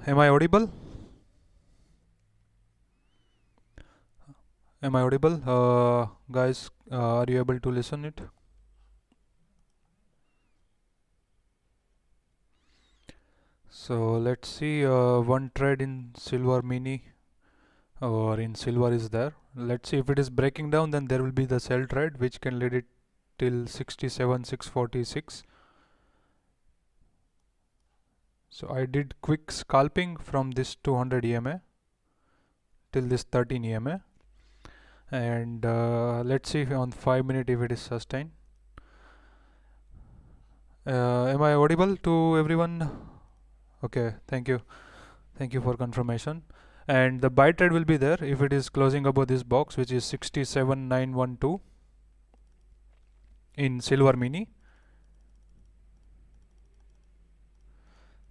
Am I audible? Am I audible? Guys, are you able to listen it? So let's see, one trade in silver mini or in silver is there. Let's see if it is breaking down, then there will be the sell trade which can lead it till 67,646. So I did quick scalping from this 200 EMA till this 13 EMA, and let's see if on 5 minute if it is sustained. Am I audible to everyone? Okay, thank you for confirmation. And the buy trade will be there if it is closing above this box, which is 67,912 in silver mini.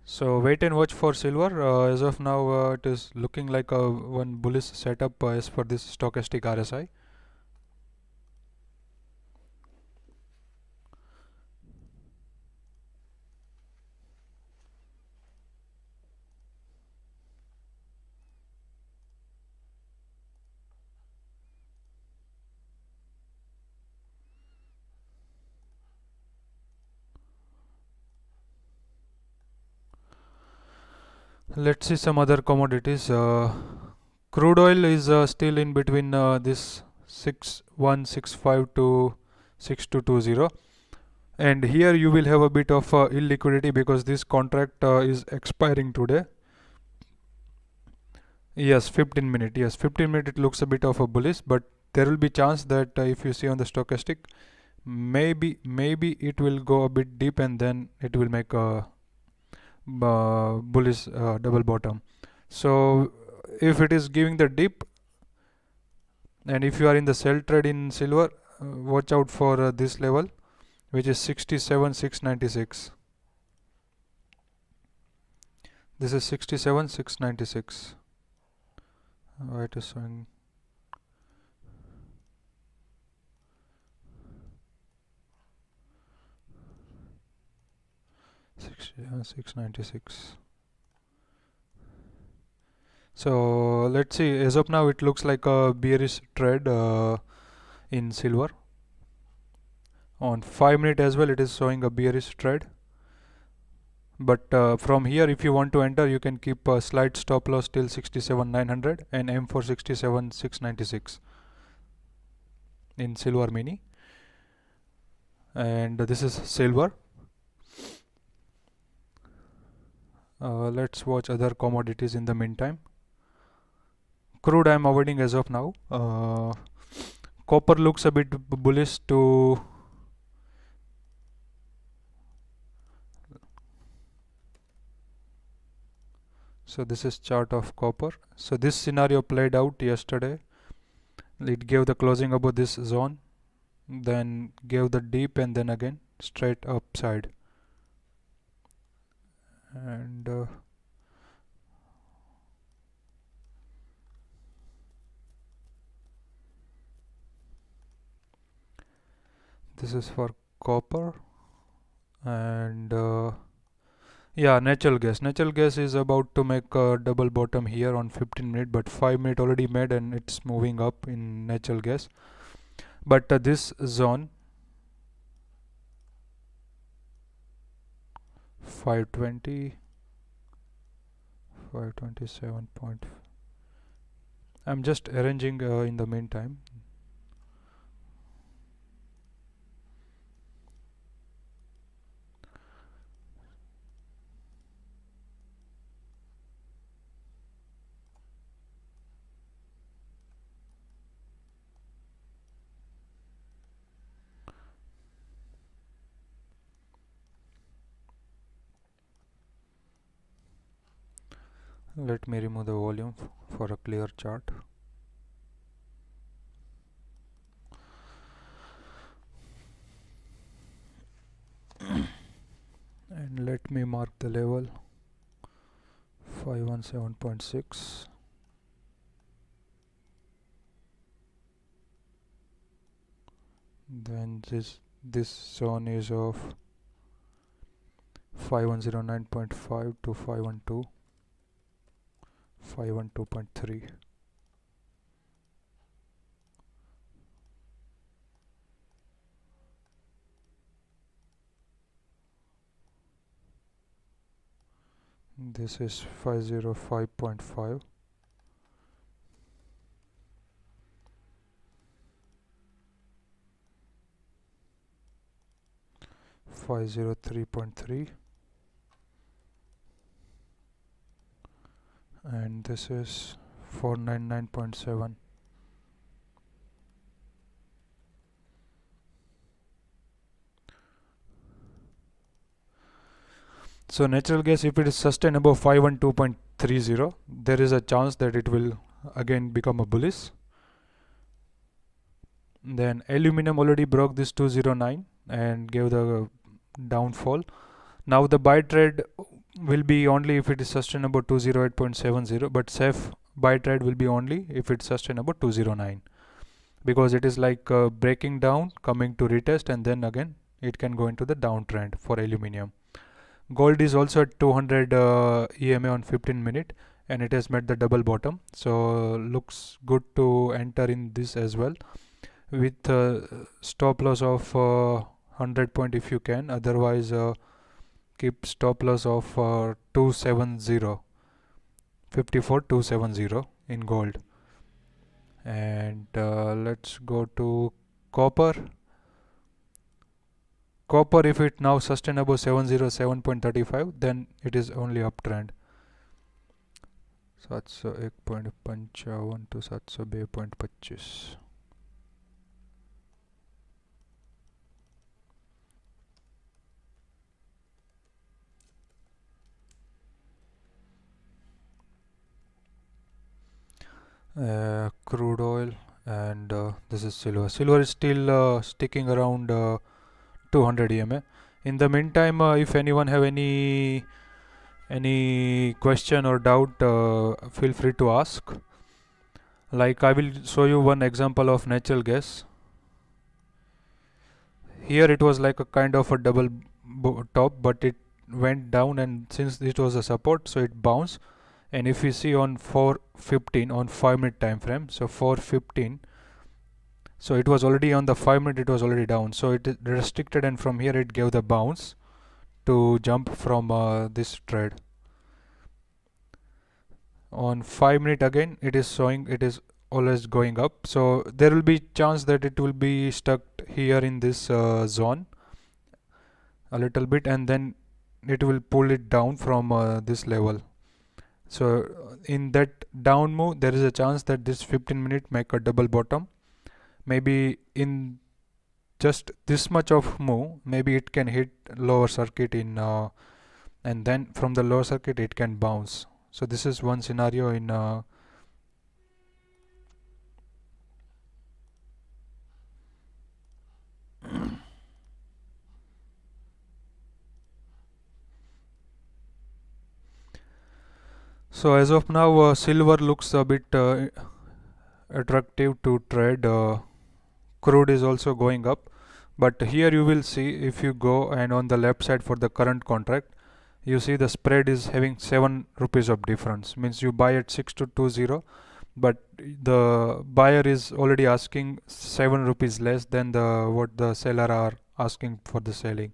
So wait and watch for silver. As of now, it is looking like a one bullish setup as for this stochastic RSI. Let's see some other commodities. Crude oil is still in between this 6165 to 6220, and here you will have a bit of illiquidity because this contract is expiring today. Yes, 15 minute. Yes, 15 minute it looks a bit of a bullish, but there will be chance that if you see on the stochastic, maybe it will go a bit deep and then it will make a bullish double bottom. So if it is giving the dip, and if you are in the sell trade in silver, watch out for this level, which is 67,696. This is 67,696. It is showing 67,696. So let's see, as of now it looks like a bearish trade in silver. On 5 minute as well it is showing a bearish trade, but from here if you want to enter, you can keep a slight stop loss till 67,900 and aim for 67,696 in silver mini. And this is silver. Let's watch other commodities in the meantime. Crude I am avoiding as of now. Copper looks a bit bullish to so this is chart of copper. So this scenario played out yesterday. It gave the closing above this zone, then gave the dip, and then again straight upside. And this is for copper. And yeah, natural gas is about to make a double bottom here on 15 minute, but 5 minute already made and it's moving up in natural gas. But this zone 520 527 point, I'm just arranging in the meantime. Let me remove the volume for a clear chart. And let me mark the level 517.6. Then this zone is of 5109.5 to 512. 512.3. This is 505.5. 503.3, and this is 499.7. So natural gas, if it is sustained above 512.30, there is a chance that it will again become a bullish. Then aluminum already broke this 209 and gave the downfall. Now the buy trade will be only if it is sustainable 208.70, but safe buy trade will be only if it's sustainable 209, because it is like breaking down, coming to retest, and then again it can go into the downtrend for aluminum. Gold is also at 200 EMA on 15 minute, and it has met the double bottom, so looks good to enter in this as well, with stop loss of 100 point if you can. Otherwise keep stop loss of 270, 54,270 in gold. And let's go to copper. Copper, if it now sustainable 707.35, then it is only uptrend. 701.55 to 702.25. Crude oil, and this is silver. Silver is still sticking around 200 EMA. In the meantime, if anyone have any question or doubt, feel free to ask. Like I will show you one example of natural gas. Here it was like a kind of a double top, but it went down, and since it was a support, so it bounced. And if you see on 415 on 5-minute time frame, so 415, so it was already on the 5-minute, it was already down, so it is restricted, and from here it gave the bounce to jump from this trade. On 5-minute again it is showing it is always going up, so there will be chance that it will be stuck here in this zone a little bit, and then it will pull it down from this level. So in that down move, there is a chance that this 15-minute make a double bottom. Maybe in just this much of move, maybe it can hit lower circuit in and then from the lower circuit it can bounce. So this is one scenario in so as of now silver looks a bit attractive to trade. Crude is also going up, but here you will see, if you go and on the left side for the current contract, you see the spread is having 7 rupees of difference, means you buy at 6220, but the buyer is already asking 7 rupees less than the what the seller are asking for the selling.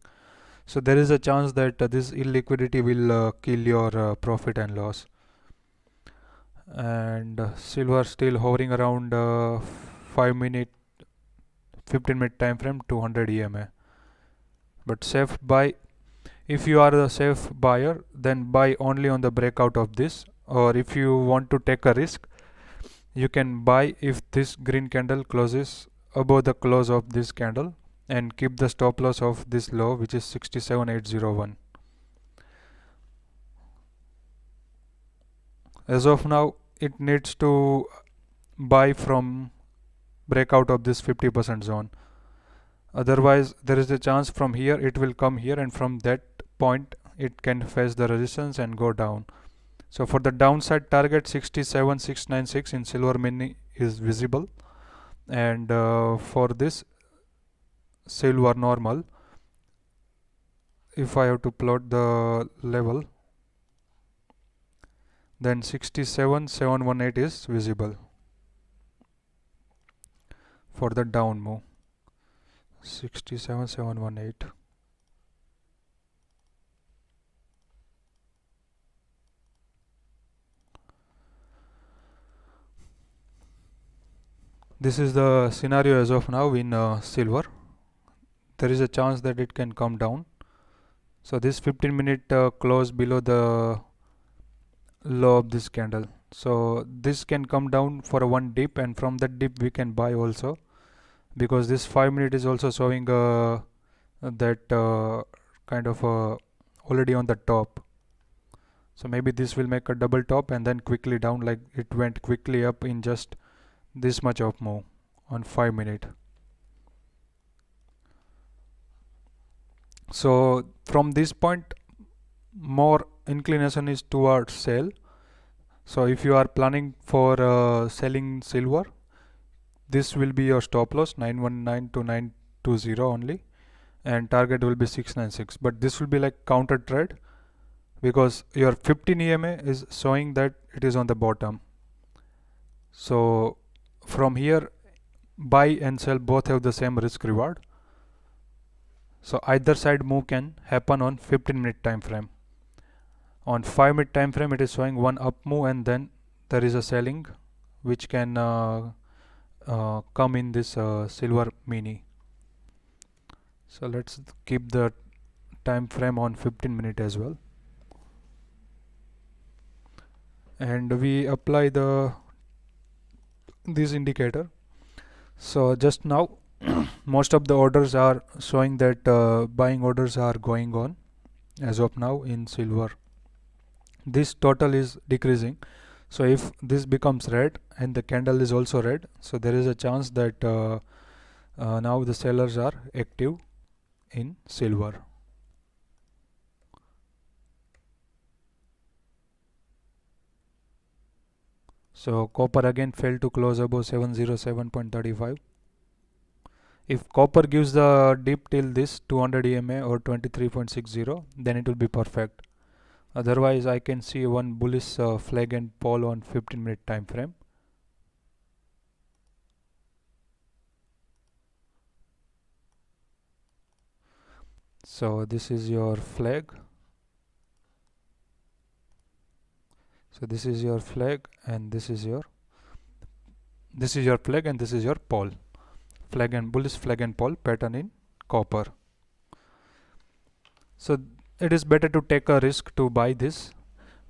So there is a chance that this illiquidity will kill your profit and loss. And silver still hovering around 5-minute 15-minute time frame, 200 EMA. But safe buy, if you are the safe buyer, then buy only on the breakout of this, or if you want to take a risk, you can buy if this green candle closes above the close of this candle, and keep the stop loss of this low, which is 67,801. As of now it needs to buy from breakout of this 50% zone, otherwise there is a chance from here it will come here, and from that point it can face the resistance and go down. So for the downside target 67,696 in silver mini is visible, and for this silver normal, if I have to plot the level, then 67,718 is visible for the down move. 67,718. This is the scenario as of now in silver. There is a chance that it can come down. So this 15-minute close below the low of this candle. So this can come down for a one dip, and from that dip we can buy also, because this 5-minute is also showing that kind of already on the top. So maybe this will make a double top and then quickly down, like it went quickly up in just this much of move on 5-minute. So from this point more inclination is towards sell. So if you are planning for selling silver, this will be your stop loss 919 to 920 only, and target will be 696. But this will be like counter trade, because your 15 EMA is showing that it is on the bottom. So from here buy and sell both have the same risk reward. So either side move can happen on 15-minute time frame. On 5-minute time frame it is showing one up move, and then there is a selling which can come in this silver mini. So let's keep the time frame on 15-minute as well, and we apply this indicator. So just now most of the orders are showing that buying orders are going on as of now in silver. This total is decreasing, so if this becomes red and the candle is also red, so there is a chance that now the sellers are active in silver. So copper again failed to close above 707.35. If copper gives the dip till this 200 EMA or 23.60, then it will be perfect. Otherwise I can see one bullish flag and pole on 15-minute time frame. So this is your flag. So this is your flag and this is your flag and this is your pole. Flag and bullish flag and pole pattern in copper. So it is better to take a risk to buy this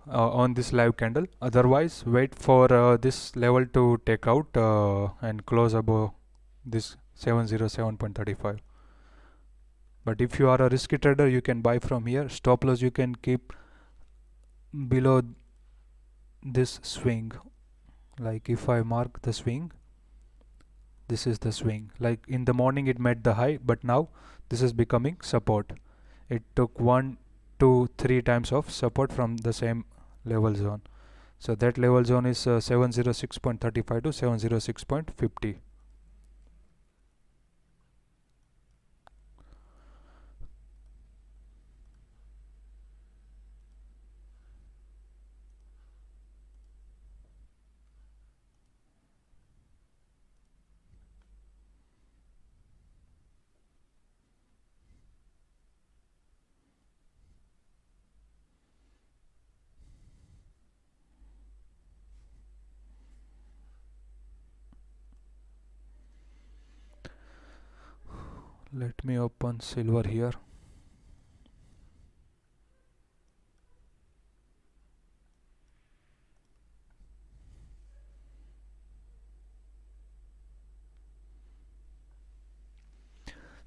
on this live candle. Otherwise wait for this level to take out and close above this 707.35. But if you are a risky trader, you can buy from here. Stop loss you can keep below this swing. Like if I mark the swing, this is the swing. Like in the morning it met the high, but now this is becoming support. It took 1, 2, 3 times of support from the same level zone. So that level zone is 706.35 to 706.50. Let me open silver here.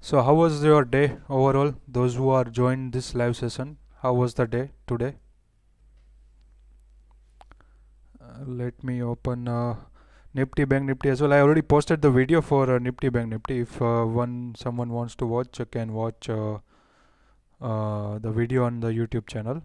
So how was your day overall? Those who are joined this live session, how was the day today? Let me open Nifty, Bank Nifty as well. I already posted the video for Nifty, Bank Nifty. If someone wants to watch, can watch the video on the YouTube channel.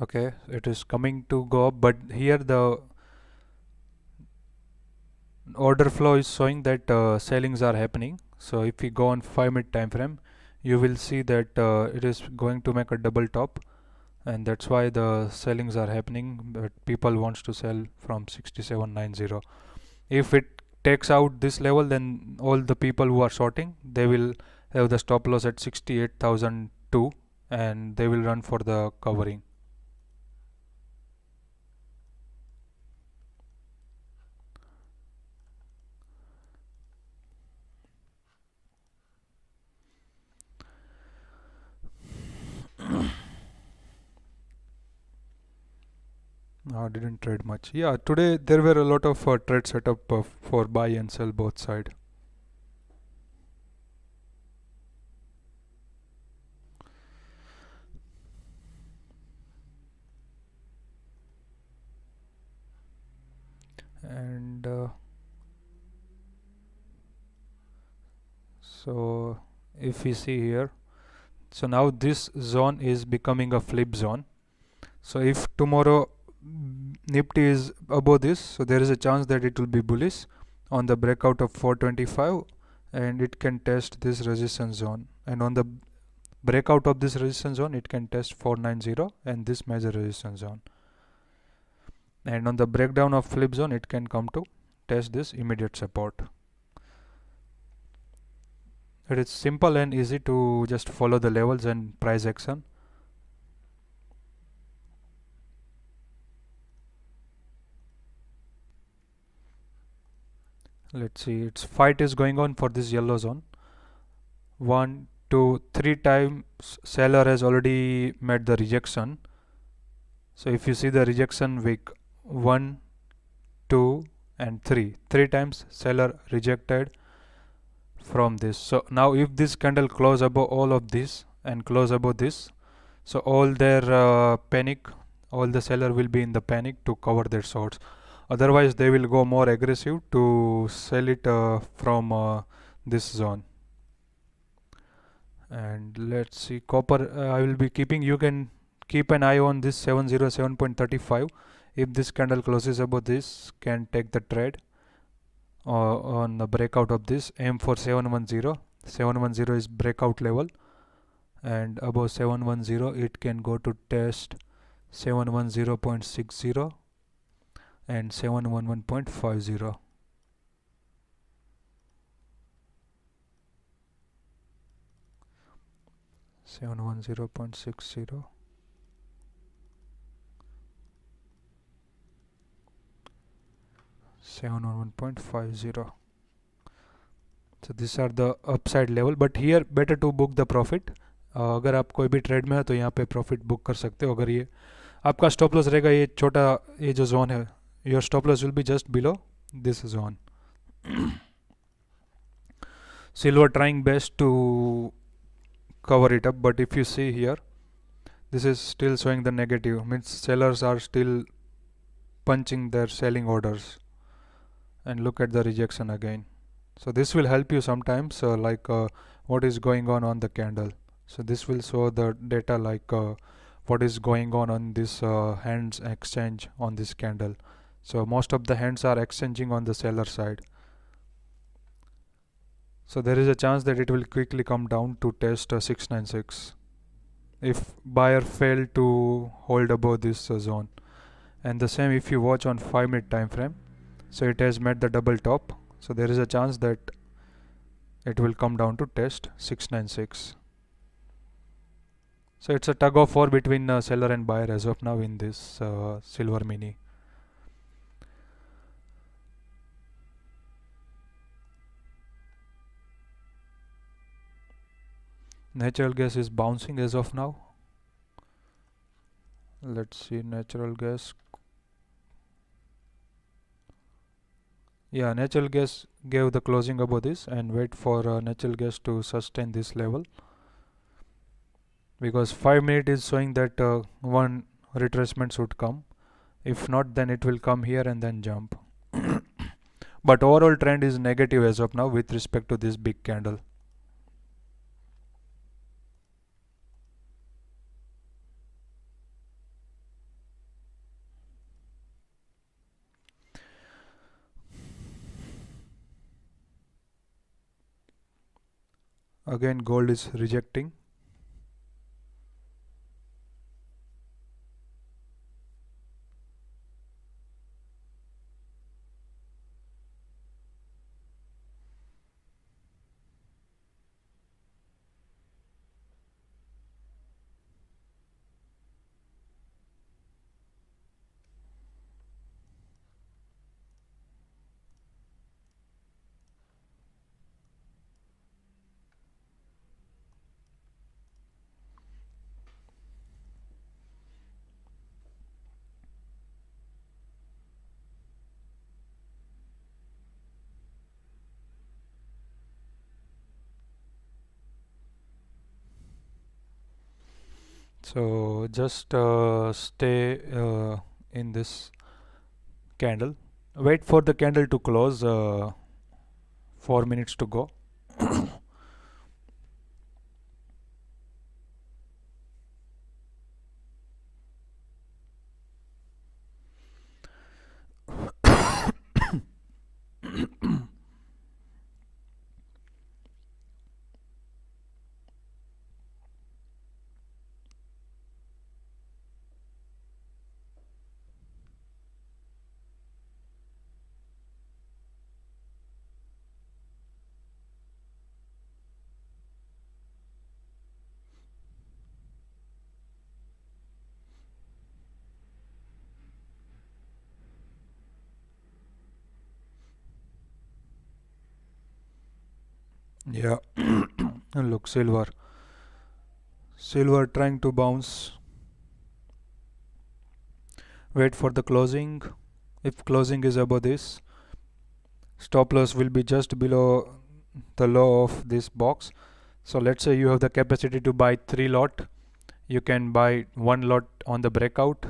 Okay, it is coming to go up, but here the order flow is showing that sellings are happening. So if we go on 5-minute time frame, you will see that it is going to make a double top, and that's why the sellings are happening, but people wants to sell from 6790. If it takes out this level, then all the people who are shorting, they will have the stop loss at 68,002 and they will run for the covering. Didn't trade much. Yeah, today there were a lot of trade setup for buy and sell both side. And so if we see here, so now this zone is becoming a flip zone. So if tomorrow Nifty is above this, so there is a chance that it will be bullish on the breakout of 425, and it can test this resistance zone, and on the breakout of this resistance zone it can test 490 and this major resistance zone, and on the breakdown of flip zone it can come to test this immediate support. It is simple and easy to just follow the levels and price action. Let's see, its fight is going on for this yellow zone. 1, 2, 3 times seller has already made the rejection. So if you see the rejection wick, 1, 2 and 3 times seller rejected from this. So now if this candle close above all of this and close above this, so all their panic, all the seller will be in the panic to cover their shorts. Otherwise they will go more aggressive to sell it from this zone. And let's see, copper, I will be keeping, you can keep an eye on this 707.35. if this candle closes above this, can take the trade on the breakout of this. Aim for 710. 710 is breakout level, and above 710 it can go to test 710.60 and 711.50. Seven 710.60 711.50. So these are the upside level, but here better to book the profit. अगर आप कोई भी trade में है तो यहाँ पे profit book कर सकते हो. अगर ये आपका स्टॉप लॉस रहेगा, ये छोटा ये जो जोन है, your stop loss will be just below this zone. Silver trying best to cover it up, but if you see here, this is still showing the negative, means sellers are still punching their selling orders. And look at the rejection again. So this will help you sometimes, what is going on the candle. So this will show the data what is going on this hands exchange on this candle. So most of the hands are exchanging on the seller side. So there is a chance that it will quickly come down to test 696 if buyer failed to hold above this zone. And the same if you watch on 5-minute time frame, so it has met the double top, so there is a chance that it will come down to test 696. So it's a tug of war between seller and buyer as of now in this silver mini. Natural gas is bouncing as of now. Let's see, natural gas. Yeah, natural gas gave the closing above this, and wait for natural gas to sustain this level, because 5-minute is showing that one retracement should come. If not, then it will come here and then jump. But overall trend is negative as of now with respect to this big candle. Again gold is rejecting. So just stay in this candle, wait for the candle to close. 4 minutes to go. Yeah. Look, silver trying to bounce. Wait for the closing. If closing is above this, stop loss will be just below the low of this box. So let's say you have the capacity to buy 3 lot. You can buy 1 lot on the breakout,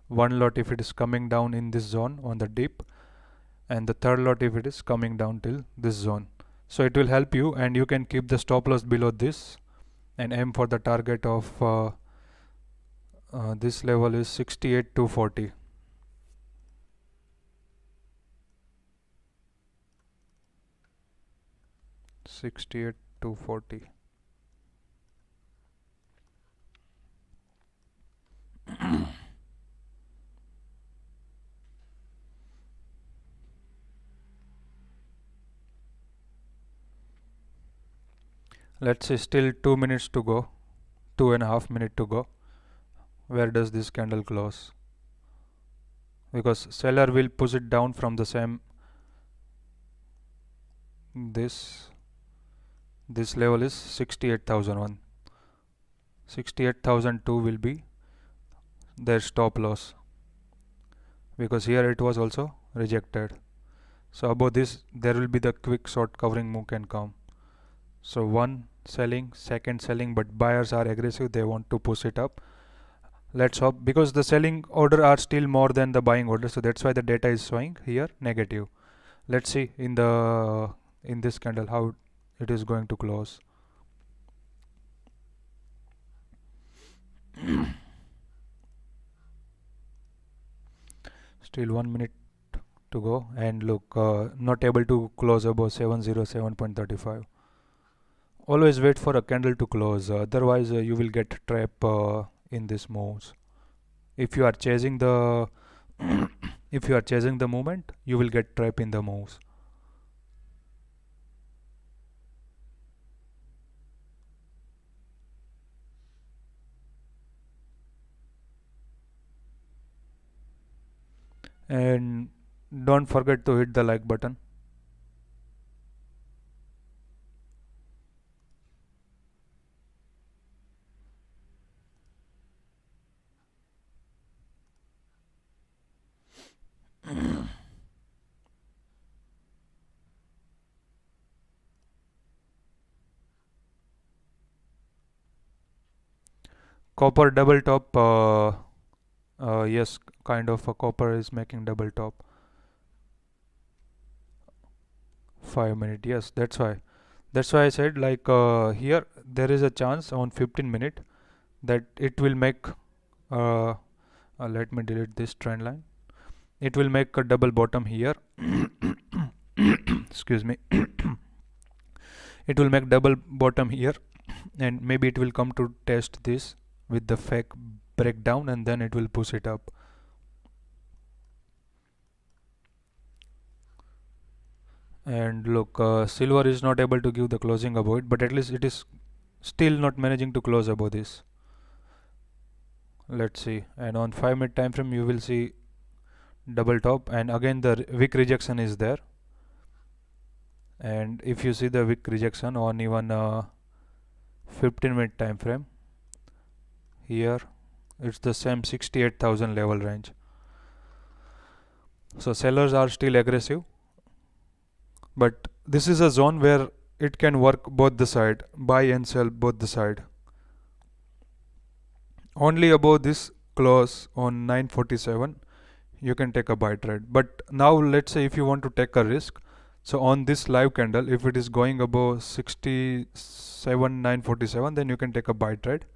1 lot if it is coming down in this zone on the dip, and the third lot if it is coming down till this zone. So it will help you, and you can keep the stop loss below this and aim for the target of this level is 68,240. Let's say still 2 minutes to go, 2.5 minutes to go. Where does this candle close? Because seller will push it down from the same this level is 68,001. 68,002 will be their stop loss, because here it was also rejected. So above this there will be the quick short covering move can come. So one selling, second selling, but buyers are aggressive, they want to push it up. Let's hope, because the selling order are still more than the buying order, so that's why the data is showing here negative. Let's see in this candle how it is going to close. Still 1 minute to go, and look, not able to close above 707.35. Always wait for a candle to close, otherwise you will get trapped in these moves. If you are chasing the if you are chasing the movement, you will get trapped in the moves. And don't forget to hit the like button. Copper double top. Yes, kind of a copper is making double top. 5 minute, yes, that's why I said, like, here there is a chance on 15 minute that it will make let me delete this trend line. It will make a double bottom here. Excuse me. it will make double bottom here, and maybe it will come to test this with the fake breakdown, and then it will push it up. And look, silver is not able to give the closing above it, but at least it is still not managing to close above this. Let's see, and on 5-minute time frame you will see double top, and again the wick rejection is there. And if you see the wick rejection on even 15-minute time frame, here it's the same 68,000 level range. So sellers are still aggressive, but this is a zone where it can work both the side, buy and sell both the side. Only above this close on 947 you can take a buy trade. But now let's say if you want to take a risk, so on this live candle, if it is going above 67,947, then you can take a buy trade.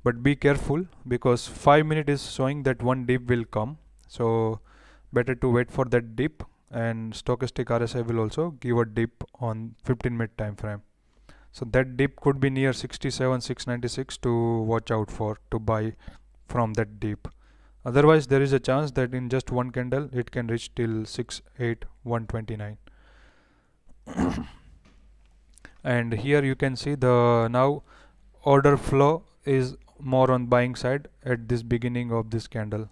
But be careful, because 5-minute is showing that one dip will come, so better to wait for that dip. And stochastic RSI will also give a dip on 15-minute time frame, so that dip could be near 67,696 to watch out for, to buy from that dip. Otherwise there is a chance that in just one candle it can reach till 68,129. And here you can see the now order flow is more on buying side at this beginning of this candle.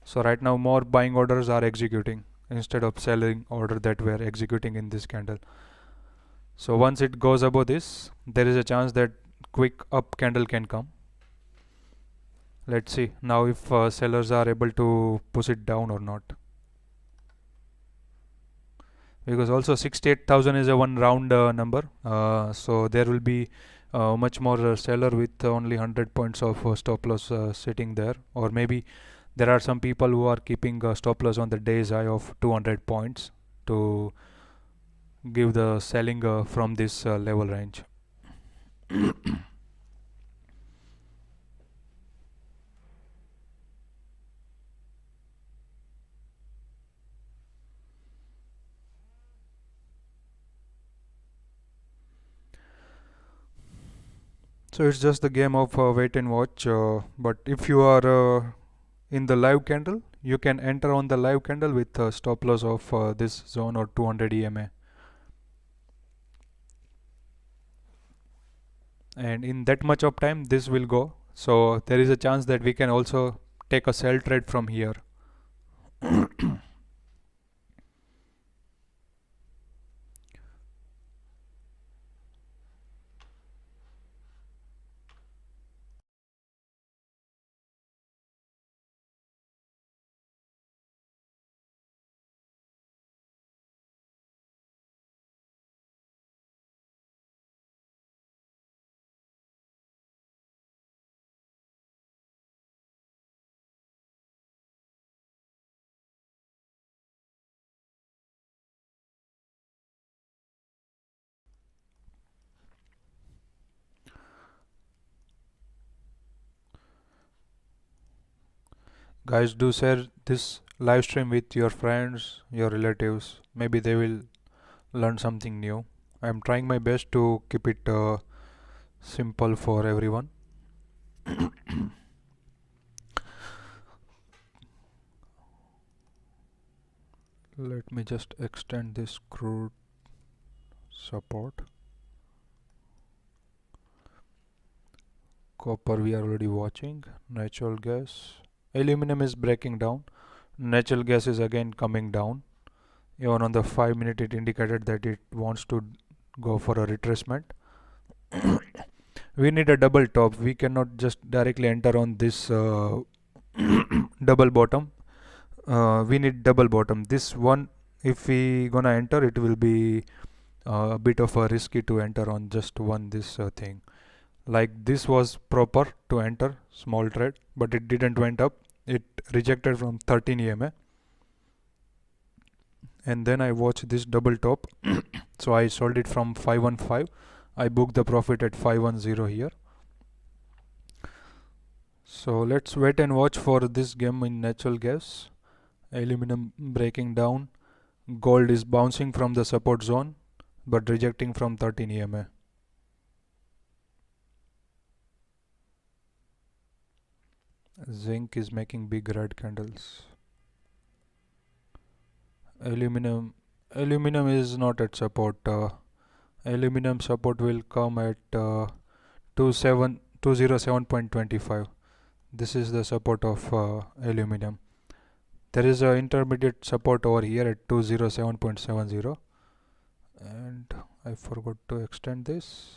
So right now more buying orders are executing instead of selling order that were executing in this candle. So once it goes above this, there is a chance that quick up candle can come. Let's see now if sellers are able to push it down or not, because also 68,000 is a one round number, so there will be much more seller with only 100 points of stop loss sitting there, or maybe there are some people who are keeping stop loss on the day's high of 200 points to give the selling from this level range. So it's just the game of wait and watch, but if you are in the live candle, you can enter on the live candle with a stop loss of this zone or 200 EMA. And in that much of time this will go, so there is a chance that we can also take a sell trade from here. Guys, do share this live stream with your friends, your relatives. Maybe they will learn something new. I am trying my best to keep it simple for everyone. Let me just extend this crude support. Copper we are already watching. Natural gas. Aluminum is breaking down. Natural gas is again coming down. Even on the 5-minute it indicated that it wants to go for a retracement. We need a double top. We cannot just directly enter on this double bottom. We need double bottom. This one, if we gonna enter, it will be a bit of a risky to enter on just one this thing. Like this was proper to enter small trade, but it didn't went up. It rejected from 13 EMA, and then I watched this double top. So I sold it from 515. I booked the profit at 510 here. So let's wait and watch for this game in natural gas. Aluminum breaking down. Gold is bouncing from the support zone. but rejecting from 13 EMA. Zinc is making big red candles. Aluminum is not at support. Aluminum support will come at 207.25. This is the support of aluminum. There is an intermediate support over here at 207.70, and I forgot to extend this.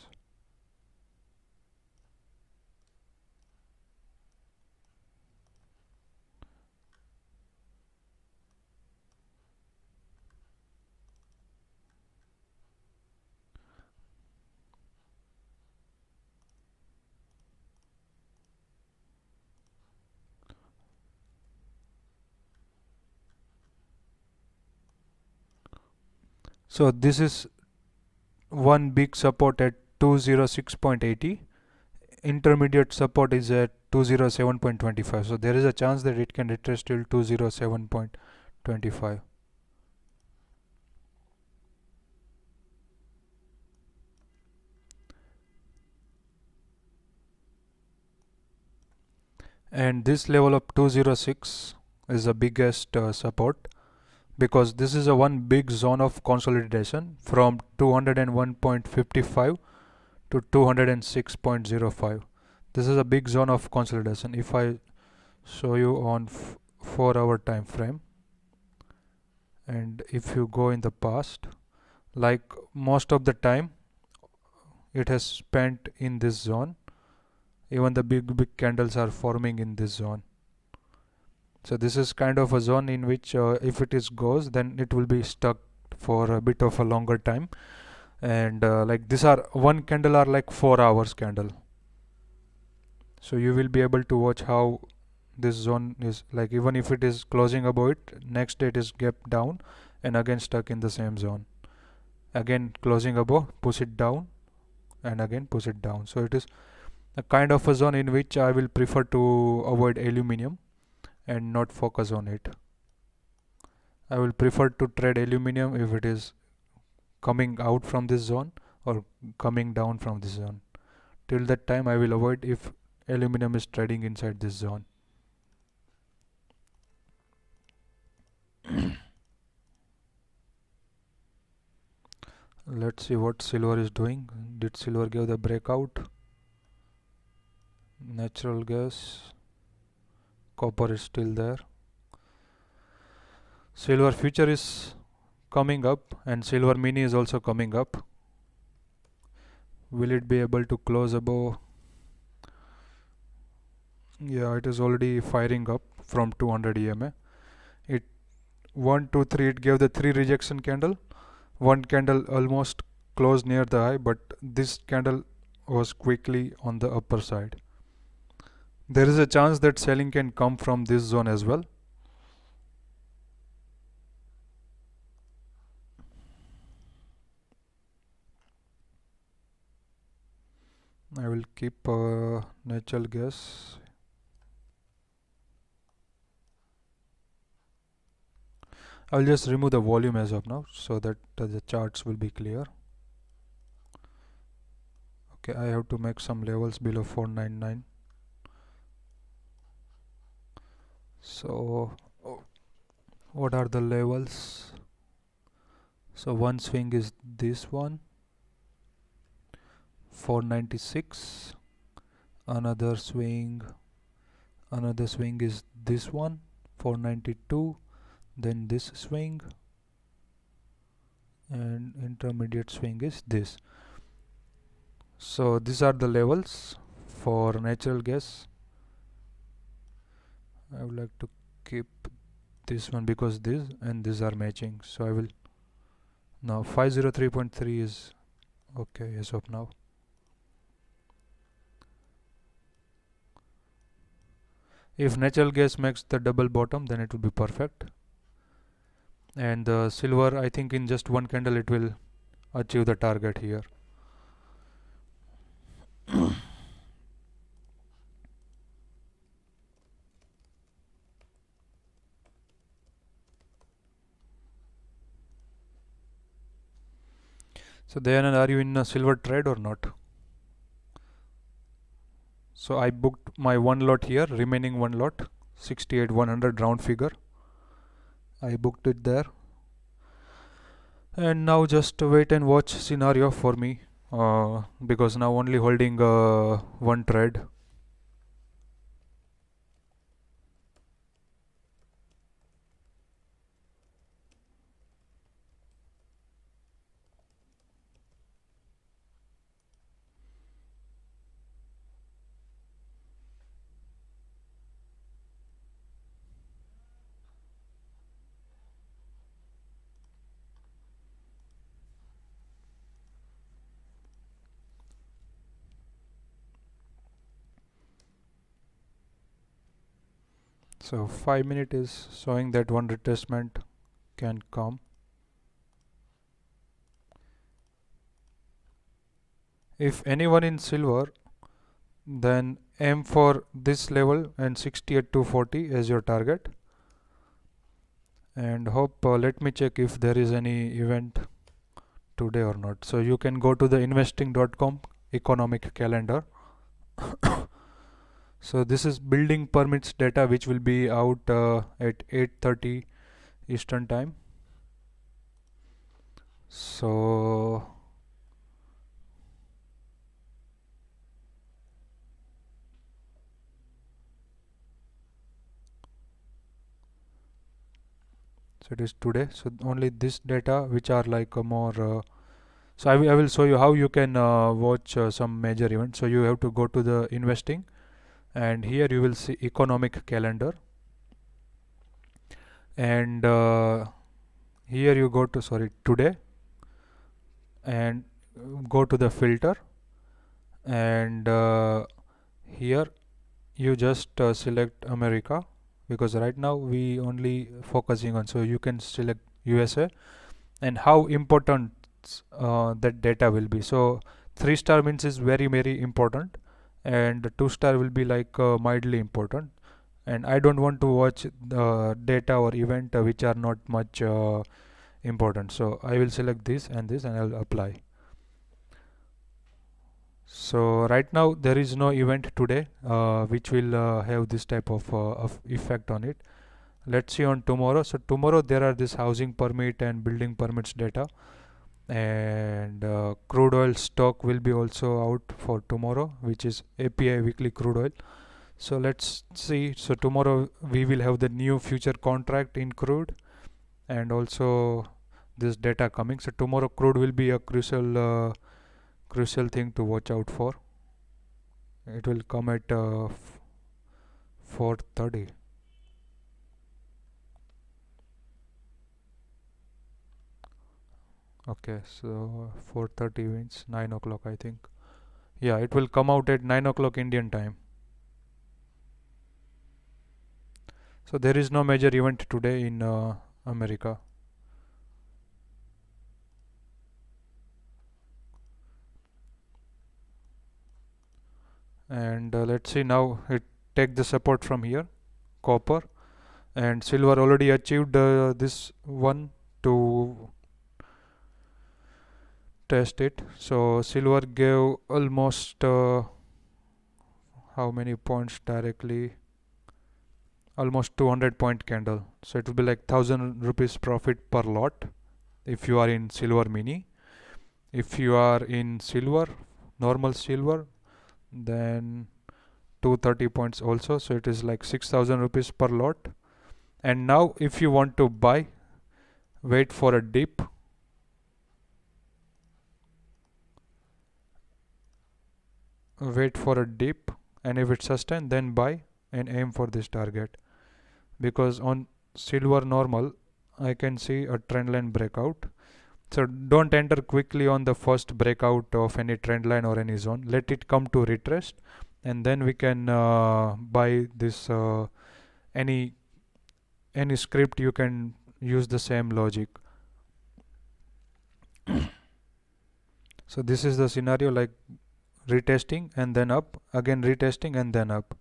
So this is one big support at 206.80. Intermediate support is at 207.25. So there is a chance that it can retrace till 207.25. And this level of 206 is the biggest support, because this is a one big zone of consolidation from 201.55 to 206.05. This is a big zone of consolidation. If I show you on 4-hour time frame, and if you go in the past, like most of the time it has spent in this zone. Even the big candles are forming in this zone. So this is kind of a zone in which if it is goes, then it will be stuck for a bit of a longer time. And like this are one candle are like 4 hours candle. So you will be able to watch how this zone is, like even if it is closing above it, next day it is gap down and again stuck in the same zone. Again closing above, push it down, and again push it down. So it is a kind of a zone in which I will prefer to avoid aluminum and not focus on it. I will prefer to trade aluminum if it is coming out from this zone or coming down from this zone. Till that time I will avoid if aluminum is trading inside this zone. Let's see what silver is doing. Did silver give the breakout? Natural gas, copper is still there. Silver future is coming up and silver mini is also coming up. Will it be able to close above? Yeah, it is already firing up from 200 EMA. It 1 2 3, it gave the 3 rejection candle. One candle almost closed near the high, but this candle was quickly on the upper side. There is a chance that selling can come from this zone as well. I will keep natural gas. I'll just remove the volume as of now so that the charts will be clear. Okay, I have to make some levels below 499. So what are the levels? So one swing is this one, 496. Another swing is this one, 492. Then this swing, and intermediate swing is this. So these are the levels for natural gas. I would like to keep this one because this and these are matching. So I will now 503.3 is okay as of now. If natural gas makes the double bottom, then it will be perfect. And the silver, I think in just one candle it will achieve the target here. So Dayanand, are you in a silver trade or not? So I booked my one lot here, remaining one lot, 68,100 round figure. I booked it there. And now just wait and watch scenario for me, because now only holding one trade. So 5 minute is showing that one retracement can come. If anyone in silver, then aim for this level and 68,240 as your target. And hope, let me check if there is any event today or not. So you can go to the investing.com economic calendar. So this is building permits data, which will be out at 8:30 Eastern time. So it is today. So only this data which are like more. So I will show you how you can watch some major events. So you have to go to the investing, and here you will see economic calendar, and here you go to today, and go to the filter, and here you just select America, because right now we only focusing on, so you can select USA, and how important that data will be. So 3 star means is very important, and 2 star will be like mildly important, and I don't want to watch the data or event which are not much important. So I will select this and this, and I will apply. So right now there is no event today which will have this type of effect on it. Let's see on tomorrow. So tomorrow there are this housing permit and building permits data, and crude oil stock will be also out for tomorrow, which is API weekly crude oil. So let's see. So tomorrow we will have the new future contract in crude, and also this data coming. So tomorrow crude will be a crucial thing to watch out for. It will come at 4:30. Okay, so 4:30 means 9 o'clock, I think. Yeah, it will come out at 9 o'clock Indian time. So there is no major event today in America. And let's see now, it take the support from here, copper, and silver already achieved this one to test it. So silver gave almost how many points directly, almost 200 point candle. So it will be like 1000 rupees profit per lot if you are in silver mini. If you are in silver, normal silver, then 230 points also, so it is like 6000 rupees per lot. And now if you want to buy, wait for a dip, and if it sustains, then buy and aim for this target, because on silver normal I can see a trend line breakout. So don't enter quickly on the first breakout of any trend line or any zone. Let it come to retrace, and then we can buy this any script. You can use the same logic. So this is the scenario, like retesting and then up, again retesting and then up.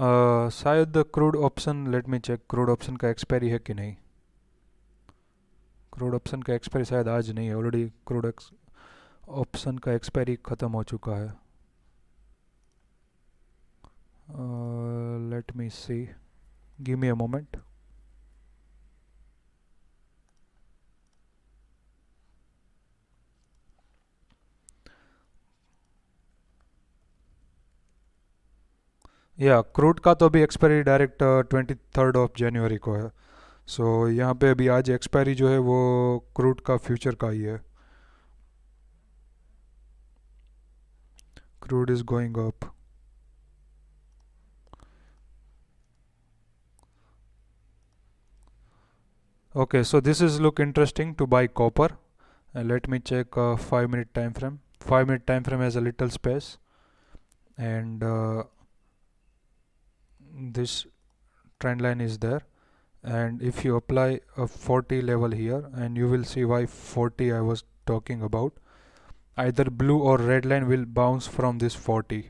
शायद crude option, let me check, crude option का expiry है कि नहीं. Crude option का expiry शायद आज नहीं है, ऑलरेडी क्रूड ऑप्शन का एक्सपायरी ख़त्म हो चुका है. Let me see, give me a moment. या क्रूड का तो अभी एक्सपायरी डायरेक्ट 23 जनवरी को है. सो यहाँ पे अभी आज एक्सपायरी जो है वो क्रूड का फ्यूचर का ही है. Crude is going up. Okay, so this is look interesting to buy copper. Let me check 5 minute time frame. 5 minute time frame has a little space, and this trend line is there. And if you apply a 40 level here, and you will see why 40 I was talking about. Either blue or red line will bounce from this 40.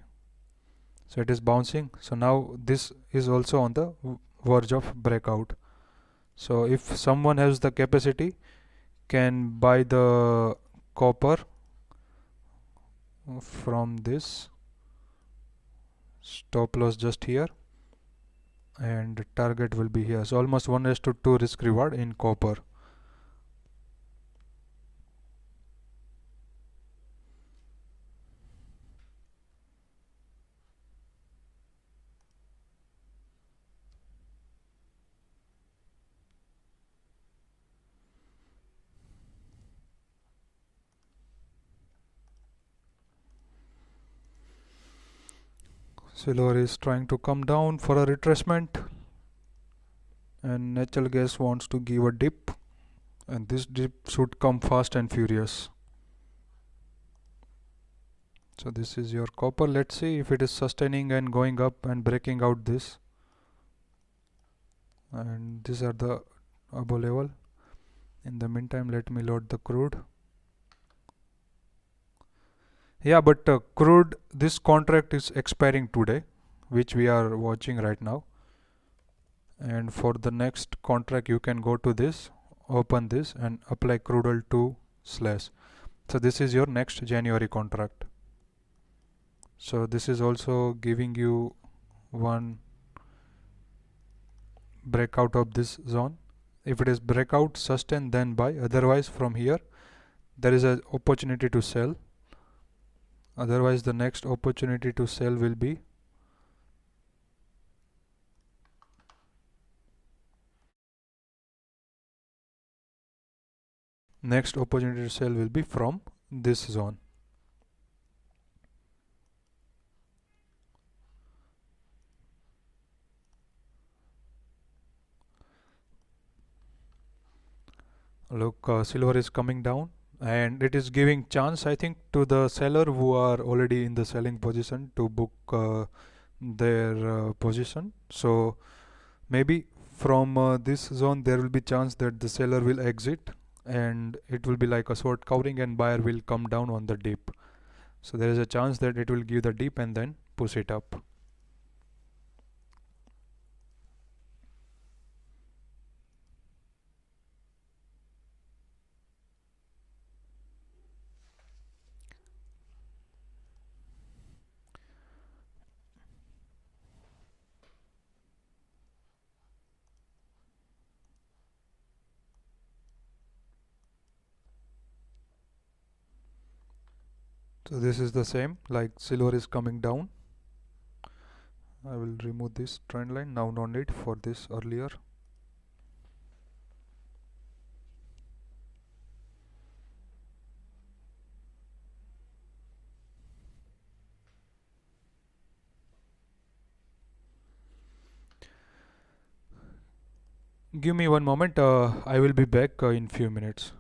So it is bouncing. So now this is also on the verge of breakout. So if someone has the capacity, can buy the copper from this stop loss just here, and target will be here. So almost 1:2 risk reward in copper. Silver is trying to come down for a retracement, and natural gas wants to give a dip, and this dip should come fast and furious. So this is your copper. Let's see if it is sustaining and going up and breaking out this, and these are the above level. In the meantime, let me load the crude. Yeah, but crude, this contract is expiring today, which we are watching right now. And for the next contract, you can go to this, open this, and apply crude oil to slash. So this is your next January contract. So this is also giving you one breakout of this zone. If it is breakout, sustain, then buy. Otherwise, from here, there is an opportunity to sell. Otherwise, the next opportunity to sell will be from this zone. Look, silver is coming down, and it is giving chance, I think, to the seller who are already in the selling position to book their position. So maybe from this zone there will be chance that the seller will exit, and it will be like a short covering, and buyer will come down on the dip. So there is a chance that it will give the dip and then push it up. So this is the same, like silver is coming down. I will remove this trend line, now no need for this earlier. Give me one moment, I will be back in few minutes.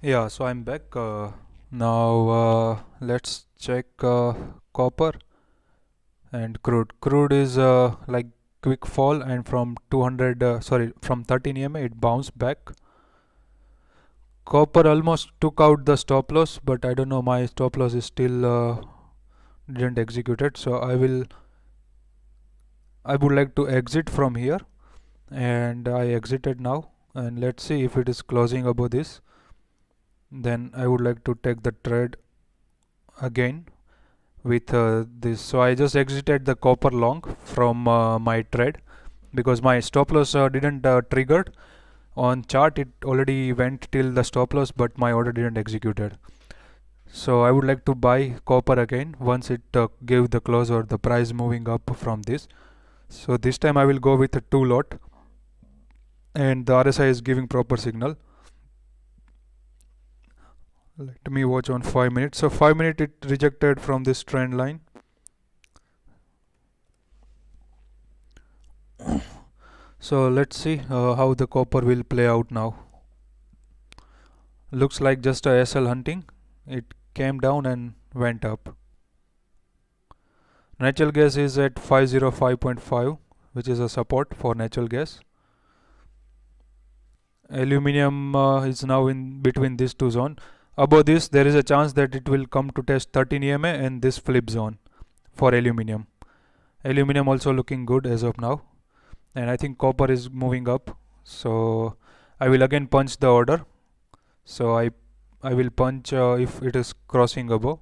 Yeah, so I'm back. Now let's check copper and crude. Crude is like quick fall, and from 200, from 13 EMA it bounced back. Copper almost took out the stop loss, but I don't know, my stop loss is still didn't execute it. So I would like to exit from here, and I exited now. And let's see if it is closing above this. Then I would like to take the trade again with this. So I just exited the copper long from my trade because my stop loss didn't triggered on chart. It already went till the stop loss, but my order didn't executed. So I would like to buy copper again once it gave the close or the price moving up from this. So this time I will go with a 2 lot, and the RSI is giving proper signal. Let me watch on 5 minutes. So 5 minutes it rejected from this trend line. So let's see how the copper will play out now. Looks like just a SL hunting. It came down and went up. Natural gas is at 505.5, which is a support for natural gas. Aluminium is now in between these two zones. Above this, there is a chance that it will come to test 13 EMA and this flip zone for aluminium. Aluminium also looking good as of now, and I think copper is moving up. So I will again punch the order. So I will punch if it is crossing above.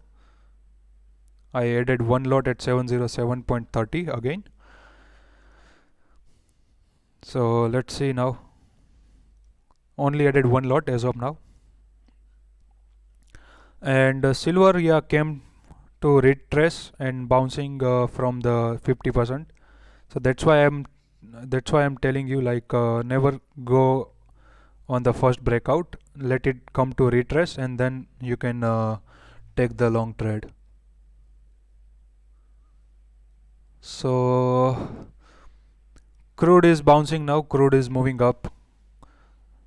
I added one lot at 707.30 again. So let's see now. Only added one lot as of now. And silver, yeah, came to retrace and bouncing from the 50%. So that's why I'm telling you, like, never go on the first breakout. Let it come to retrace, and then you can take the long trade. So crude is bouncing now. Crude is moving up.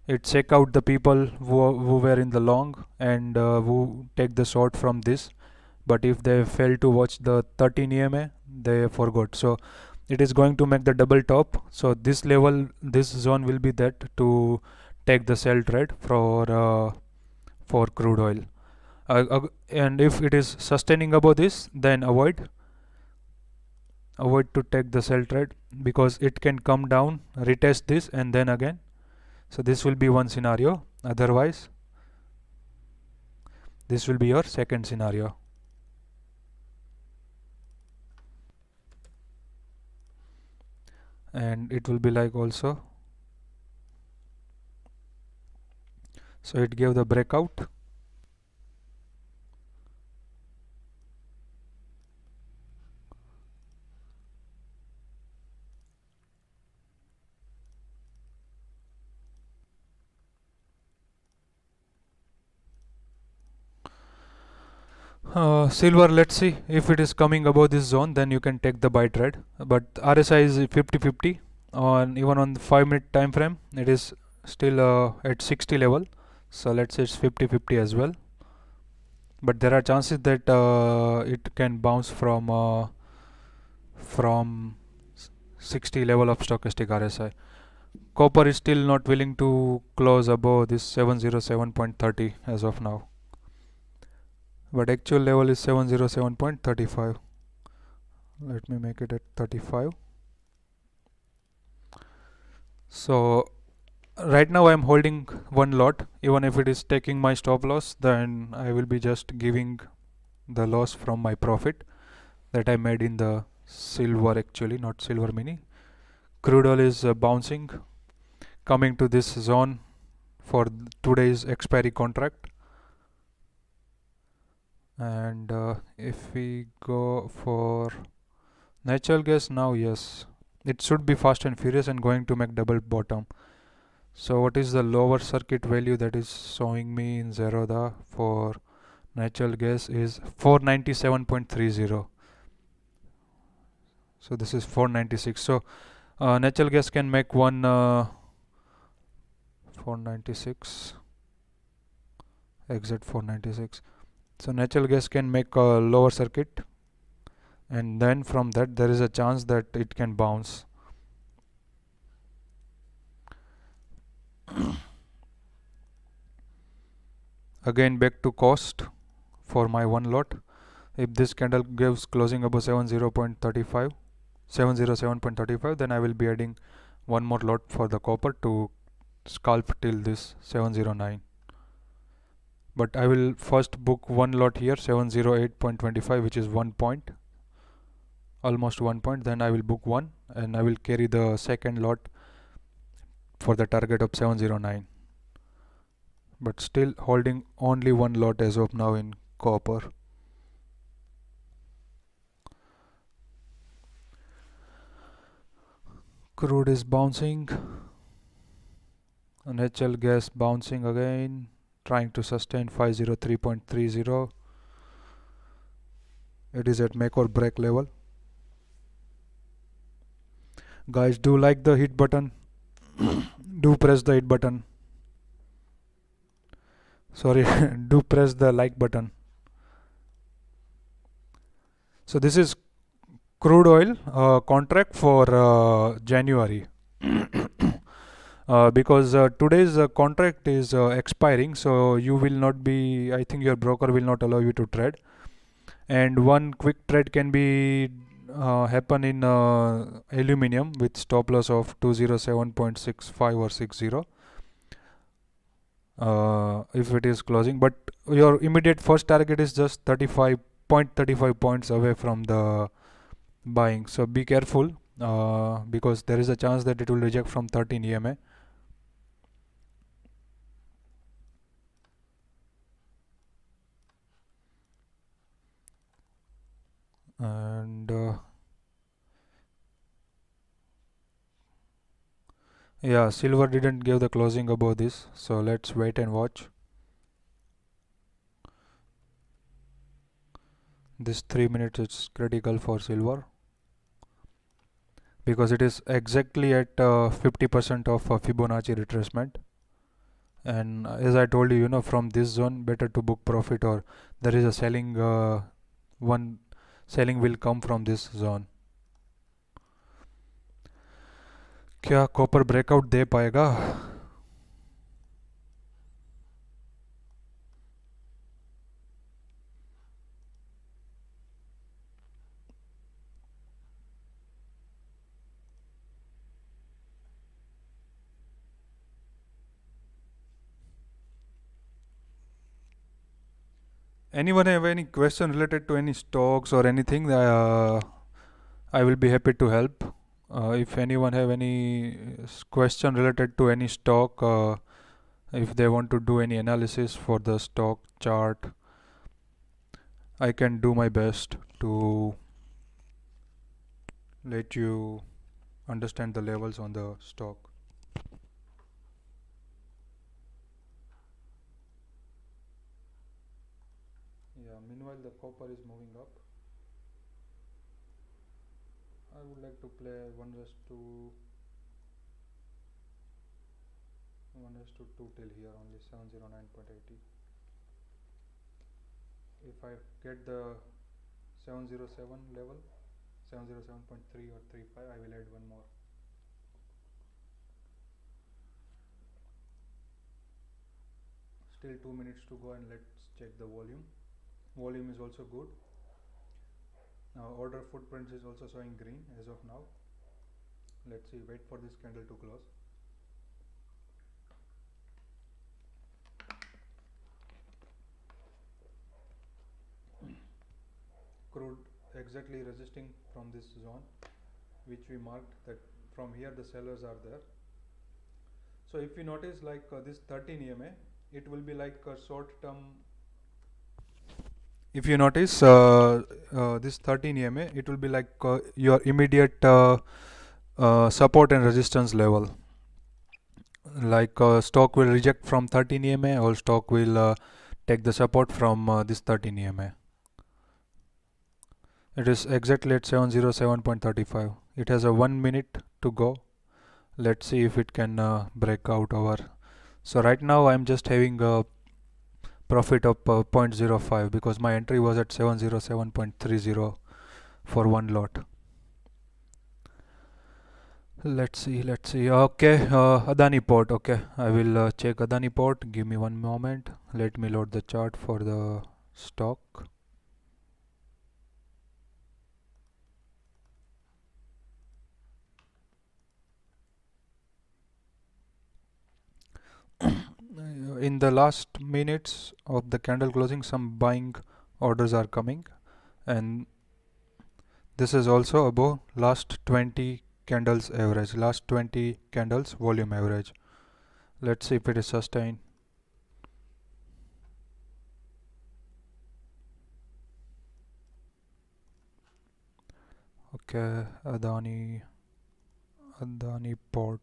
It check out the people who were in the long and who take the short from this. But if they fail to watch the 13 EMA, they forgot. So it is going to make the double top. So this level, this zone will be that to take the sell trade for crude oil. And if it is sustaining above this, then avoid to take the sell trade, because it can come down, retest this, and then again. So this will be one scenario. Otherwise, this will be your second scenario. And it will be like also. So it gave the breakout. Silver, let's see if it is coming above this zone, then you can take the buy trade. But RSI is 50-50 on even on the 5-minute time frame. It is still at 60 level. So let's say it's 50-50 as well. But there are chances that it can bounce from 60 level of stochastic RSI. Copper is still not willing to close above this 707.30 as of now. But actual level is 707.35. Let me make it at 35. So right now I'm holding one lot. Even if it is taking my stop loss, then I will be just giving the loss from my profit that I made in the silver, actually, not silver mini. Crude oil is bouncing, coming to this zone for today's expiry contract. And if we go for natural gas now, yes, it should be fast and furious and going to make double bottom. So what is the lower circuit value that is showing me in ZERODHA for natural gas is 497.30. So this is 496. So natural gas can make one 496. exit 496. So natural gas can make a lower circuit, and then from that there is a chance that it can bounce. Again back to cost for my one lot. If this candle gives closing above 707.35, then I will be adding one more lot for the copper to scalp till this 709. But I will first book one lot here, 708.25, which is 1 point, almost 1 point. Then I will book one, and I will carry the second lot for the target of 709. But still holding only one lot as of now in copper. Crude is bouncing. Natural gas bouncing again, trying to sustain 503.30. It is at make or break level. Guys, do like the hit button. Do press the hit button. Sorry, do press the like button. So this is crude oil contract for January. Because today's contract is expiring, so you will not be, I think your broker will not allow you to trade. And one quick trade can be happen in aluminum with stop loss of 207.65 or 60 if it is closing, but your immediate first target is just 35 points away from the buying. So be careful because there is a chance that it will reject from 13 EMA. And yeah, silver didn't give the closing above this, so let's wait and watch. This 3 minutes is critical for silver because it is exactly at 50% of Fibonacci retracement. And as I told you, from this zone better to book profit, or there is a selling selling will come from this zone. क्या copper breakout दे पाएगा? Anyone have any question related to any stocks or anything? I will be happy to help. If anyone have any question related to any stock, if they want to do any analysis for the stock chart, I can do my best to let you understand the levels on the stock. Yeah, meanwhile the copper is moving up. I would like to play 1:2 till here, only 709.80. If I get the 707 level, 707.3 or 35, I will add one more. Still 2 minutes to go, and let's check the volume. Volume is also good. Order footprints is also showing green as of now. Let's see, wait for this candle to close. Crude exactly resisting from this zone which we marked, that from here the sellers are there. So if you notice, like this 13 EMA, it will be like a short term. If you notice this 13 EMA, it will be like your immediate support and resistance level. Like stock will reject from 13 EMA, or stock will take the support from this 13 EMA. It is exactly at 707.35. It has a 1 minute to go. Let's see if it can break out over. So right now I'm just having a profit of 0.05 because my entry was at 707.30 for one lot. Let's see. Okay, Adani port. Okay, I will check Adani port. Give me one moment. Let me load the chart for the stock. In the last minutes of the candle closing, some buying orders are coming, and this is also above last 20 candles average, last 20 candles volume average. Let's see if it is sustained. Okay, Adani port.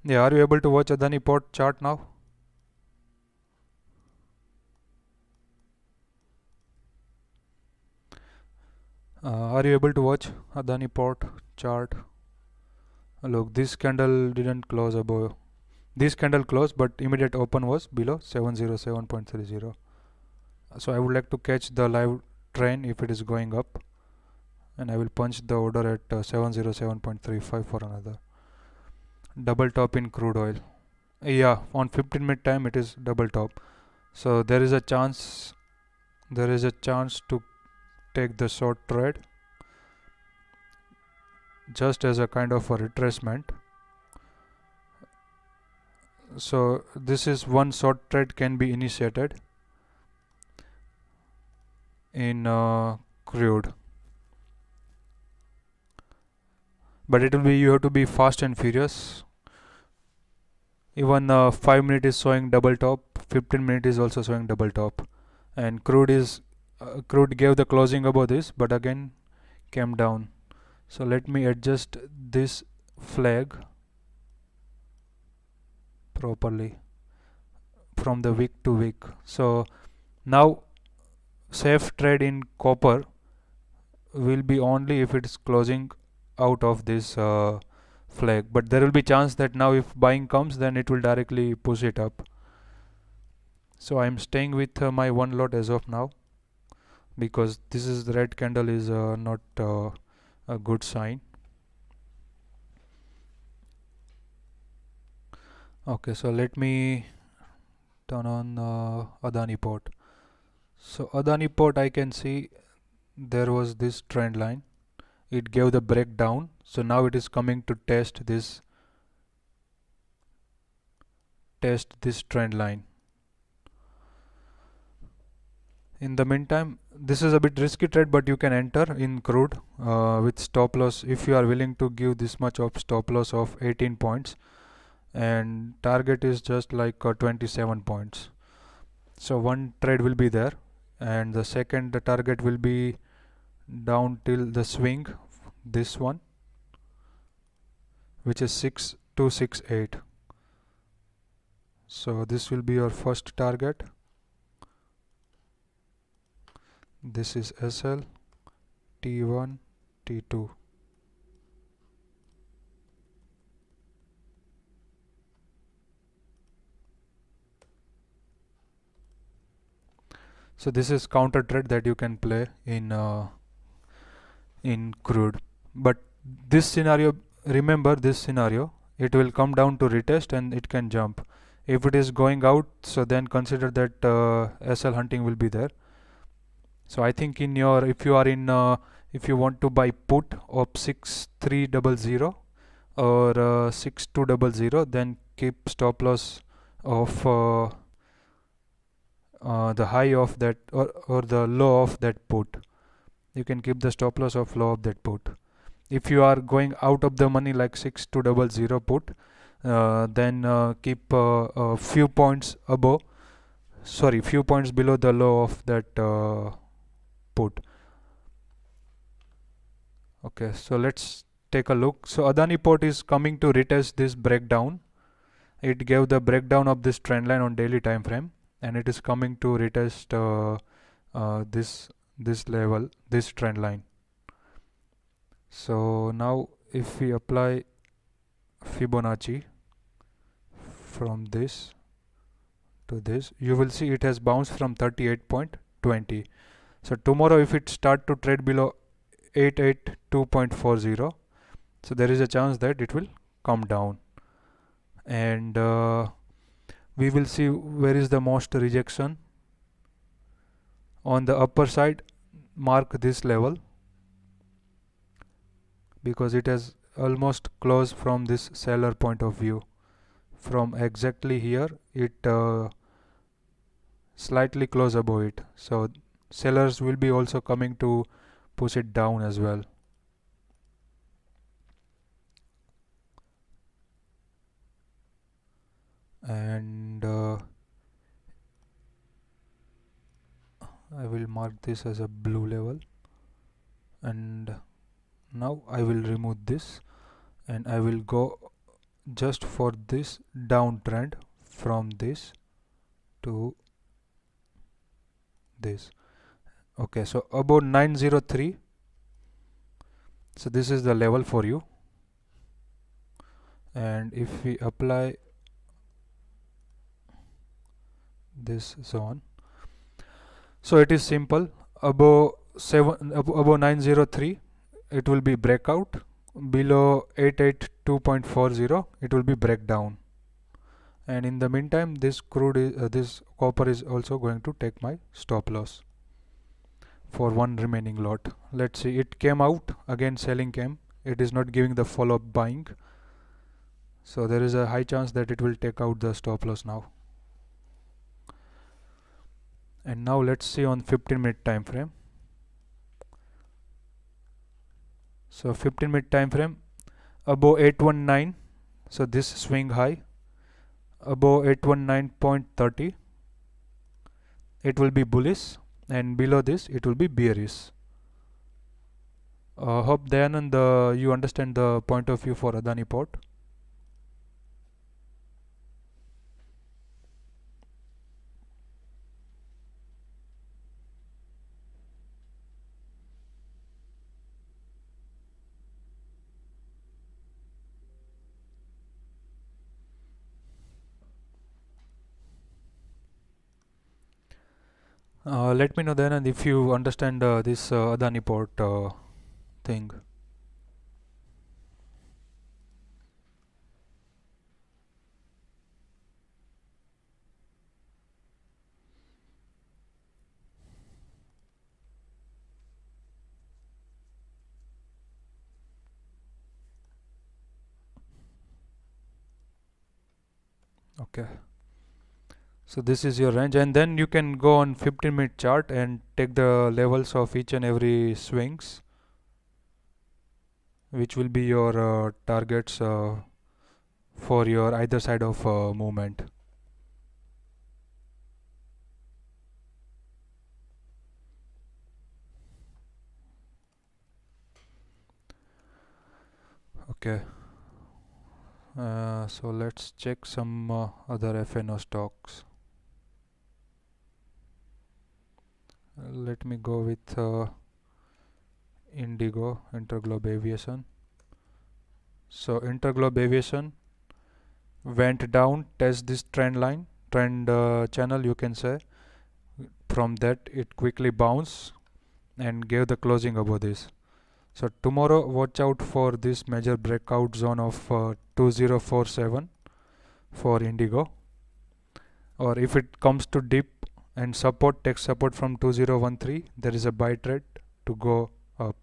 Yeah, are you able to watch Adani port chart now? Are you able to watch Adani port chart? Look, this candle didn't close above. This candle closed, but immediate open was below 707.30. So I would like to catch the live train if it is going up, and I will punch the order at 707.35 for another double top in crude oil. Yeah, on 15-minute time it is double top, so there is a chance to take the short trade just as a kind of a retracement. So this is one short trade can be initiated in crude, but it will be, you have to be fast and furious. Even 5 minute is showing double top, 15-minute is also showing double top, and crude gave the closing above this, but again came down. So let me adjust this flag properly from the week to week. So now safe trade in copper will be only if it is closing out of this flag, but there will be chance that now if buying comes, then it will directly push it up. So I am staying with my one lot as of now, because this is the red candle is not a good sign. Okay, so let me turn on Adani port. So Adani port, I can see there was this trend line, it gave the breakdown, so now it is coming to test this trend line. In the meantime, this is a bit risky trade, but you can enter in crude with stop loss if you are willing to give this much of stop loss of 18 points, and target is just like 27 points. So one trade will be there, and the second target will be down till the swing, this one, which is 6268. So this will be your first target. This is SL, T1, T2. So this is counter trade that you can play in crude. But this scenario, remember this scenario, it will come down to retest and it can jump. If it is going out, so then consider that SL hunting will be there. So I think in your, if you are in if you want to buy put of 6300 or 6200, then keep stop loss of the high of that, or the low of that put. You can keep the stop loss of low of that put. If you are going out of the money like 6200 put, then keep a few points above, sorry, few points below the low of that put. Okay, so let's take a look. So Adani port is coming to retest this breakdown, it gave the breakdown of this trend line on daily time frame, and it is coming to retest this level, this trend line. So now if we apply Fibonacci from this to this, you will see it has bounced from 38.20. So tomorrow if it start to trade below 882.40, so there is a chance that it will come down, and we will see where is the most rejection. On the upper side, mark this level, because it has almost closed from this seller point of view. From exactly here, it slightly close above it, so sellers will be also coming to push it down as well. And I will mark this as a blue level, and now I will remove this, and I will go just for this downtrend from this to this. Okay, so about 903, so this is the level for you. And if we apply this zone, so it is simple. Above 903, it will be breakout. Below 882.40, it will be breakdown. And in the meantime, this this copper is also going to take my stop loss for one remaining lot. Let's see, it came out again, selling came, it is not giving the follow-up buying, so there is a high chance that it will take out the stop loss now. And now let's see on 15-minute time frame. So 15-minute time frame, above 819, so this swing high, above 819.30, it will be bullish, and below this it will be bearish. Hope Dayanand, you understand the point of view for Adani Port. Let me know then, and if you understand this Adani Port thing. Okay, so this is your range, and then you can go on 15-minute chart and take the levels of each and every swings, which will be your targets for your either side of movement. Okay, so let's check some other FNO stocks. Let me go with Indigo, Interglobe Aviation. So Interglobe Aviation went down, test this trend line, channel you can say. From that it quickly bounced and gave the closing above this. So tomorrow watch out for this major breakout zone of 2047 for Indigo, or if it comes to dip and support, take support from 2013, there is a buy trade to go up.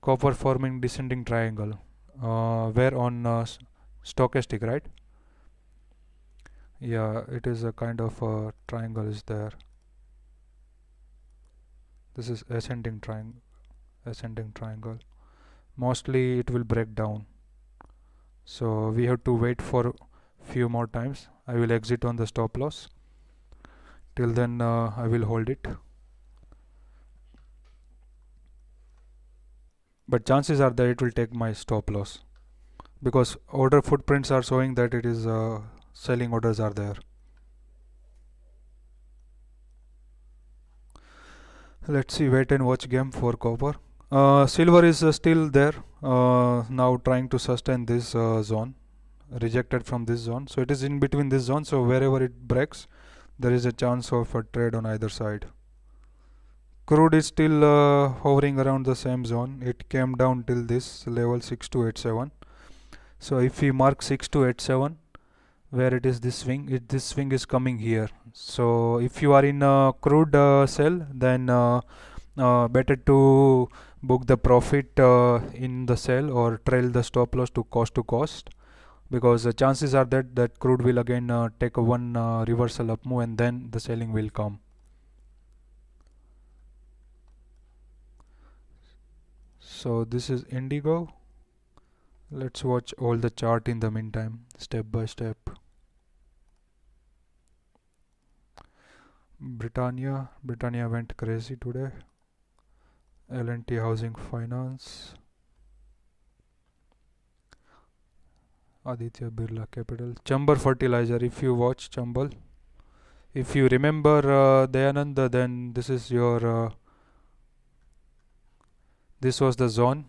Copper forming descending triangle, where on stochastic, right? Yeah, it is a kind of a triangle is there. This is ascending triangle. Mostly it will break down, so we have to wait for few more times. I will exit on the stop loss. Till then I will hold it, but chances are that it will take my stop loss. because order footprints are showing that it is selling orders are there. Let's see, wait and watch game for copper. Silver is still there, now trying to sustain this zone, rejected from this zone, so it is in between this zone, so wherever it breaks there is a chance of a trade on either side. Crude is still hovering around the same zone. It came down till this level 6287. So if we mark 6287, where it is this swing, this swing is coming here. So if you are in a crude sell, then better to book the profit in the sell or trail the stop loss to cost, because the chances are that crude will again take a one reversal up move and then the selling will come. So this is Indigo. Let's watch all the chart in the meantime, step by step. Britannia went crazy today. L&T Housing Finance, Aditya Birla Capital, Chambal Fertilizer. If you watch Chambal, if you remember Dayanand, then this is your this was the zone.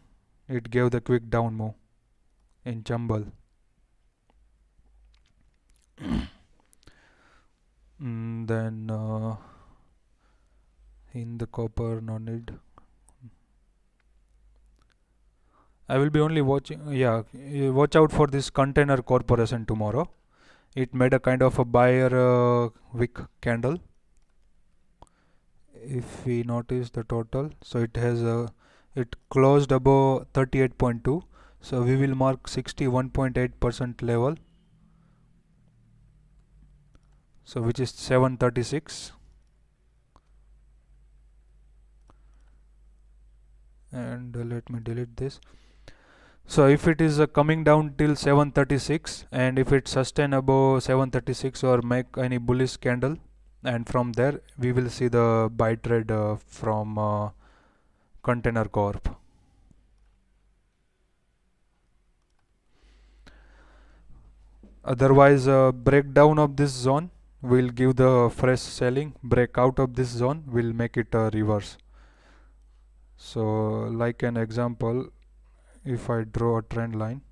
It gave the quick down move in Chambal. Then in the copper, no need. I will be only watching. Yeah, watch out for this Container Corporation tomorrow. It made a kind of a buyer wick candle. If we notice the total, so it has it closed above 38.2. So we will mark 61.8% level. So which is 736. And let me delete this. So if it is coming down till 736, and if it sustain above 736 or make any bullish candle, and from there we will see the buy trade from Container Corp. Otherwise, breakdown of this zone will give the fresh selling. Breakout of this zone will make it a reverse. So like an example, if I draw a trend line,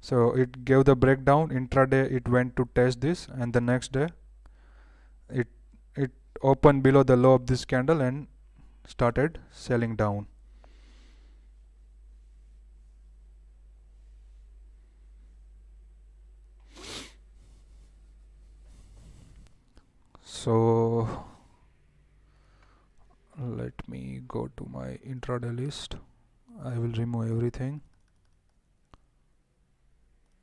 so it gave the breakdown. Intraday it went to test this, and the next day it opened below the low of this candle and started selling down. So let me go to my intraday list. I will remove everything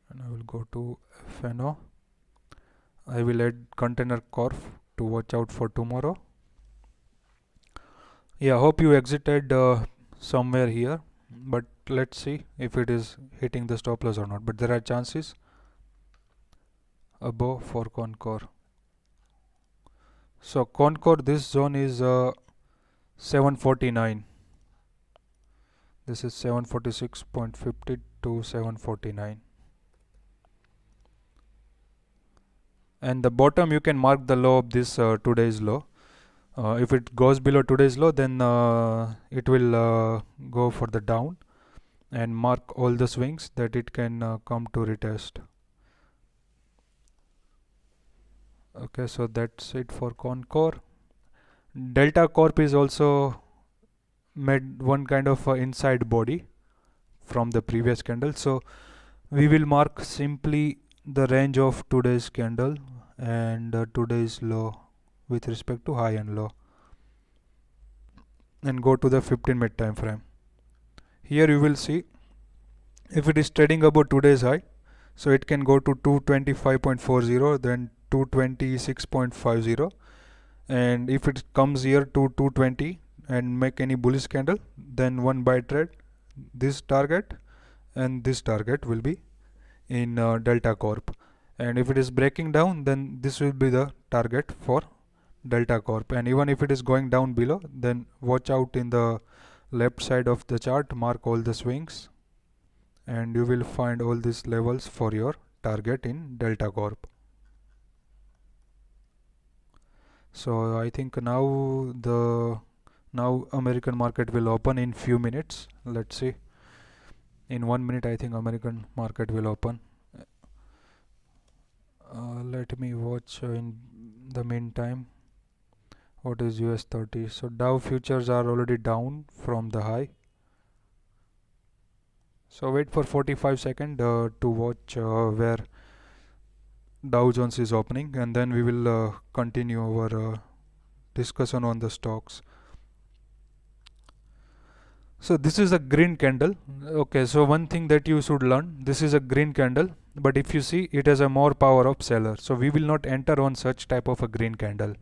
and I will go to FNO. I will add Container Corp to watch out for tomorrow. Yeah, hope you exited somewhere here, but let's see if it is hitting the stop loss or not. But there are chances above for Concor. So Concor, this zone is 749. This is 746.50 to 749. And the bottom you can mark the low of this today's low. If it goes below today's low, then it will go for the down and mark all the swings that it can come to retest. Okay, so that's it for Concor. Delta Corp is also made one kind of inside body from the previous candle. So we will mark simply the range of today's candle and today's low with respect to high and low, and go to the 15-minute time frame. Here you will see if it is trading above today's high, so it can go to 225.40, then 226.50, and if it comes here to 220 and make any bullish candle, then one buy trade, this target and this target will be in Delta Corp. And if it is breaking down, then this will be the target for Delta Corp. And even if it is going down below, then watch out in the left side of the chart, mark all the swings and you will find all these levels for your target in Delta Corp. So I think now American market will open in few minutes. Let's see. In 1 minute I think American market will open. Let me watch in the meantime what is US 30. So Dow futures are already down from the high. So wait for 45 seconds to watch where Dow Jones is opening, and then we will continue our discussion on the stocks. So this is a green candle. Okay, so one thing that you should learn, this is a green candle, but if you see, it has a more power of seller. So we will not enter on such type of a green candle.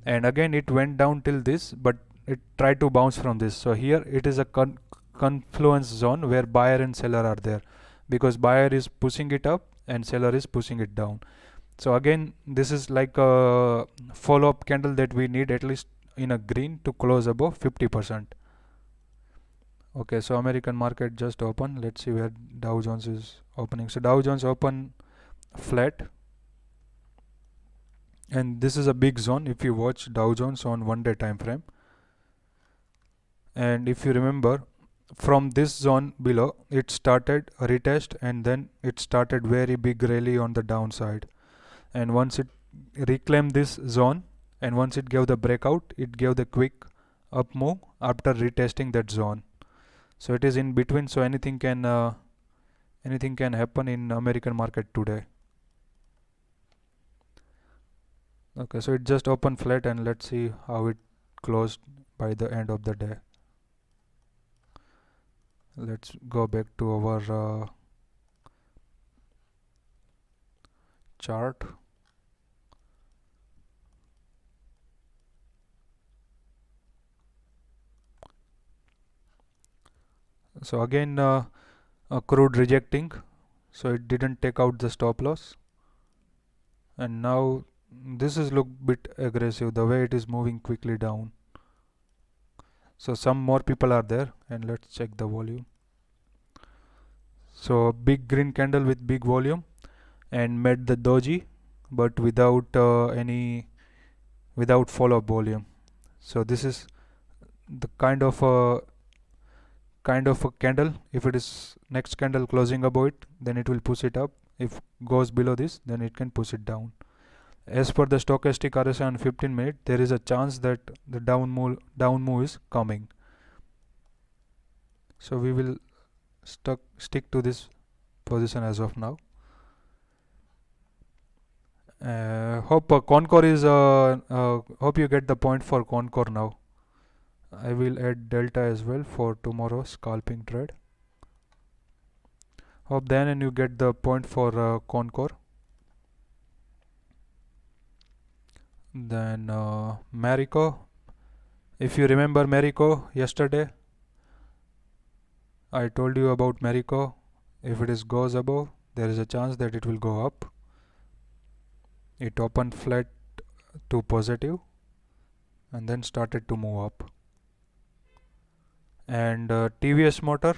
And again it went down till this, but it tried to bounce from this. So here it is a confluence zone where buyer and seller are there, because buyer is pushing it up and seller is pushing it down. So again this is like a follow-up candle that we need at least in a green to close above 50%. Okay, so American market just opened. Let's see where Dow Jones is opening. So Dow Jones open flat, and this is a big zone if you watch Dow Jones on 1 day time frame. And if you remember, from this zone below it started a retest, and then it started very big rally on the downside, and once it reclaimed this zone and once it gave the breakout, it gave the quick up move after retesting that zone. So it is in between, so anything can happen in American market today. Okay, so it just opened flat, and let's see how it closed by the end of the day. Let's go back to our chart. So again crude rejecting, so it didn't take out the stop loss, and now this is look bit aggressive the way it is moving quickly down. So some more people are there, and let's check the volume. So big green candle with big volume and made the doji, but without follow-up volume. So this is the kind of a candle. If it is next candle closing above it, then it will push it up. If goes below this, then it can push it down. As per the stochastic RSI on 15 minute, there is a chance that the down move is coming. So we will stick to this position as of now. Hope Concor is hope you get the point for Concor now. I will add delta as well for tomorrow's scalping trade. Hope then and you get the point for Concor. Then Marico. If you remember Marico yesterday, I told you about Marico. If it goes above, there is a chance that it will go up. It opened flat to positive and then started to move up. And TVS Motor,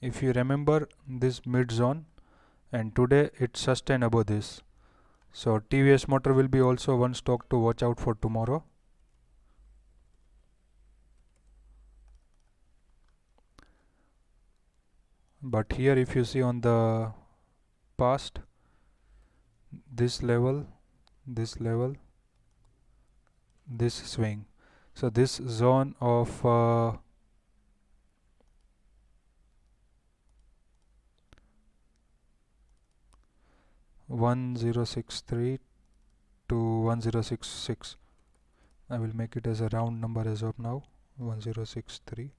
if you remember this mid zone, and today it sustained above this. So TVS Motor will be also one stock to watch out for tomorrow. But here if you see on the past, this level, this swing. So this zone of 1063 to 1066. I will make it as a round number as of now. 1063,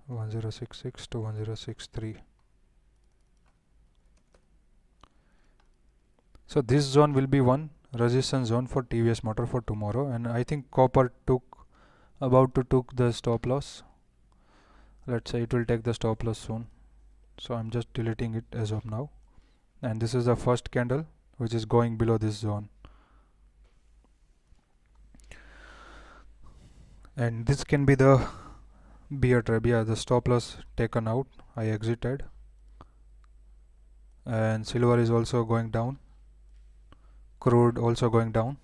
1066 to 1063. So this zone will be one resistance zone for TVS Motor for tomorrow, and I think copper about to took the stop loss. Let's say it will take the stop loss soon, so I'm just deleting it as of now. And this is the first candle which is going below this zone, and this can be the bear trap, yeah, the stop loss taken out, I exited, and silver is also going down, crude also going down.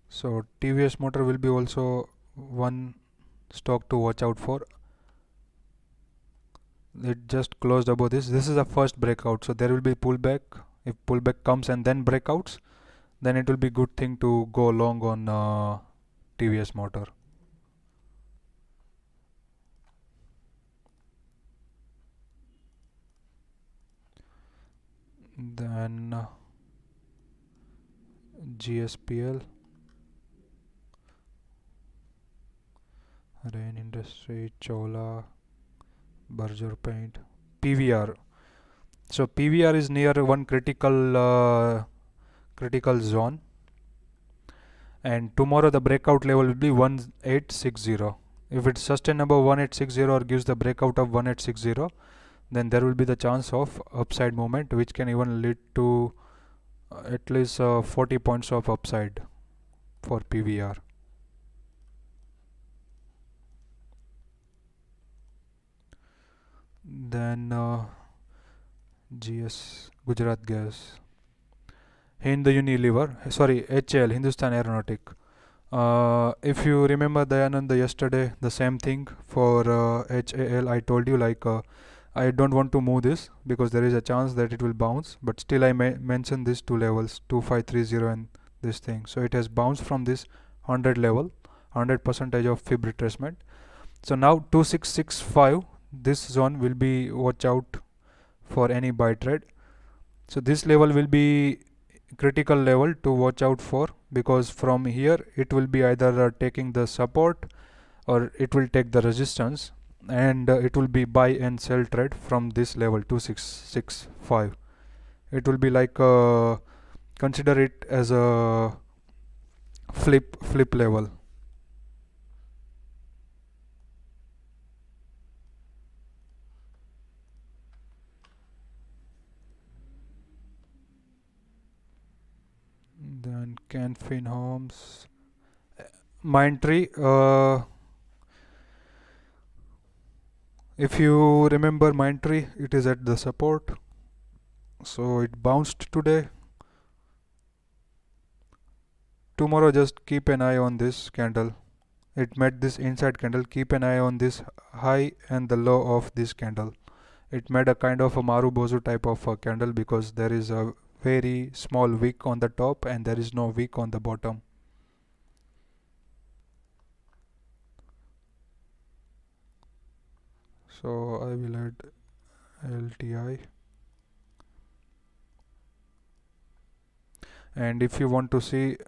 So TVS Motor will be also one stock to watch out for. It just closed above this. This is a first breakout, so there will be pullback. If pullback comes and then breakouts, then it will be good thing to go long on TVS Motor. Then GSPL, Rain Industry, Chola, Berger Paint, PVR. So PVR is near one critical zone, and tomorrow the breakout level will be 1860. If it's sustainable 1860 or gives the breakout of 1860, then there will be the chance of upside movement, which can even lead to at least 40 points of upside for PVR. Then GS, Gujarat Gas, Hind Unilever, sorry, HAL, Hindustan Aeronautic. If you remember Dayanand yesterday, the same thing for HAL, I told you like I don't want to move this because there is a chance that it will bounce, but still I mentioned these two levels, 2530 and this thing. So it has bounced from this 100 level, 100% of fib retracement. So now 2665, this zone will be watch out for any buy trade. So this level will be critical level to watch out for, because from here it will be either taking the support or it will take the resistance, and it will be buy and sell trade from this level 2665. It will be like consider it as a flip level. Then Canfin Homes, Mindtree. If you remember Mindtree, it is at the support, so it bounced today. Tomorrow just keep an eye on this candle. It made this inside candle. Keep an eye on this high and the low of this candle. It made a kind of a Marubozu type of a candle because there is a very small wick on the top and there is no wick on the bottom. So I will add LTI, and if you want to see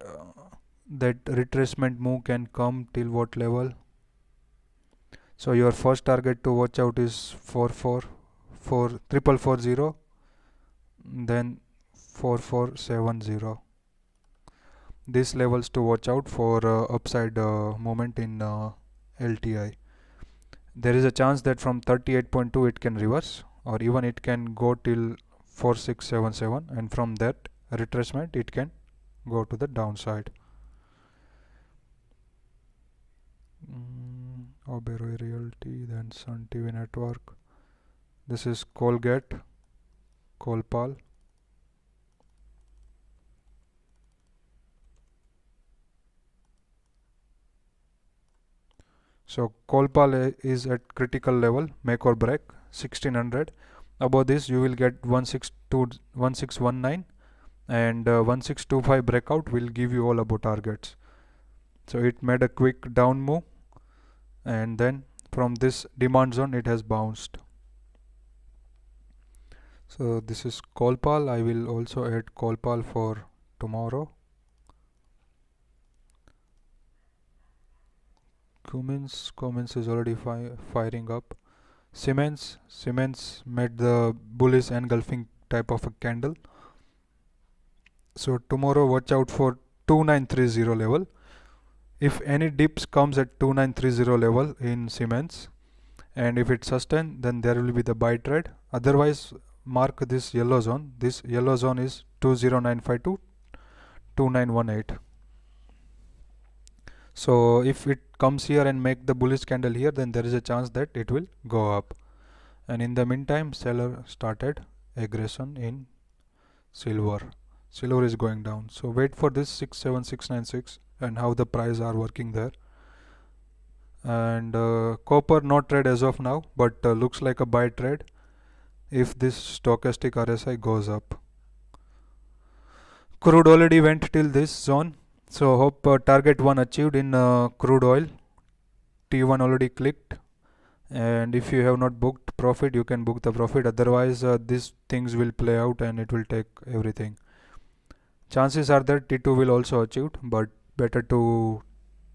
that retracement move can come till what level, so your first target to watch out is 4440, then 4470. These levels to watch out for upside movement in LTI. There is a chance that from 38.2 it can reverse, or even it can go till 4677, and from that retracement it can go to the downside. Oberoi Realty, then Sun TV Network. This is Colgate, Colpal. So Colpal is at critical level, make or break, 1600. Above this you will get 1619 and 1625 breakout will give you all above targets. So it made a quick down move, and then from this demand zone it has bounced. So this is Colpal. I will also add Colpal for tomorrow. Cummins is already firing up. Siemens made the bullish engulfing type of a candle. So tomorrow watch out for 2930 level. If any dips comes at 2930 level in Siemens, and if it sustains, then there will be the buy trade. Otherwise mark this yellow zone. This yellow zone is 20952, 2918. So if it comes here and make the bullish candle here, then there is a chance that it will go up. And in the meantime, seller started aggression in silver. Silver is going down. So wait for this 67696 and how the price are working there. And copper not trade as of now, but looks like a buy trade if this stochastic RSI goes up. Crude already went till this zone, so hope target 1 achieved in crude oil. T1 already clicked, and if you have not booked profit, you can book the profit. Otherwise these things will play out and it will take everything. Chances are that T2 will also achieved, but better to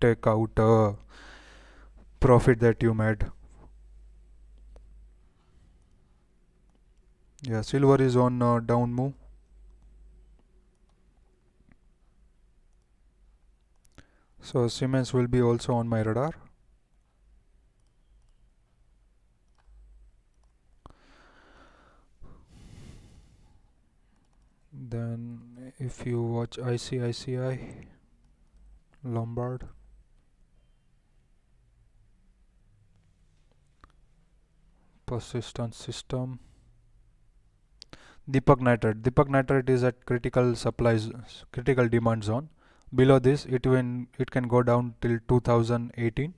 take out profit that you made. Yeah, silver is on down move. So Siemens will be also on my radar. Then if you watch ICICI, Lombard, persistent system, Deepak Nitrate is at critical supplies, critical demand zone. Below this, it can go down till 2018,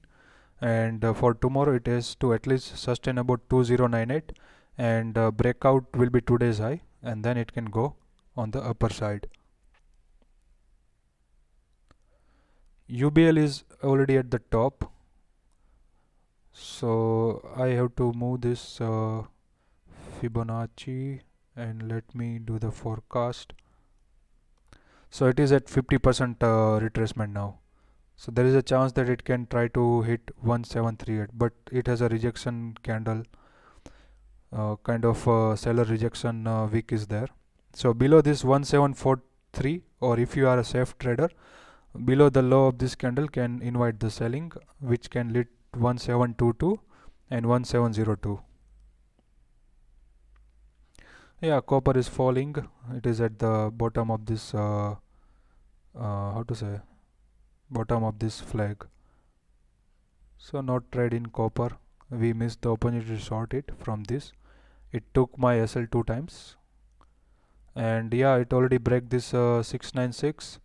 and for tomorrow it is to at least sustain about 2098, and breakout will be today's high, and then it can go on the upper side. UBL is already at the top, so I have to move this Fibonacci, and let me do the forecast. So it is at 50% retracement now, so there is a chance that it can try to hit 1738, but it has a rejection candle, kind of seller rejection wick is there. So below this 1743, or if you are a safe trader, below the low of this candle can invite the selling, which can lead 1722 and 1702. Yeah, copper is falling. It is at the bottom of this how to say, bottom of this flag. So not trade in copper. We missed the opportunity to short it from this. It took my SL 2 times, and yeah, it already break this 696.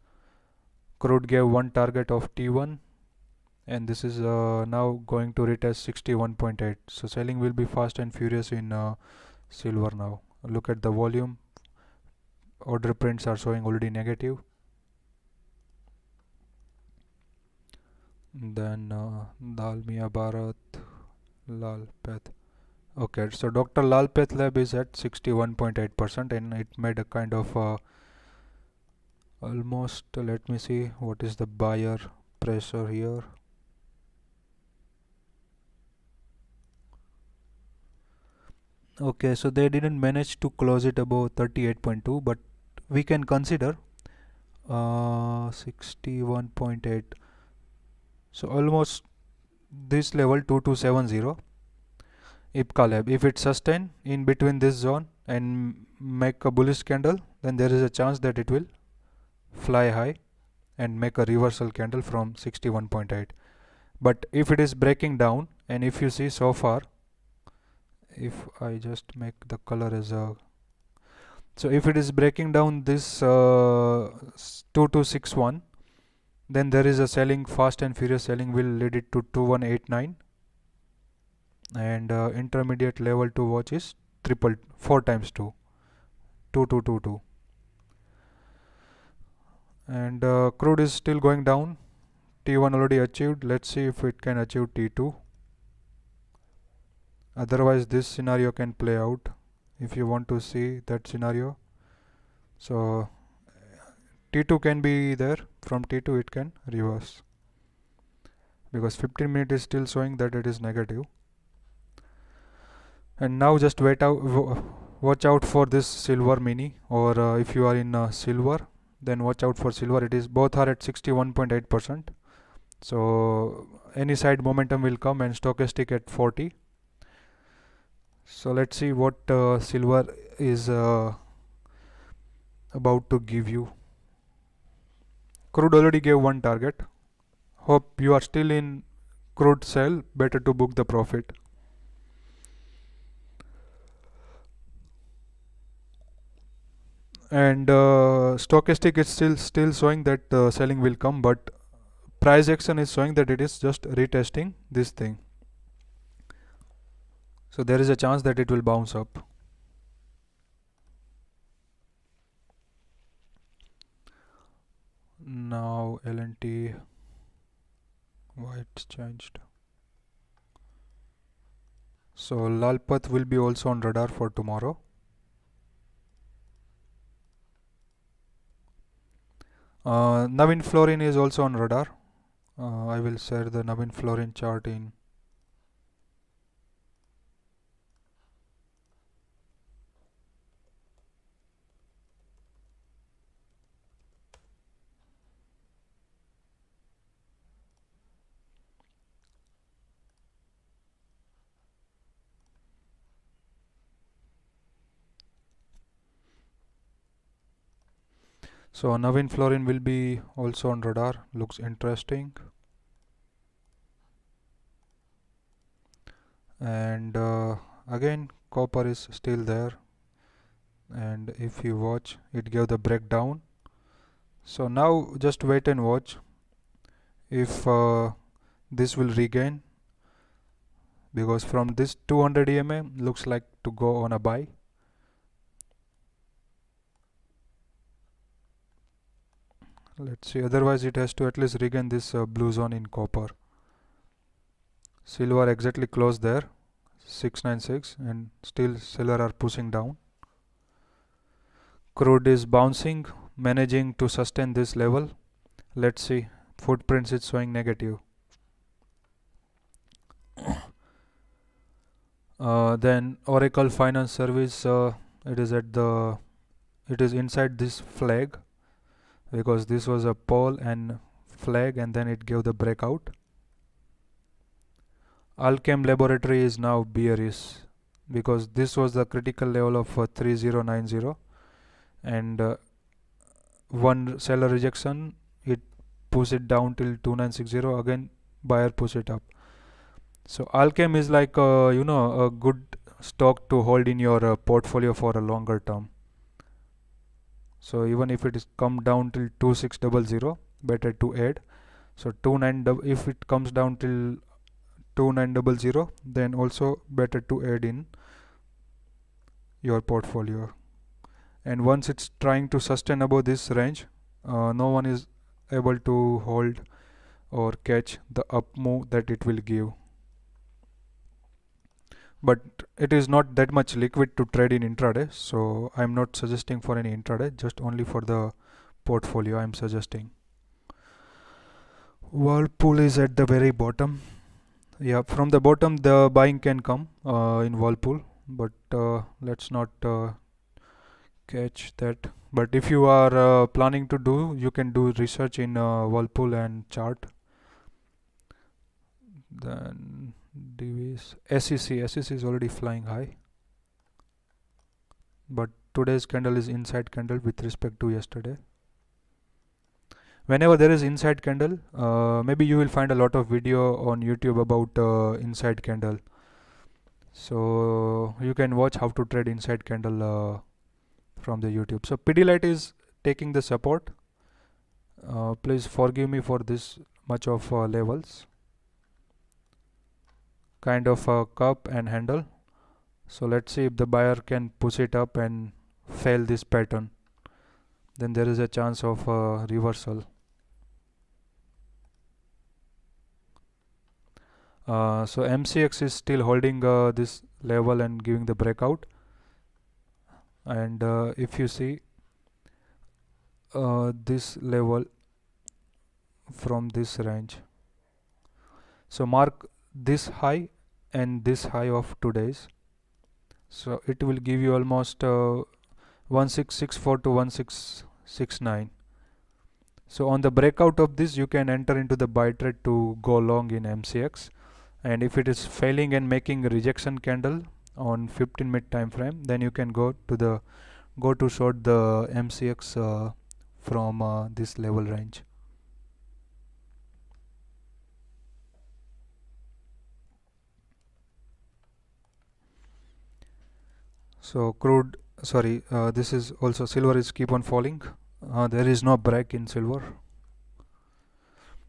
Crude gave one target of T1, and this is now going to retest 61.8. So selling will be fast and furious in silver now. Look at the volume. Order prints are showing already negative. Then Dalmia Bharat, Lalpath. Okay, so Dr. Lalpath Lab is at 61.8%, and it made a kind of almost, let me see what is the buyer pressure here. Okay, so they didn't manage to close it above 38.2, but we can consider 61.8. So almost this level 2270. IPCA Lab, if it sustain in between this zone and make a bullish candle, then there is a chance that it will fly high and make a reversal candle from 61.8. But if it is breaking down, and if you see so far, if I just make the color as a, so if it is breaking down this 2261, then there is a selling, fast and furious selling will lead it to 2189, and intermediate level to watch is 4 times 2, 2222. And crude is still going down. T1 already achieved. Let's see if it can achieve T2. Otherwise this scenario can play out if you want to see that scenario. So T2 can be there. From T2 it can reverse, because 15 minute is still showing that it is negative. And now just watch out for this silver mini, or if you are in silver, then watch out for silver. It is both are at 61.8%. So any side momentum will come, and stochastic at 40. So let's see what silver is about to give you. crude already gave one target. Hope you are still in crude sell, better to book the profit. And stochastic is still showing that selling will come, but price action is showing that it is just retesting this thing. So there is a chance that it will bounce up. Now LNT, why it's changed. So Lalpath will be also on radar for tomorrow. Navin Florin is also on radar. I will share the Navin Florin chart in. So Navin Florin will be also on radar. Looks interesting. And again copper is still there, and if you watch, it gave the breakdown. So now just wait and watch if this will regain, because from this 200 EMA looks like to go on a buy. Let's see, otherwise it has to at least regain this blue zone in copper. Silver exactly closed there, 696, and still seller are pushing down. Crude is bouncing, managing to sustain this level. Let's see, footprints is showing negative. Then Oracle Finance Service, it is inside this flag, because this was a pole and flag, and then it gave the breakout. Alchem Laboratory is now bearish, because this was the critical level of 3090, and one seller rejection, it pushed it down till 2960. Again buyer push it up. So Alchem is like a good stock to hold in your portfolio for a longer term. So even if it is come down till 2600, better to add. So if it comes down till 2900, then also better to add in your portfolio. And once it's trying to sustain above this range, no one is able to hold or catch the up move that it will give. But it is not that much liquid to trade in intraday, so I'm not suggesting for any intraday, just only for the portfolio I'm suggesting. Whirlpool is at the very bottom. Yeah, from the bottom the buying can come in Whirlpool, but let's not catch that. But if you are planning to do, you can do research in Whirlpool and chart. Then DVs, SEC is already flying high, but today's candle is inside candle with respect to yesterday. Whenever there is inside candle, maybe you will find a lot of video on YouTube about inside candle, so you can watch how to trade inside candle from the YouTube. So Pidilite is taking the support. Please forgive me for this much of levels, kind of a cup and handle. So let's see if the buyer can push it up and fail this pattern, then there is a chance of reversal. So MCX is still holding this level and giving the breakout, and if you see this level from this range, so mark this high and this high of today's, so it will give you almost 1664 to 1669. So on the breakout of this, you can enter into the buy trade to go long in MCX, and if it is failing and making a rejection candle on 15-minute time frame, then you can go to short the MCX from this level range. So crude, sorry, this is also silver is keep on falling. There is no break in silver,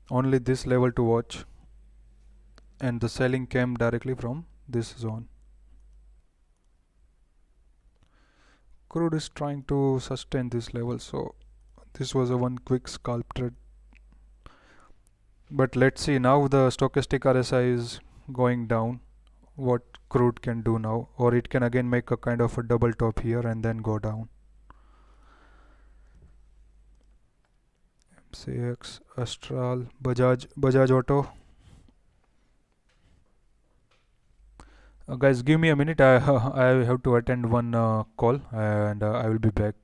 only this level to watch, and the selling came directly from this zone. Crude is trying to sustain this level, so this was a one quick scalp trade. But let's see, now the stochastic RSI is going down, what crude can do now, or it can again make a kind of a double top here and then go down. MCX, Astral, Bajaj Auto. Guys, give me a minute. I I have to attend one call, and I will be back.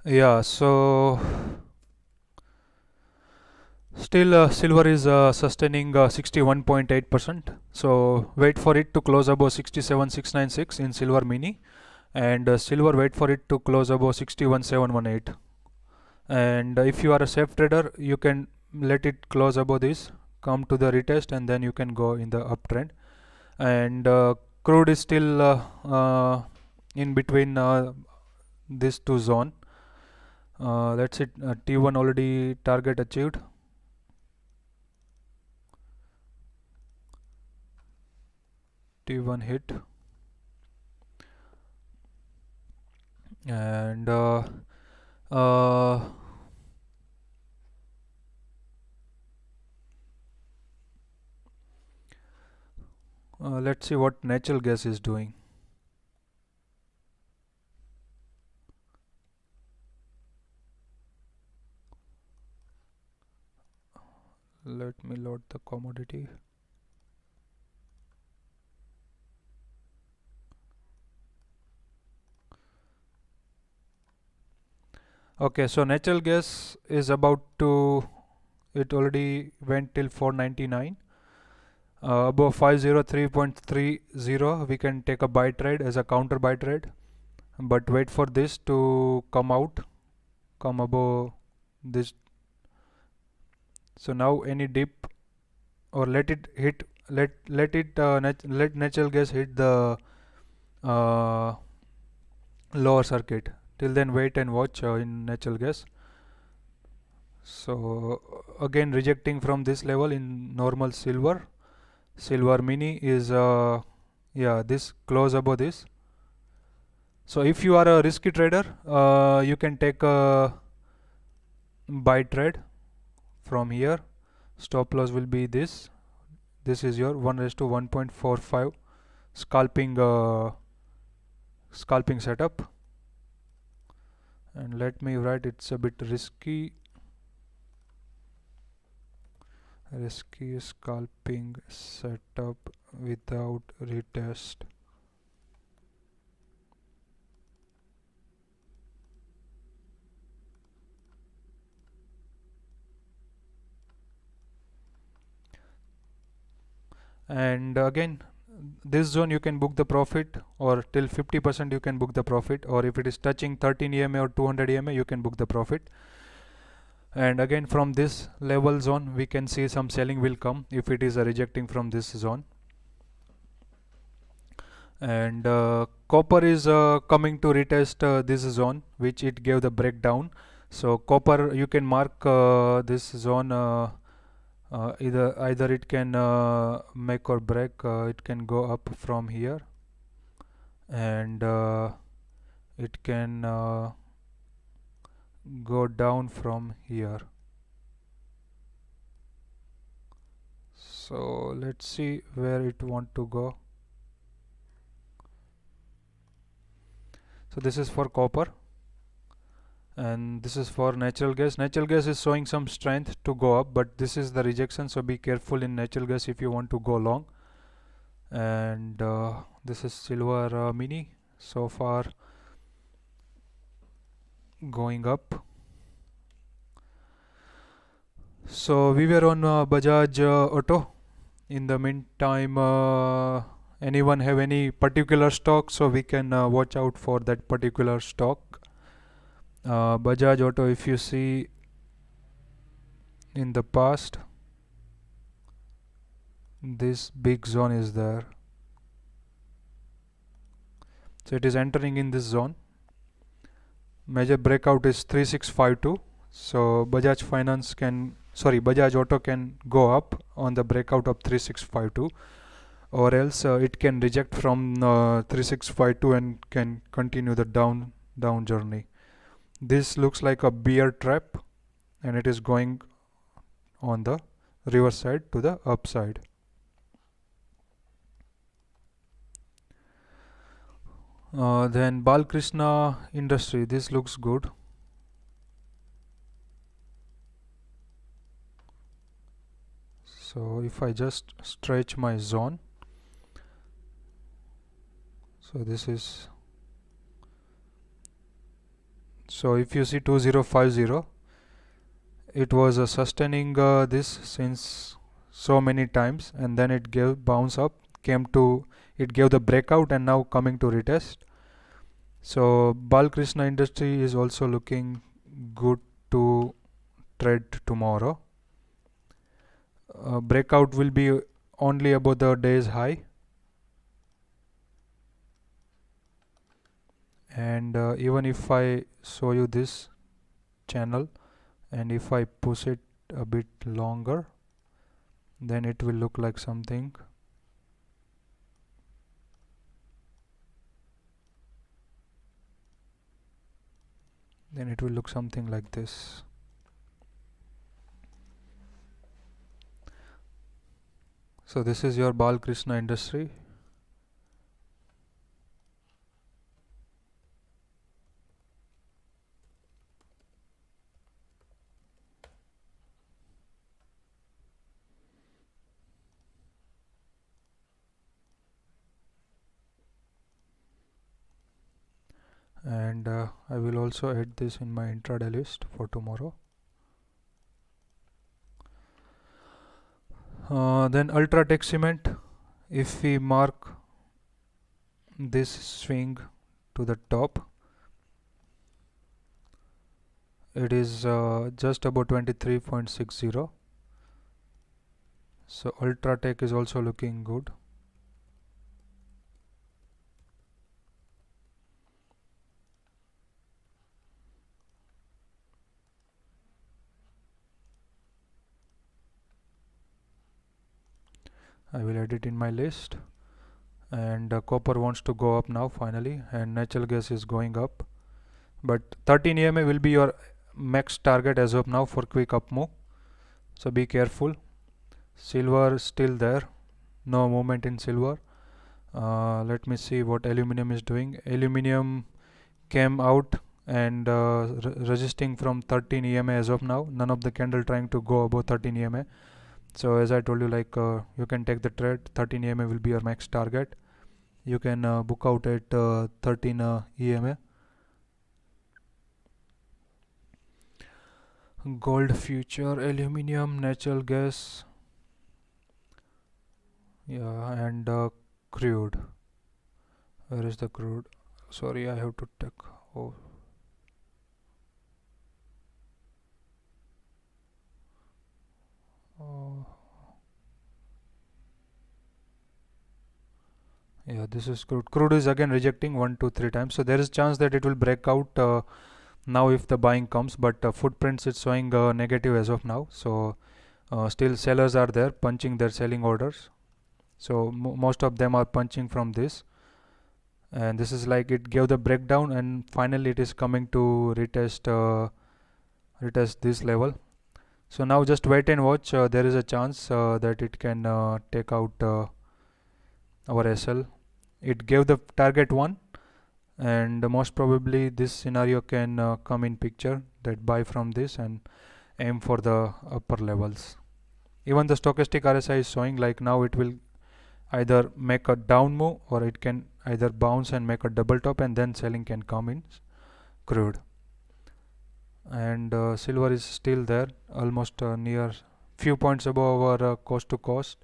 Yeah, so still silver is sustaining 61.8%. So wait for it to close above 67,696 in silver mini, and silver wait for it to close above 61,718. And if you are a safe trader, you can let it close above this, come to the retest, and then you can go in the uptrend. And crude is still in between these two zone. Let's see, T1 already target achieved. T1 hit, and let's see what natural gas is doing. Let me load the commodity. Okay, so natural gas is about to, it already went till 499. Above 503.30 we can take a buy trade as a counter buy trade, but wait for this to come out, come above this. So now any dip, or let it hit, let natural gas hit the lower circuit. Till then wait and watch in natural gas. So again rejecting from this level in normal silver. Silver mini is yeah, this close above this. So if you are a risky trader, you can take a buy trade from here. Stop loss will be this. This is your 1:1.45 scalping setup. And let me write, it's a bit risky scalping setup without retest. And again, this zone you can book the profit, or till 50% you can book the profit, or if it is touching 13 EMA or 200 EMA you can book the profit. And again from this level zone we can see some selling will come if it is rejecting from this zone. And copper is coming to retest this zone which it gave the breakdown. So copper, you can mark this zone, either it can make or break. It can go up from here, and it can go down from here. So let's see where it want to go. So this is for copper, and this is for natural gas. Natural gas is showing some strength to go up, but this is the rejection, so be careful in natural gas if you want to go long. And this is silver mini, so far going up. So we were on Bajaj Auto. In the meantime, anyone have any particular stock, so we can watch out for that particular stock? Bajaj Auto, if you see in the past, this big zone is there, so it is entering in this zone. Major breakout is 3652, so Bajaj Auto can go up on the breakout of 3652, or else it can reject from 3652 and can continue the down journey. This looks like a bear trap, and it is going on the reverse side to the upside. Then Balkrishna Industry, this looks good. So if I just stretch my zone, so this is, so if you see 2050, it was sustaining this since so many times, and then it gave bounce up, it gave the breakout, and now coming to retest. So Balkrishna Industry is also looking good to trade tomorrow. Breakout will be only about the day's high, and even if I show you this channel, and if I push it a bit longer, then it will look like something. Then it will look something like this. So this is your Balkrishna Industry. And I will also add this in my intraday list for tomorrow. Then Ultratech Cement, if we mark this swing to the top, it is just about 23.60. So Ultratech is also looking good. I will add it in my list. And copper wants to go up now finally, and natural gas is going up, but 13 EMA will be your max target as of now for quick up move, so be careful. Silver still there, no movement in silver. Let me see what aluminum is doing. Aluminum came out and resisting from 13 EMA as of now. None of the candle trying to go above 13 EMA. So as I told you, like you can take the trade. 13 EMA will be your max target. You can book out at 13 EMA. Gold future, aluminum, natural gas, yeah, and crude. Where is the crude? Sorry, I have to take. Oh. Oh. Yeah, this is crude. Crude is again rejecting 1, 2, 3 times. So there is chance that it will break out now if the buying comes. But footprints is showing negative as of now. So still sellers are there punching their selling orders. So most of them are punching from this. And this is like it gave the breakdown, and finally it is coming to retest this level. So now just wait and watch. There is a chance that it can take out our SL. It gave the target 1, and most probably this scenario can come in picture, that buy from this and aim for the upper levels. Even the stochastic RSI is showing like now it will either make a down move, or it can either bounce and make a double top, and then selling can come in crude. And silver is still there, almost near few points above our cost to cost.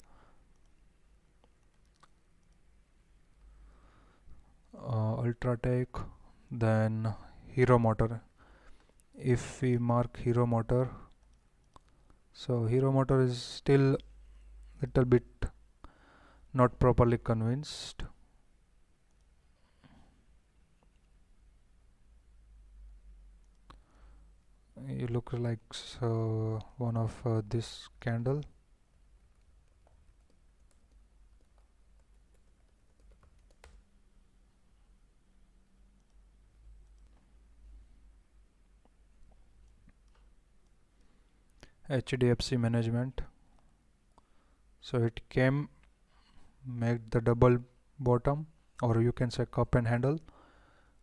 Ultratech, then Hero Motor. If we mark Hero Motor, so Hero Motor is still little bit not properly convinced. It looks like one of this candle. HDFC management, so it came, made the double bottom, or you can say cup and handle.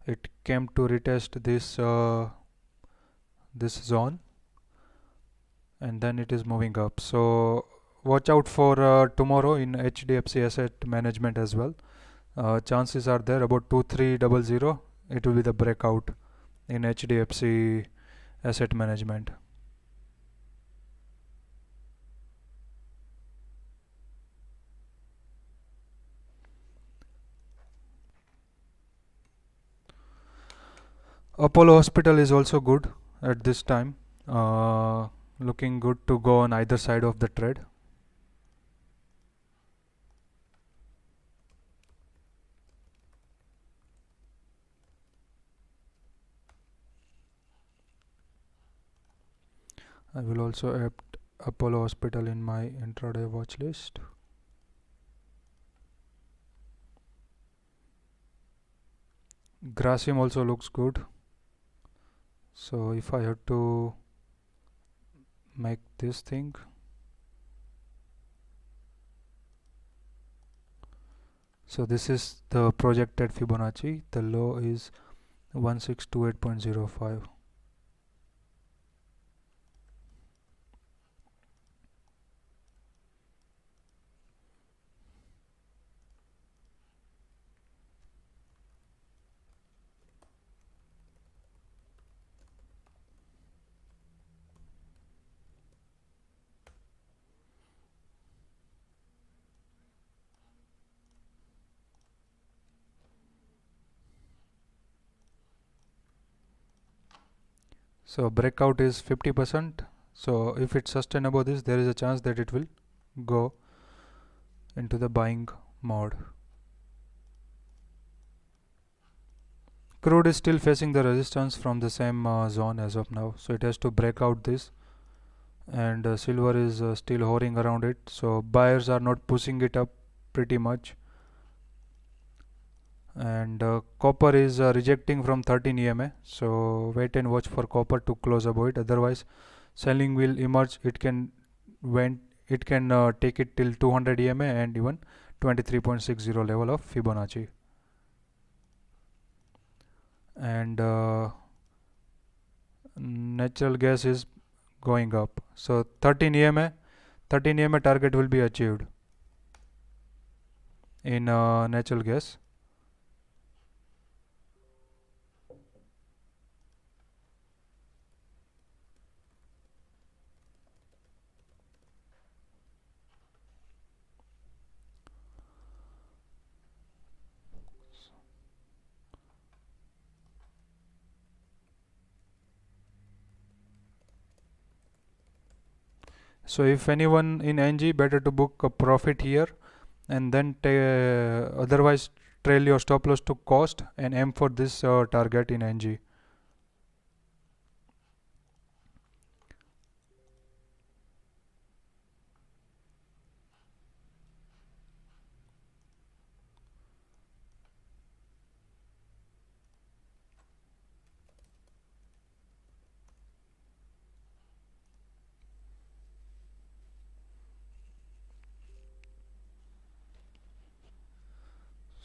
It came to retest this zone, and then it is moving up. So watch out for tomorrow in HDFC asset management as well. Chances are there about 2300 it will be the breakout in HDFC asset management. Apollo Hospital is also good at this time, looking good to go on either side of the trade. I will also add Apollo Hospital in my intraday watch list. Grasim also looks good. So if I have to make this thing, so this is the projected Fibonacci. The low is 1628.05. So breakout is 50%. So if it's sustainable this, there is a chance that it will go into the buying mode. Crude is still facing the resistance from the same zone as of now, so it has to break out this, and silver is still hovering around it, so buyers are not pushing it up pretty much. And copper is rejecting from 13 EMA, so wait and watch for copper to close above it, otherwise selling will emerge. It can take it till 200 EMA and even 23.60 level of Fibonacci. And natural gas is going up, so 13 EMA target will be achieved in natural gas. So if anyone in NG, better to book a profit here, and then otherwise trail your stop loss to cost and aim for this target in NG.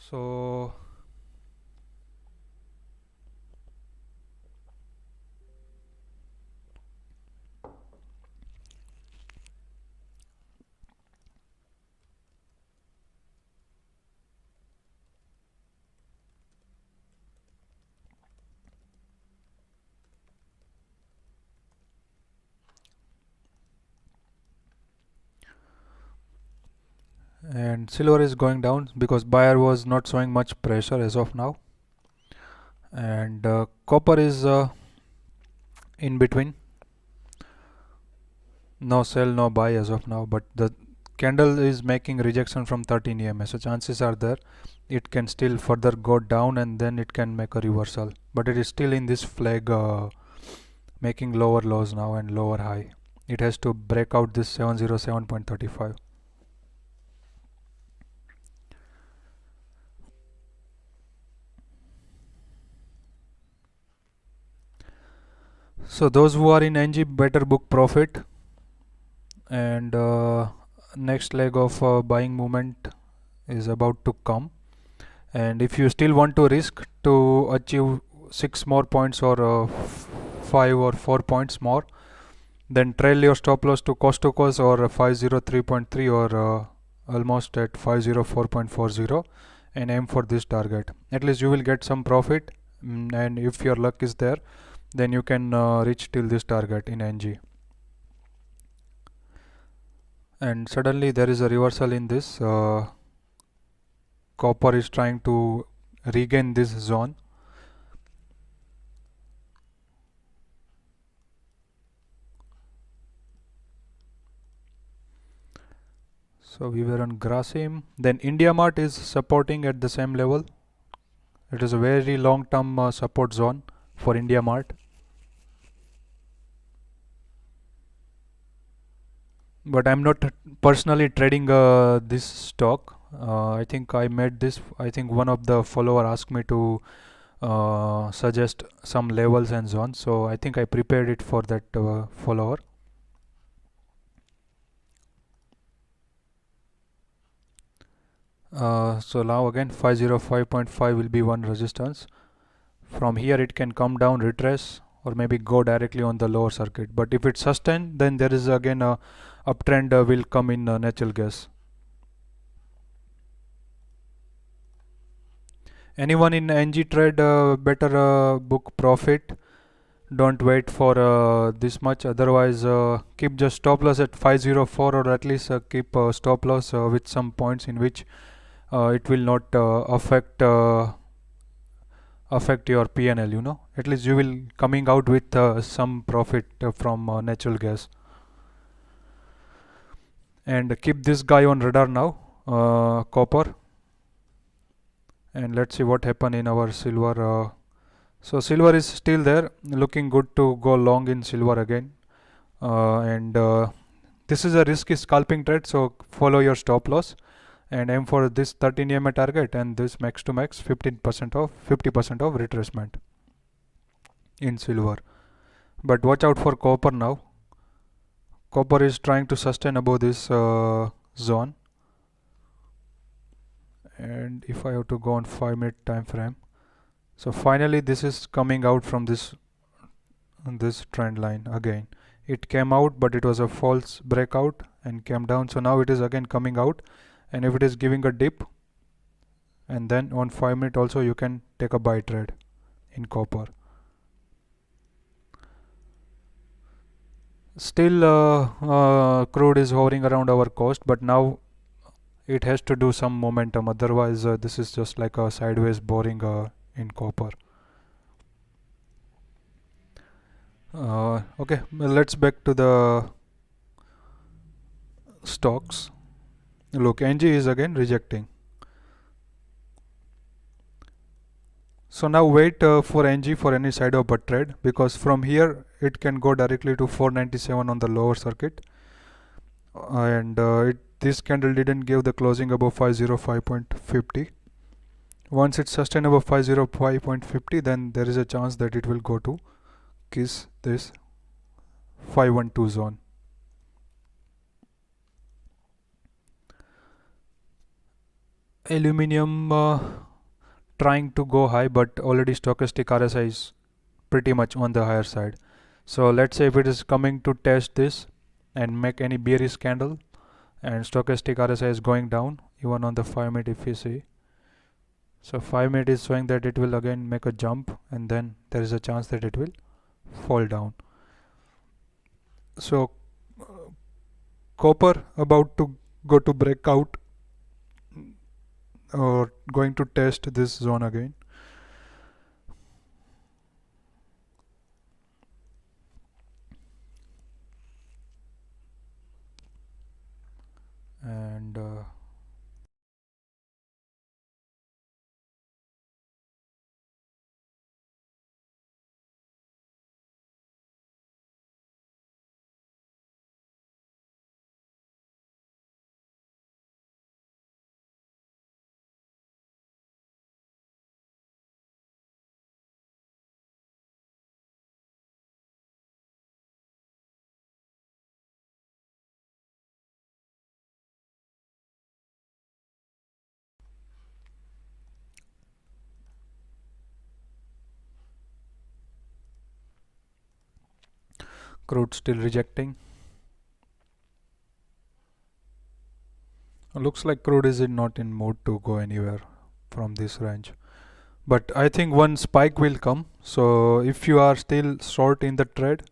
So and silver is going down because buyer was not showing much pressure as of now. And copper is in between. No sell, no buy as of now, but the candle is making rejection from 13 EMA, so chances are there it can still further go down and then it can make a reversal, but it is still in this flag making lower lows now and lower high. It has to break out this 707.35. So those who are in NG better book profit, and next leg of buying movement is about to come. And if you still want to risk to achieve 6 more points or 5 or 4 points more, then trail your stop loss to cost or 503.3 or almost at 504.40 and aim for this target. At least you will get some profit, and if your luck is there, then you can reach till this target in NG. And suddenly there is a reversal in this. Copper is trying to regain this zone. So we were on Grasim. Then India Mart is supporting at the same level. It is a very long term support zone for India Mart. But I'm not personally trading this stock. I think I made this. I think one of the follower asked me to suggest some levels and zones. So I think I prepared it for that follower. So now again 505.5 will be one resistance. From here it can come down, retrace, or maybe go directly on the lower circuit. But if it's sustained, then there is again a uptrend will come in natural gas. Anyone in NG trade better book profit. Don't wait for this much, otherwise keep just stop loss at 504, or at least keep stop loss with some points in which it will not affect your PNL, you know. At least you will coming out with some profit from natural gas. And keep this guy on radar now, copper. And let's see what happened in our silver. So silver is still there, looking good to go long in silver again. And this is a risky scalping trade, so follow your stop loss and aim for this 13 EMA target and this max to max 50% of retracement in silver. But watch out for copper now. Copper is trying to sustain above this zone. And if I have to go on 5-minute time frame, so finally this is coming out from this trend line again. It came out, but it was a false breakout and came down. So now it is again coming out, and if it is giving a dip, and then on 5-minute also you can take a buy trade in copper. Still crude is hovering around our cost, but now it has to do some momentum, otherwise this is just like a sideways boring in copper. Okay, well, let's back to the stocks. Look, NG is again rejecting. So now wait for NG for any side of a trade, because from here it can go directly to 497 on the lower circuit, and this candle didn't give the closing above 505.50. Once it's sustained above 505.50, then there is a chance that it will go to kiss this 512 zone. Aluminium trying to go high, but already stochastic RSI is pretty much on the higher side. So let's say if it is coming to test this and make any bearish candle, and stochastic RSI is going down even on the 5-minute if you see. So 5-minute is showing that it will again make a jump, and then there is a chance that it will fall down. So copper about to go to breakout or going to test this zone again. Crude still rejecting. Looks like crude is not in mood to go anywhere from this range. But I think one spike will come. So if you are still short in the trade,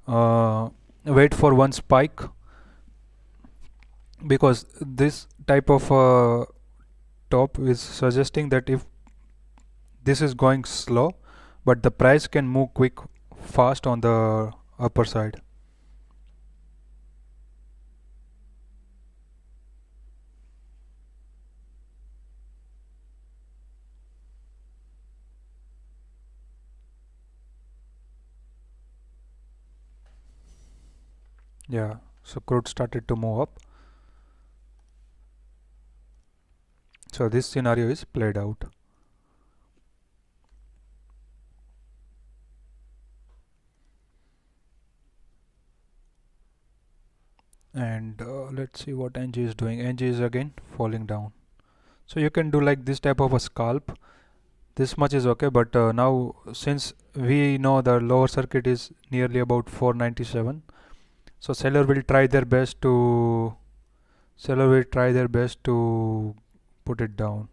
wait for one spike, because this type of top is suggesting that if this is going slow, but the price can move fast on the upper side. Yeah, so crude started to move up. So this scenario is played out. And let's see what NG is doing. NG is again falling down. So you can do like this type of a scalp. This much is okay, but now since we know the lower circuit is nearly about 497, so seller will try their best to put it down.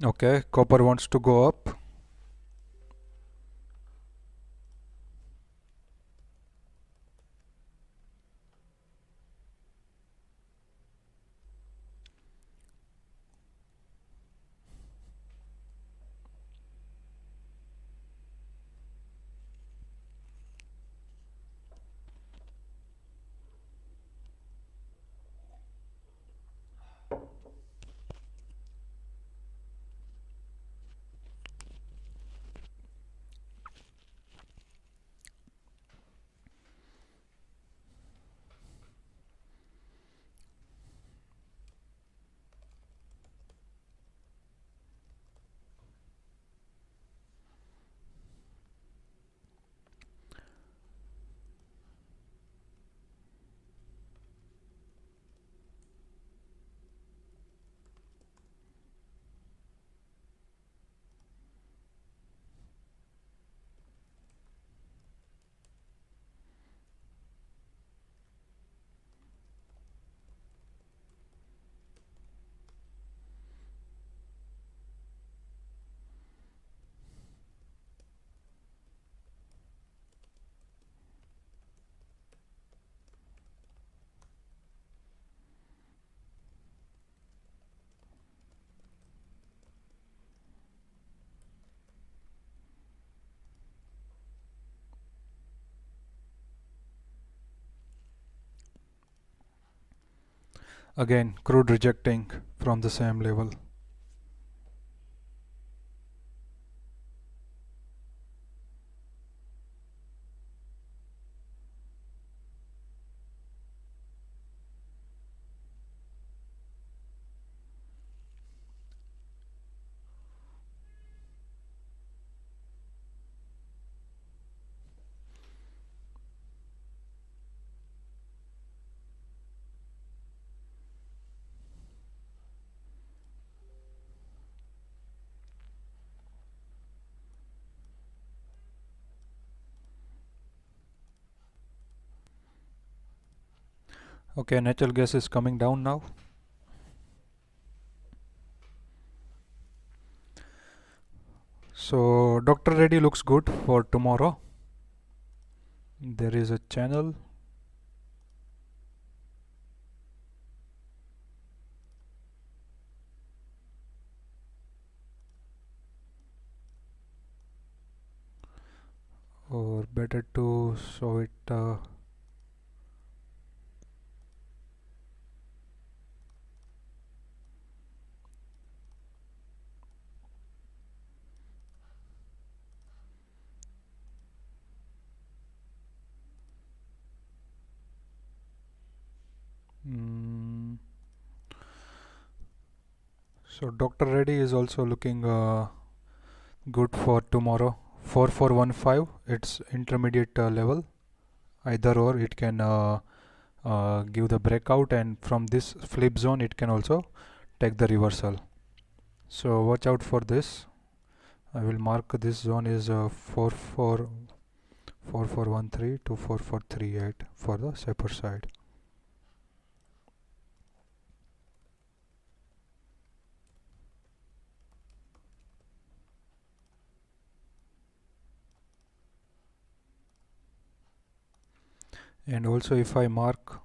Okay, copper wants to go up. Again, crude rejecting from the same level. Okay, natural gas is coming down now. So Dr. Reddy looks good for tomorrow. There is a channel. Or better to show it so Dr. Reddy is also looking good for tomorrow. 4415, it's intermediate level, either or it can give the breakout, and from this flip zone it can also take the reversal. So watch out for this. I will mark this zone is 4413 to 4438 for the safer side. And also if I mark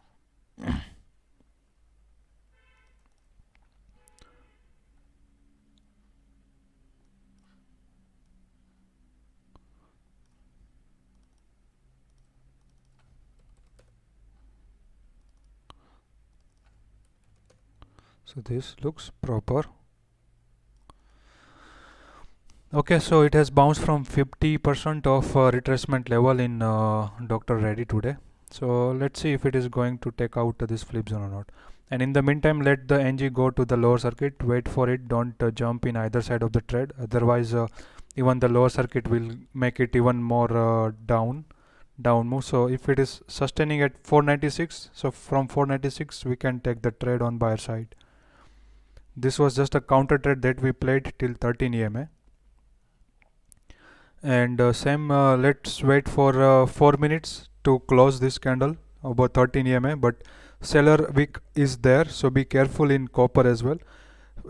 so this looks proper. Okay, so it has bounced from 50% of retracement level in Dr. Reddy today. So let's see if it is going to take out this flip zone or not. And in the meantime, let the NG go to the lower circuit. Wait for it. Don't jump in either side of the trade. Otherwise, even the lower circuit will make it even more down move. So if it is sustaining at 496, so from 496 we can take the trade on buyer side. This was just a counter trade that we played till 13 EMA. And same, let's wait for 4 minutes to close this candle about 13 EMA, but seller wick is there, so be careful in copper as well.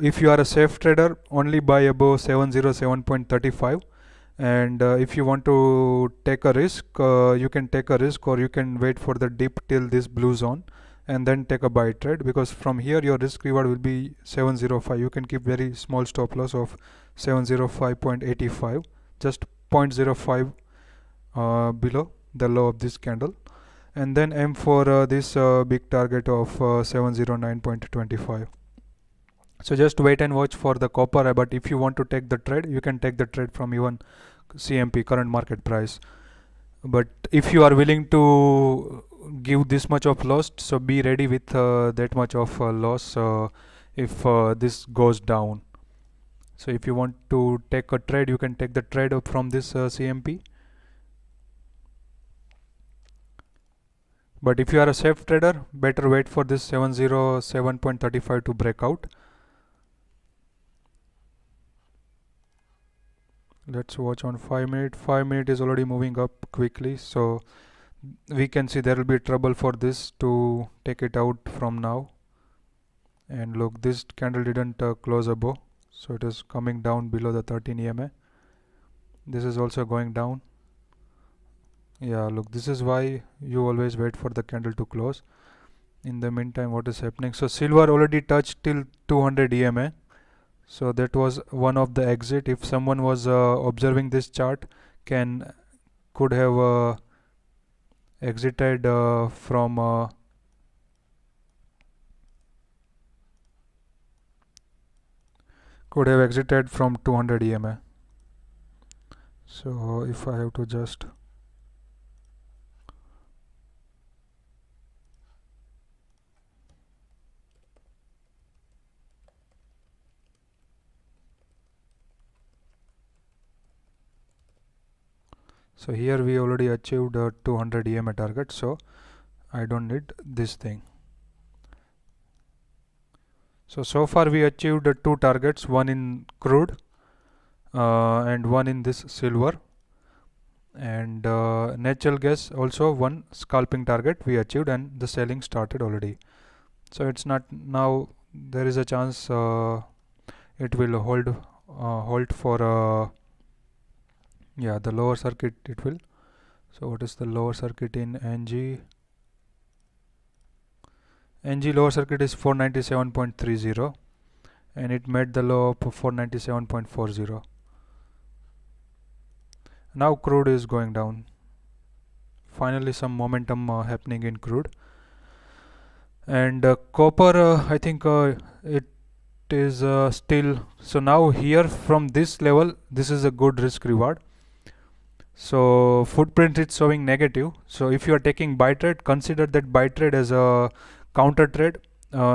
If you are a safe trader, only buy above 707.35, and if you want to take a risk, you can take a risk, or you can wait for the dip till this blue zone and then take a buy trade, because from here your risk reward will be 705. You can keep very small stop loss of 705.85, just 0.05 below the low of this candle, and then aim for this big target of 709.25. So just wait and watch for the copper, but if you want to take the trade, you can take the trade from even CMP, current market price. But if you are willing to give this much of loss, so be ready with that much of loss if this goes down. So if you want to take a trade, you can take the trade from this CMP. But if you are a safe trader, better wait for this 707.35 to break out. Let's watch on 5 minute. 5 minute is already moving up quickly, so we can see there will be trouble for this to take it out from now. And look, this candle didn't close above, so it is coming down below the 13 EMA. This is also going down. Yeah, look, this is why you always wait for the candle to close. In the meantime, what is happening? So silver already touched till 200 EMA, so that was one of the exit. If someone was observing this chart, could have exited from could have exited from 200 EMA. So if I have to just so here we already achieved 200 EMA target, so I don't need this thing. So far we achieved 2 targets, one in crude and one in this silver, and natural gas also one scalping target we achieved, and the selling started already. So it's not now, there is a chance it will hold for Yeah, the lower circuit it will. So what is the lower circuit in NG? NG lower circuit is 497.30 and it made the low of 497.40. Now crude is going down. Finally some momentum happening in crude. And copper, I think it is still, so now here from this level this is a good risk reward. So footprint is showing negative, so if you are taking buy trade, consider that buy trade as a counter trade,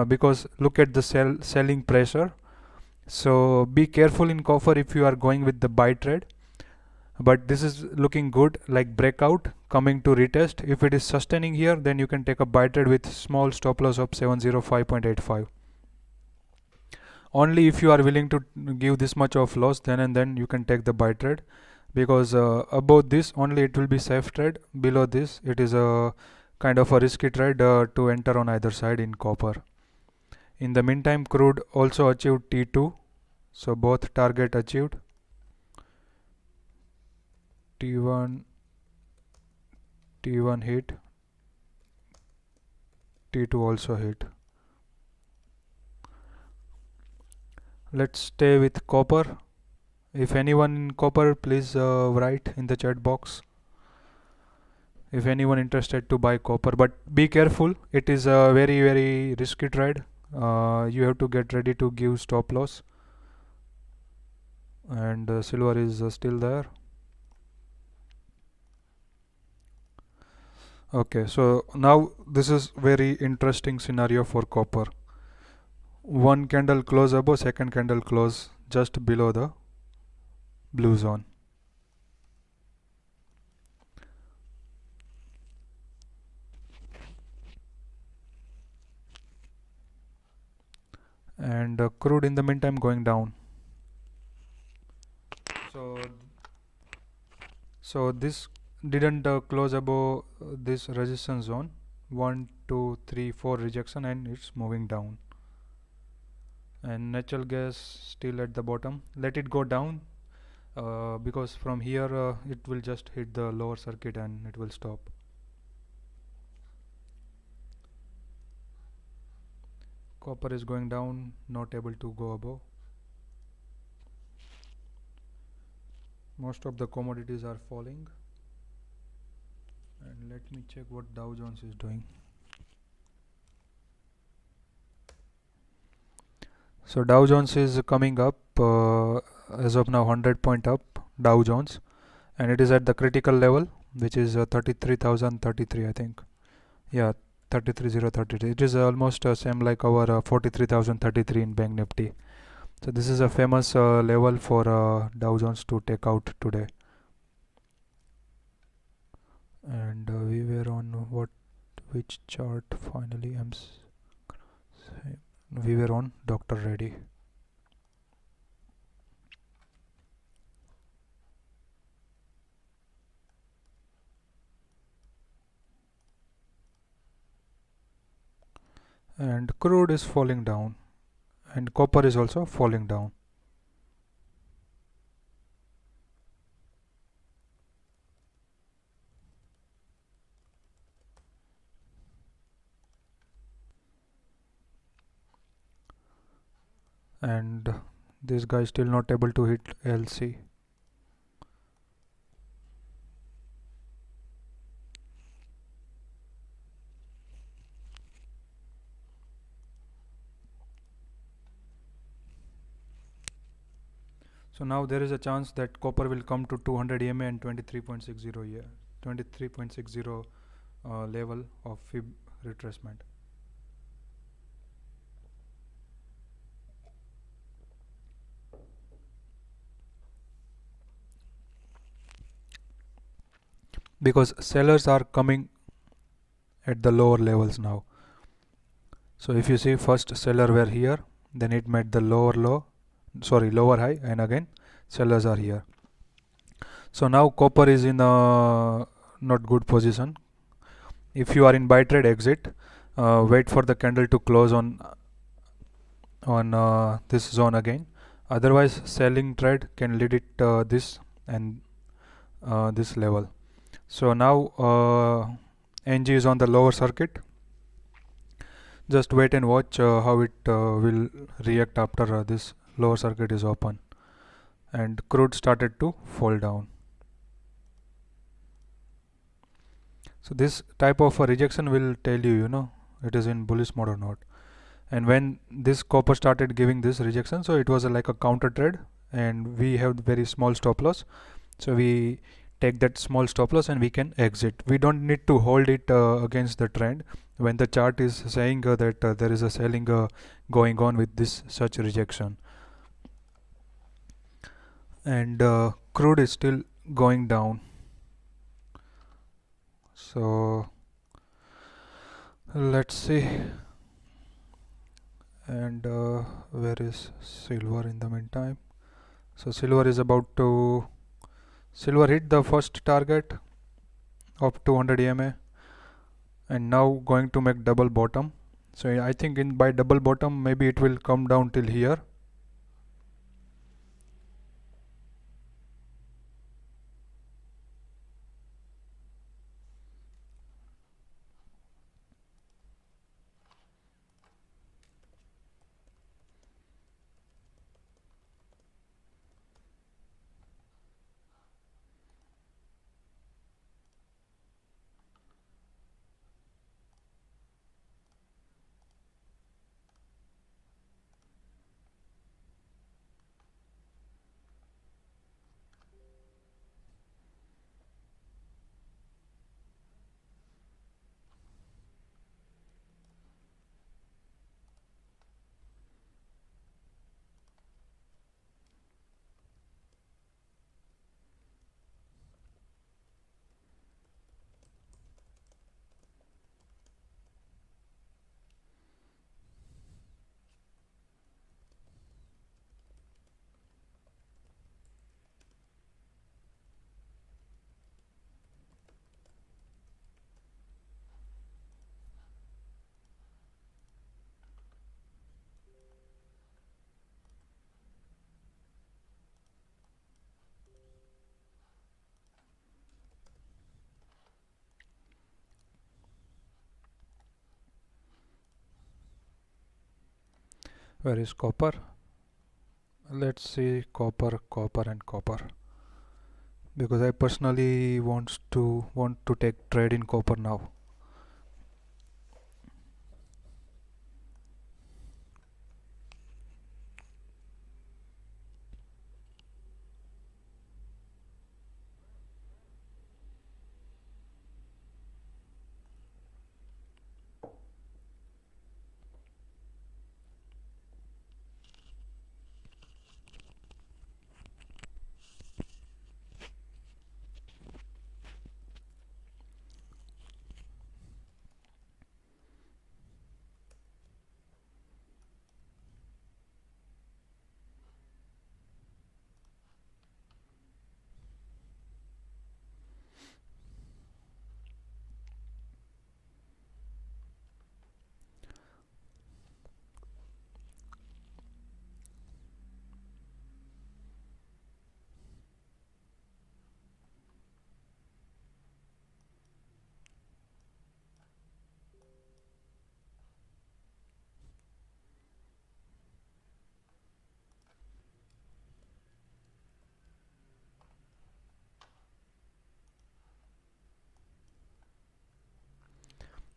because look at the selling pressure. So be careful in copper if you are going with the buy trade, but this is looking good, like breakout coming to retest. If it is sustaining here, then you can take a buy trade with small stop loss of 705.85. Only if you are willing to give this much of loss, then and then you can take the buy trade, because above this only it will be safe trade, below this it is a kind of a risky trade to enter on either side in copper. In the meantime, crude also achieved T2, so both target achieved. T1 hit, T2 also hit. Let's stay with copper. If anyone in copper, please write in the chat box if anyone interested to buy copper, but be careful, it is a very risky trade. You have to get ready to give stop loss. And silver is still there. Okay, so now this is very interesting scenario for copper. One candle close above, second candle close just below the blue zone. And crude in the meantime going down. So this didn't close above this resistance zone. 1 2 3 4 rejection, and it's moving down. And natural gas still at the bottom. Let it go down, because from here it will just hit the lower circuit and it will stop. Copper is going down, not able to go above. Most of the commodities are falling. And let me check what Dow Jones is doing. So Dow Jones is coming up, as of now 100 point up, Dow Jones, and it is at the critical level, which is 33,033, I think. Yeah, 33,033. It is almost same like our 43,033 in Banknifty. So this is a famous level for Dow Jones to take out today. And we were on which chart finally? We were on Dr. Reddy. And crude is falling down, and copper is also falling down. And this guy is still not able to hit LC. So now there is a chance that copper will come to 200 EMA and 23.60 23.60 level of fib retracement. Because sellers are coming at the lower levels now. So if you see, first seller were here, then it made the lower high, and again sellers are here. So now copper is in a not good position. If you are in buy trade, exit, wait for the candle to close on this zone again. Otherwise selling trade can lead it this, and this level. So now NG is on the lower circuit. Just wait and watch how it will react after this lower circuit is open. And crude started to fall down. So this type of rejection will tell you, it is in bullish mode or not. And when this copper started giving this rejection, so it was like a counter trade, and we have very small stop loss. So we take that small stop loss and we can exit. We don't need to hold it against the trend when the chart is saying that there is a selling going on with this such rejection. And crude is still going down. So let's see. And where is silver in the meantime? So silver hit the first target of 200 EMA and now going to make double bottom. So I think by double bottom maybe it will come down till here. Where is copper? Let's see copper and copper, because I personally want to take trade in copper now.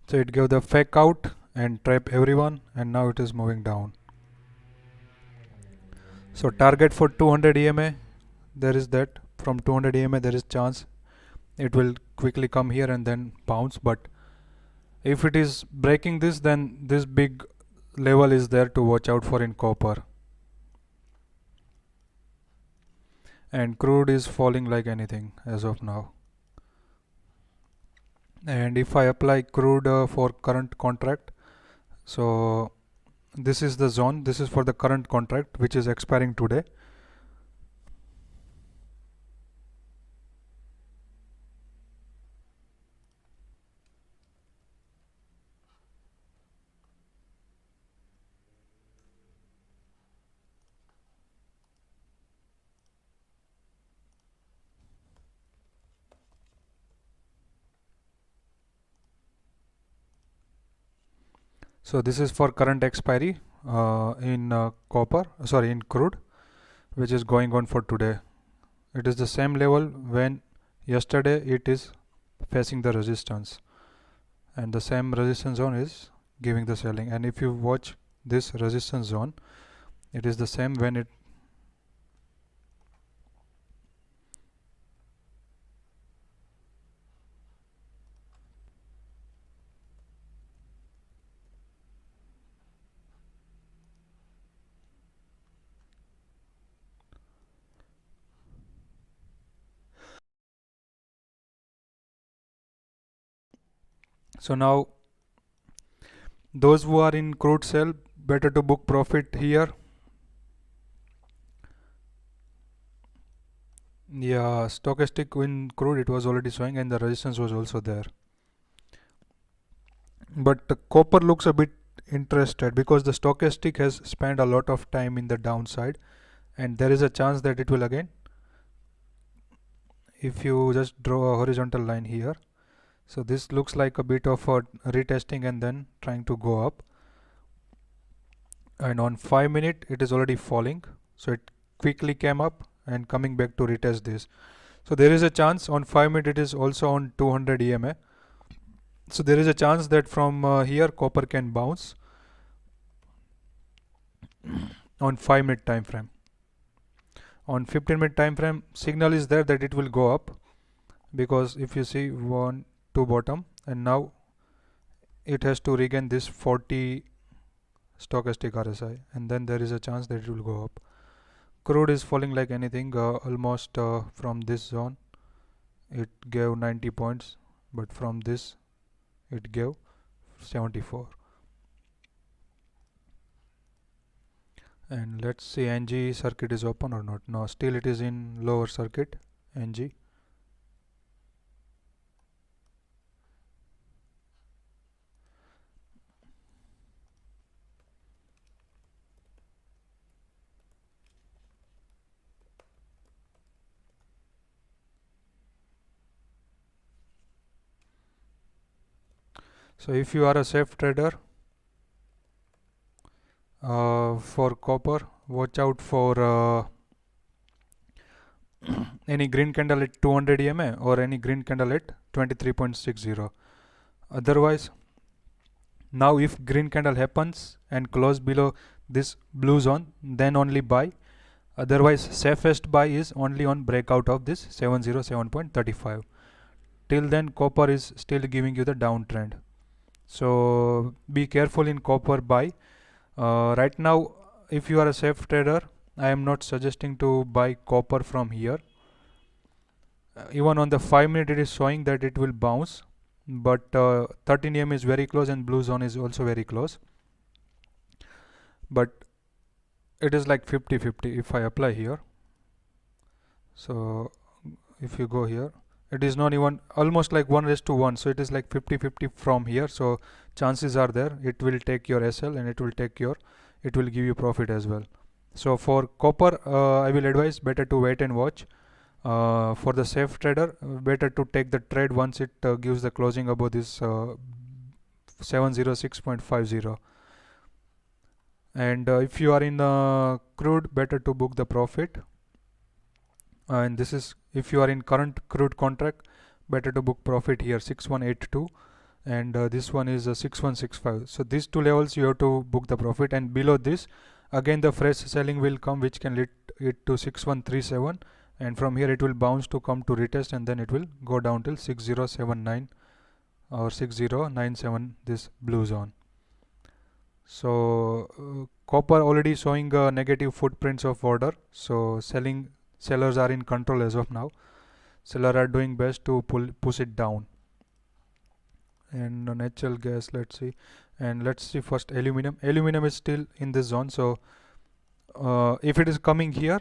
So it gave the fake out and trap everyone, and now it is moving down. So target for 200 EMA, there is that. From 200 EMA there is chance it will quickly come here and then bounce, but if it is breaking this, then this big level is there to watch out for in copper. And crude is falling like anything as of now. And if I apply crude for current contract, so this is the zone, this is for the current contract which is expiring today. So this is for current expiry in in crude, which is going on for today. It is the same level when yesterday it is facing the resistance, and the same resistance zone is giving the selling. And if you watch this resistance zone, it is the same when it so now those who are in crude sell, better to book profit here. Yeah, stochastic in crude it was already showing, and the resistance was also there. But the copper looks a bit interested because the stochastic has spent a lot of time in the downside, and there is a chance that it will again, if you just draw a horizontal line here, so this looks like a bit of a retesting and then trying to go up. And on 5 minute it is already falling, so it quickly came up and coming back to retest this. So there is a chance on 5 minute it is also on 200 EMA. So there is a chance that from here copper can bounce on 5 minute time frame. On 15 minute time frame, signal is there that it will go up, because if you see 1 to bottom, and now it has to regain this 40 stochastic RSI, and then there is a chance that it will go up. Crude is falling like anything, almost from this zone it gave 90 points, but from this it gave 74. And let's see NG circuit is open or not. No, still it is in lower circuit NG. So if you are a safe trader for copper, watch out for any green candle at 200 EMA or any green candle at 23.60. Otherwise, now if green candle happens and close below this blue zone, then only buy. Otherwise, safest buy is only on breakout of this 707.35. Till then copper is still giving you the downtrend. So be careful in copper buy. Right now, if you are a safe trader, I am not suggesting to buy copper from here. Even on the 5 minute it is showing that it will bounce, but 13 EM is very close and blue zone is also very close. But it is like 50-50 if I apply here. So if you go here, it is not even almost like 1:1, so it is like 50-50 from here. So chances are there it will take your SL and it will give you profit as well. So for copper, I will advise better to wait and watch. For the safe trader, better to take the trade once it gives the closing above this 706.50. And if you are in crude, better to book the profit. And this is if you are in current crude contract, better to book profit here 6182, and this one is 6165. So these two levels you have to book the profit, and below this again the fresh selling will come, which can lead it to 6137, and from here it will bounce to come to retest, and then it will go down till 6079 or 6097, this blue zone. So copper already showing negative footprints of order, so sellers are in control as of now. Sellers are doing best to push it down. And natural gas, let's see, and let's see first aluminum. Aluminum is still in this zone, so if it is coming here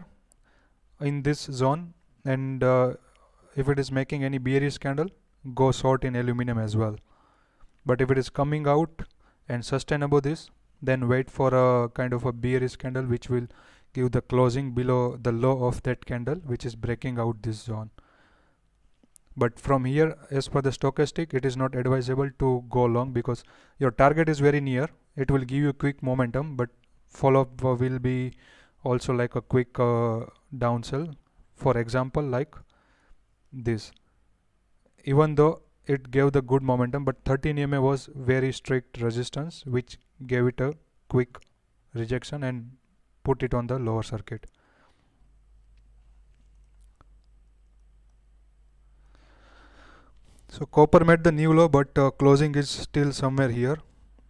in this zone, and if it is making any bearish candle, go short in aluminum as well. But if it is coming out and sustain above this, then wait for a kind of a bearish candle which will give the closing below the low of that candle, which is breaking out this zone. But from here, as per the stochastic, it is not advisable to go long because your target is very near. it will give you quick momentum, but follow-up will be also like a quick down sell. For example, like this, even though it gave the good momentum, but 13 EMA was very strict resistance, which gave it a quick rejection and put it on the lower circuit. So copper made the new low, but closing is still somewhere here.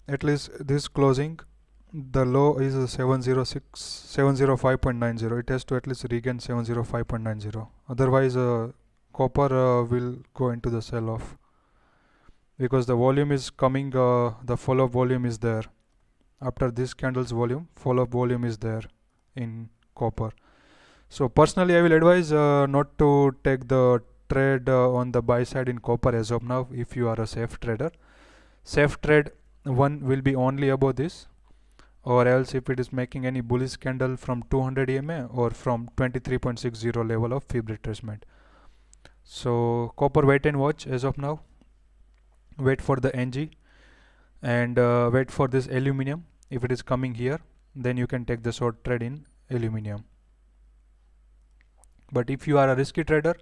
At least this closing, the low is 705.90. It has to at least regain 705.90. Otherwise, copper will go into the sell off, because the volume is coming, the follow-up volume is there. After this candle's volume, follow-up volume is there in copper. So personally, I will advise not to take the trade on the buy side in copper as of now. If you are a safe trader, safe trade one will be only above this, or else if it is making any bullish candle from 200 EMA or from 23.60 level of fib retracement. So copper wait and watch as of now. Wait for the NG and wait for this aluminum. If it is coming here, then you can take the short trade in aluminum. But if you are a risky trader,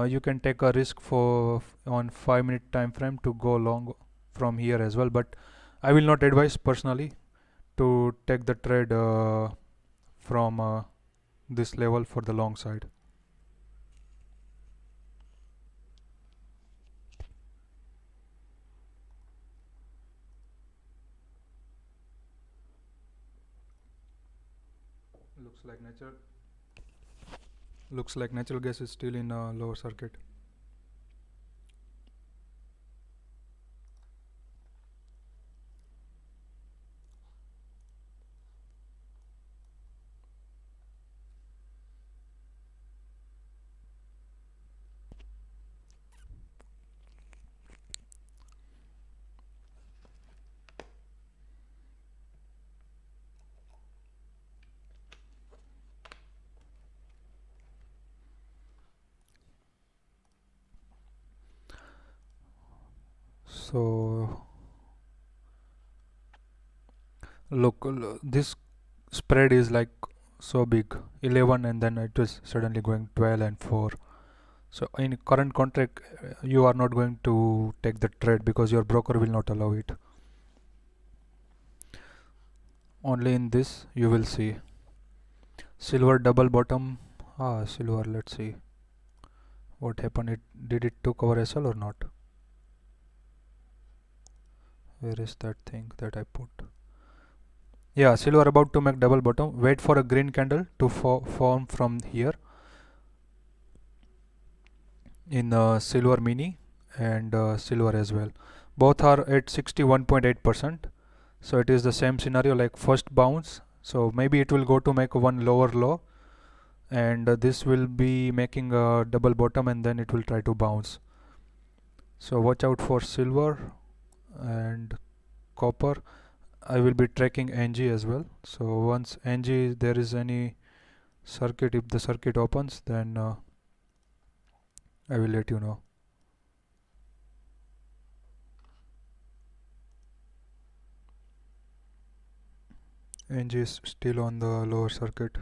you can take a risk for on 5-minute time frame to go long from here as well. But I will not advise personally to take the trade from this level for the long side. Looks like natural gas is still in a lower circuit. So look, this spread is like so big, 11, and then it is suddenly going 12 and 4. So in current contract, you are not going to take the trade because your broker will not allow it. Only in this you will see silver double bottom. Silver, let's see what happened. Did it took our SL or not? Where is that thing that I put? Yeah, silver about to make double bottom. Wait for a green candle to form from here in silver mini and silver as well. Both are at 61.8%. So it is the same scenario like first bounce. So maybe it will go to make one lower low, and this will be making a double bottom, and then it will try to bounce. So watch out for silver and copper. I will be tracking NG as well. So once NG there is any circuit, if the circuit opens, then I will let you know. NG is still on the lower circuit.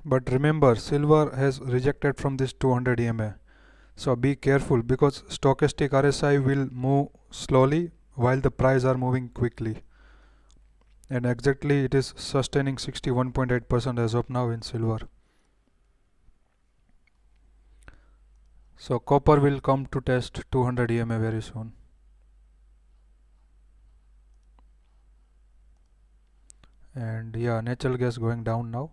But remember, silver has rejected from this 200 EMA. So be careful, because stochastic RSI will move slowly while the price are moving quickly. And exactly it is sustaining 61.8% as of now in silver. So copper will come to test 200 EMA very soon. And yeah, natural gas going down now.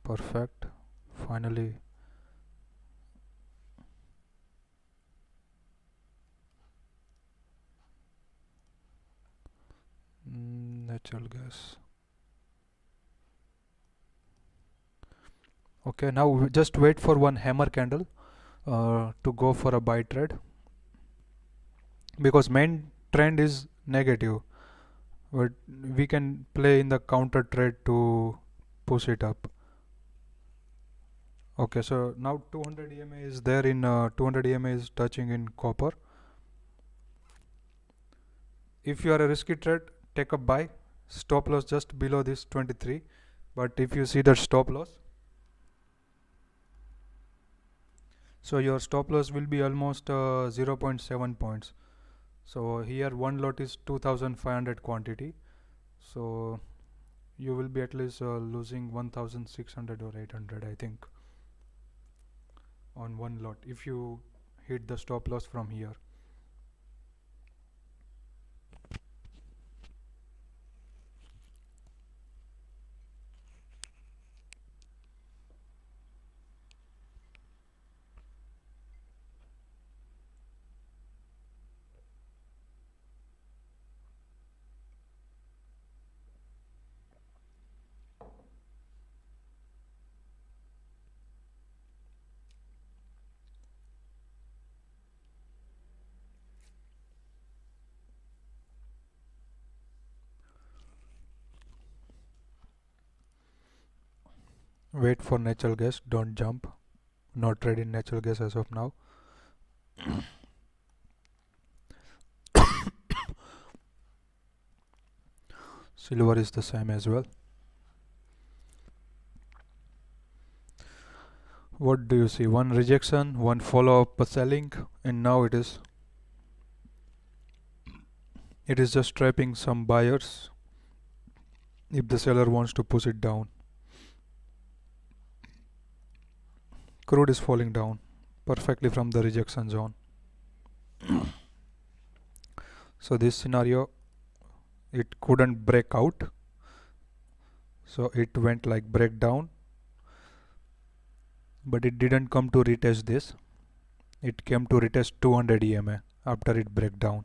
Perfect. Finally. Natural gas. Okay, now we just wait for one hammer candle to go for a buy trade, because main trend is negative, but we can play in the counter trade to push it up. Okay, so now 200 EMA is there in 200 EMA is touching in copper. If you are a risky trade, take a buy. Stop loss just below this 23. But if you see the stop loss, so your stop loss will be almost 0.7 points. So here one lot is 2500 quantity. So you will be at least losing 1600 or 800, I think, on one lot if you hit the stop loss from here. Wait for natural gas, don't jump. Not trade in natural gas as of now. Silver is the same as well. What do you see? One rejection, one follow up selling, and now it is just trapping some buyers if the seller wants to push it down. Crude is falling down perfectly from the rejection zone. So this scenario, it couldn't break out, so it went like breakdown, but it didn't come to retest this. It came to retest 200 EMA after it break down.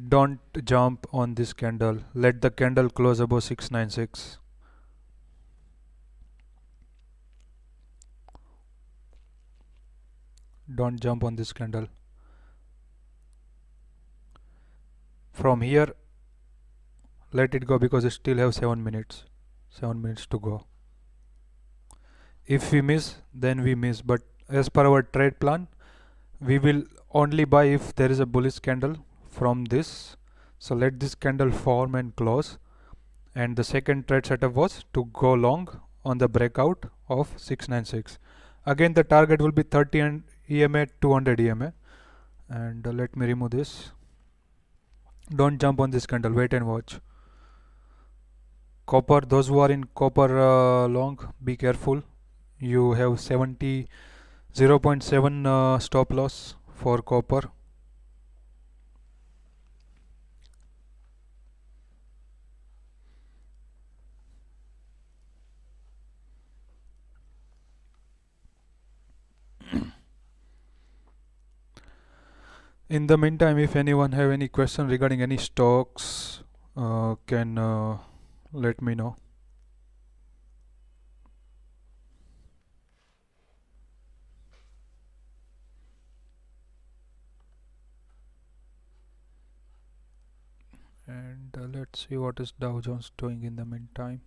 Don't jump on this candle. Let the candle close above 696. Don't jump on this candle. From here, let it go, because it still have 7 minutes. 7 minutes to go. If we miss, then we miss. But as per our trade plan, we will only buy if there is a bullish candle from this. So let this candle form and close. And the second trade setup was to go long on the breakout of 696. Again, the target will be 30 and EMA, 200 EMA. And let me remove this. Don't jump on this candle, wait and watch. Copper, those who are in copper long, be careful. You have 0.7 stop loss for copper. In the meantime, if anyone have any question regarding any stocks, can let me know. And let's see what is Dow Jones doing in the meantime.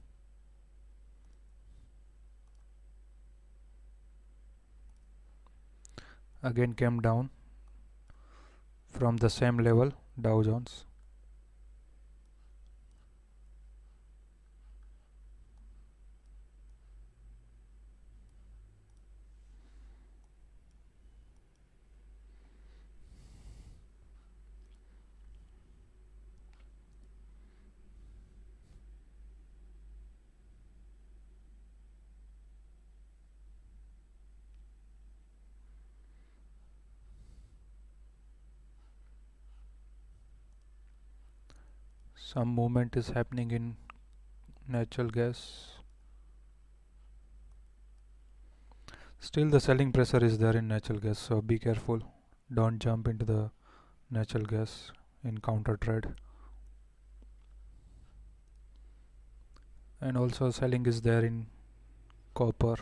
Again came down from the same level, Dow Jones. Some movement is happening in natural gas. Still the selling pressure is there in natural gas, so be careful. Don't jump into the natural gas in counter trade. And also selling is there in copper.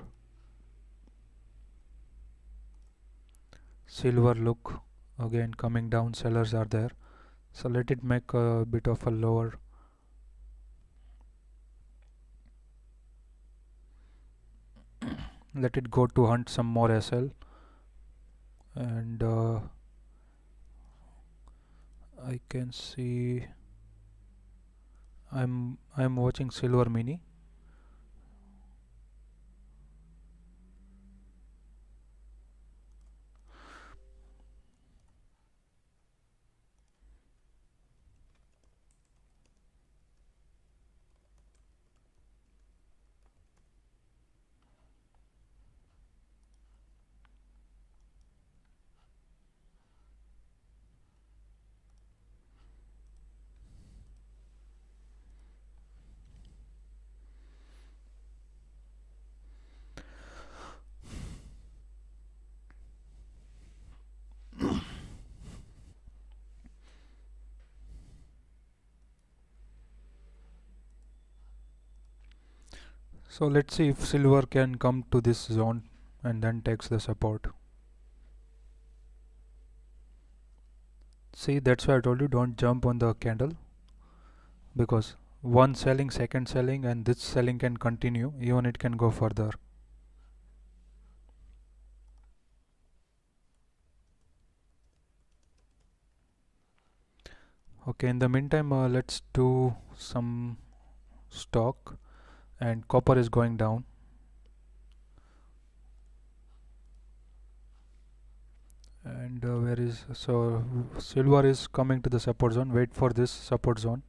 Silver, look, again coming down, sellers are there. So let it make a bit of a lower. Let it go to hunt some more SL. And I can see I'm watching silver mini. So let's see if silver can come to this zone and then takes the support. See, that's why I told you don't jump on the candle, because one selling, second selling, and this selling can continue, even it can go further. Okay, in the meantime, let's do some stock. And copper is going down. And where is, so silver is coming to the support zone. Wait for this support zone.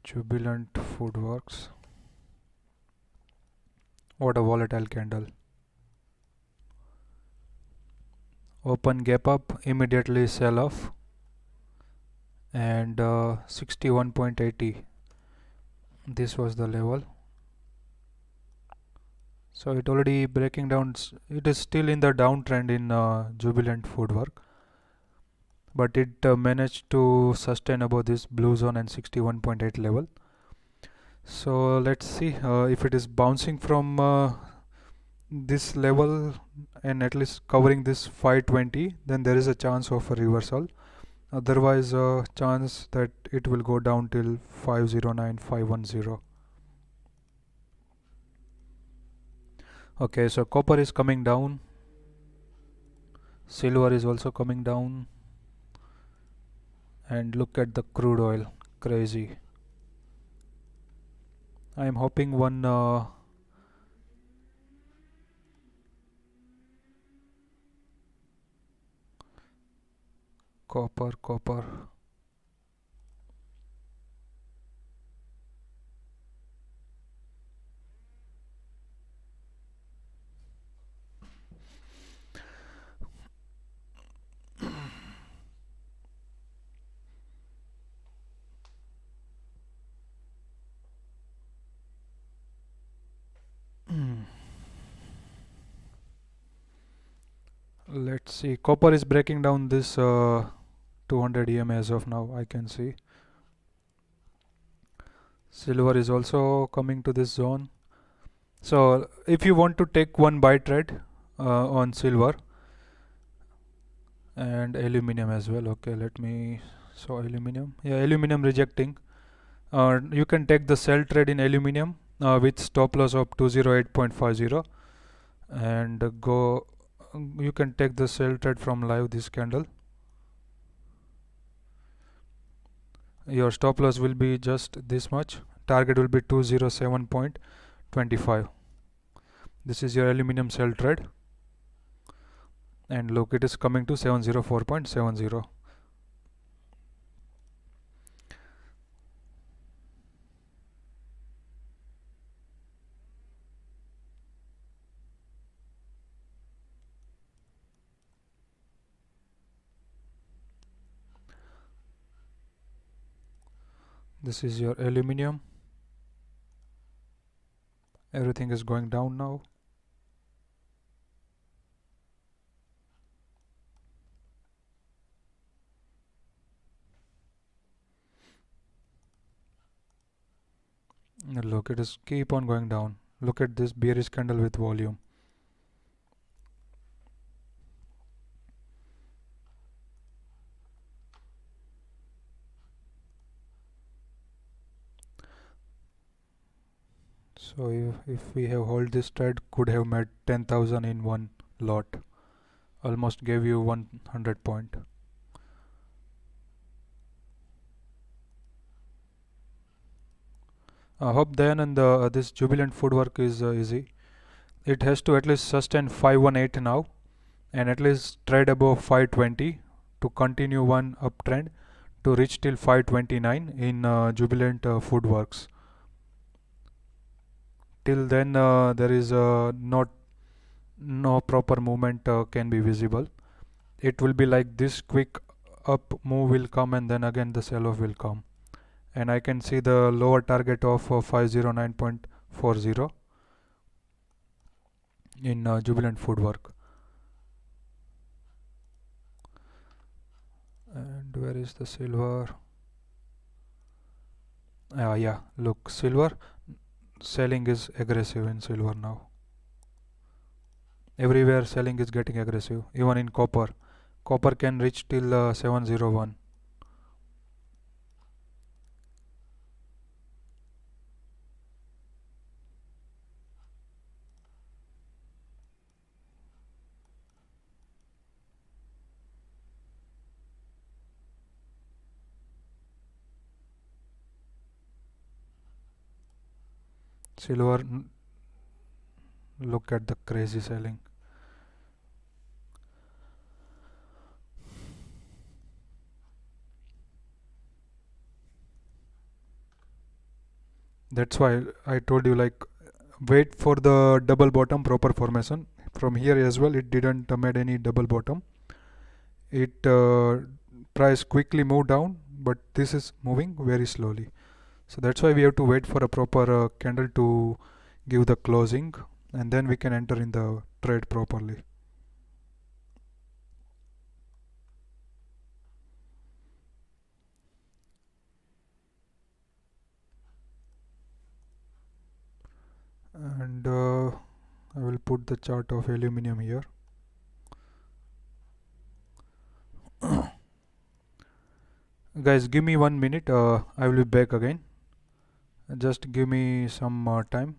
Jubilant Foodworks. What a volatile candle. Open gap up, immediately sell off, and 61.80, this was the level. So it already breaking down. It is still in the downtrend in Jubilant Foodwork, but it managed to sustain above this blue zone and 61.8 level. So let's see if it is bouncing from this level and at least covering this 520, then there is a chance of a reversal. Otherwise chance that it will go down till 509, 510. Okay, so copper is coming down, silver is also coming down, and look at the crude oil, crazy. I am hoping one copper. Let's see, copper is breaking down this 200 EM as of now, I can see. Silver is also coming to this zone. So if you want to take one buy trade on silver, and aluminum as well. Okay, let me, so aluminum, yeah, aluminum rejecting. You can take the sell trade in aluminum with stop loss of 208.50 and go, you can take the sell trade from live this candle. Your stop loss will be just this much, target will be 207.25. this is your aluminum sell trade, and look, it is coming to 704.70. This is your aluminum. Everything is going down now. Look, it is keep on going down. Look at this bearish candle with volume. So if we have hold this trade, could have made 10,000 in one lot. Almost gave you 100 point. I hope then and this Jubilant footwork is easy. It has to at least sustain 518 now and at least trade above 520 to continue one uptrend to reach till 529 in Jubilant Foodworks. Till then there is no proper movement can be visible. It will be like this quick up move will come and then again the sell off will come, and I can see the lower target of 509.40 in Jubilant Foodwork. And where is the silver? Yeah, look, silver selling is aggressive in silver now. Everywhere selling is getting aggressive, even in copper. Copper can reach till 701. Silver, look at the crazy selling. That's why I told you, like, wait for the double bottom proper formation. From here as well, it didn't made any double bottom. It price quickly moved down, but this is moving very slowly. So that's why we have to wait for a proper candle to give the closing, and then we can enter in the trade properly. And I will put the chart of aluminum here. Guys, give me 1 minute. I will be back again. Just give me some time.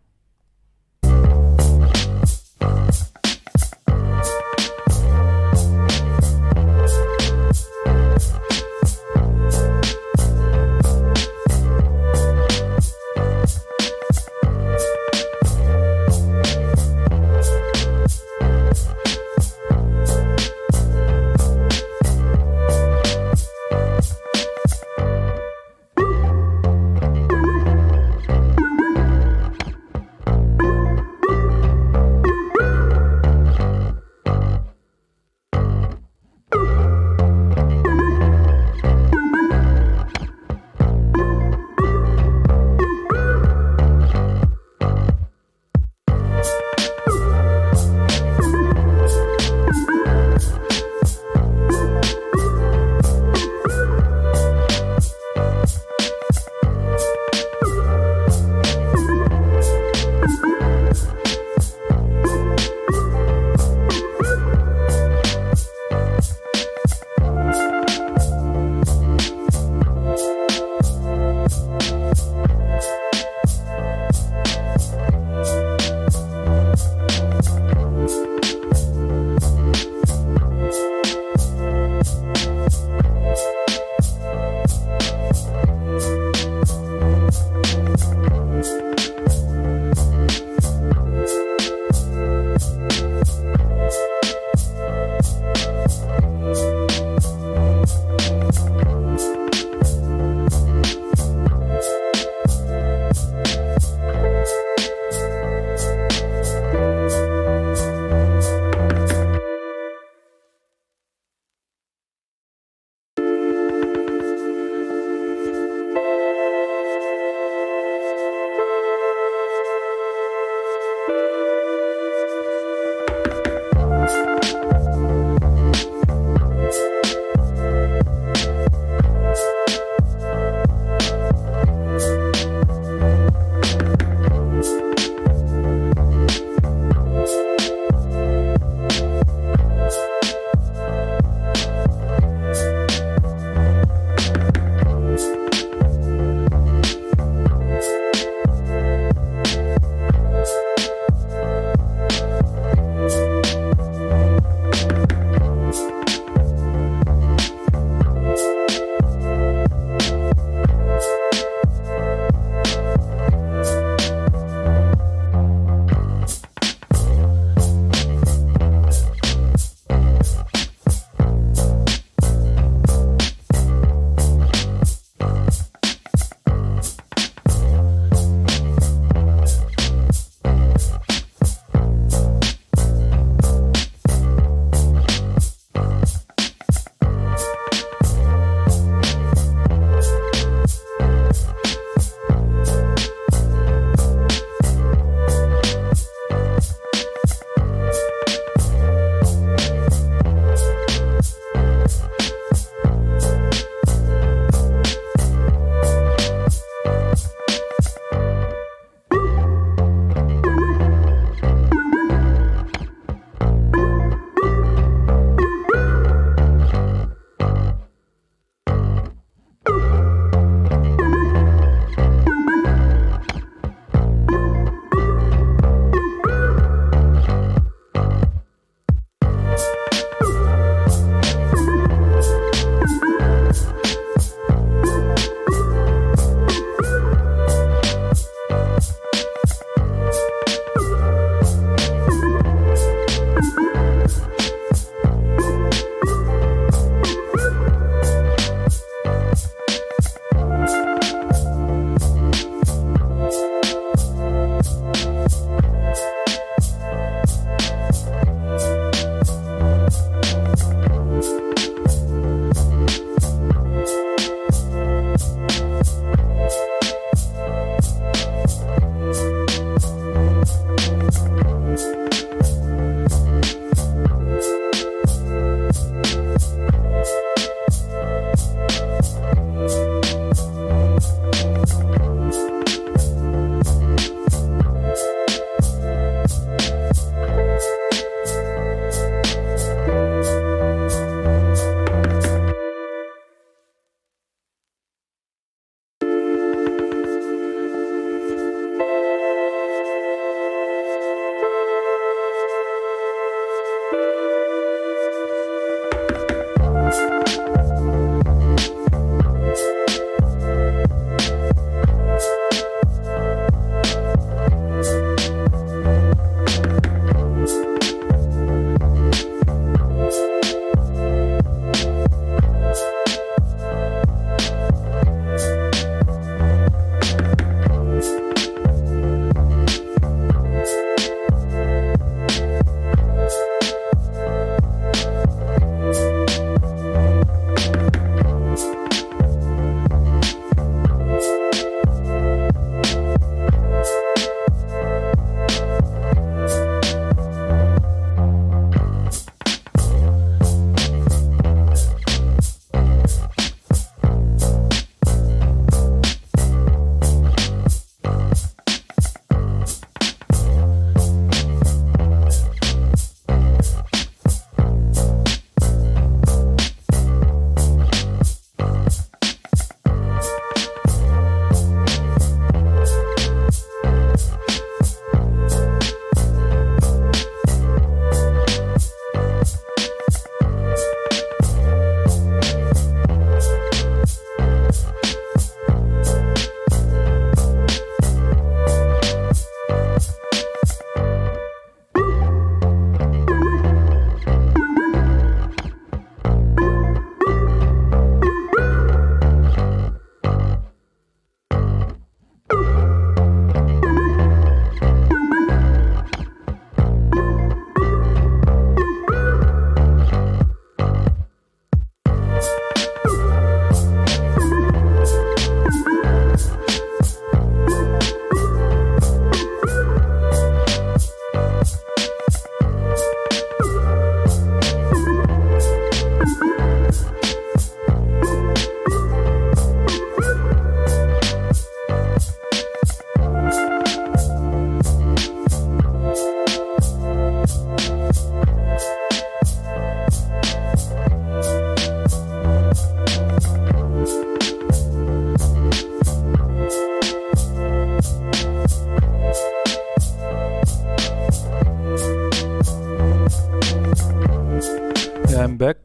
I'm back.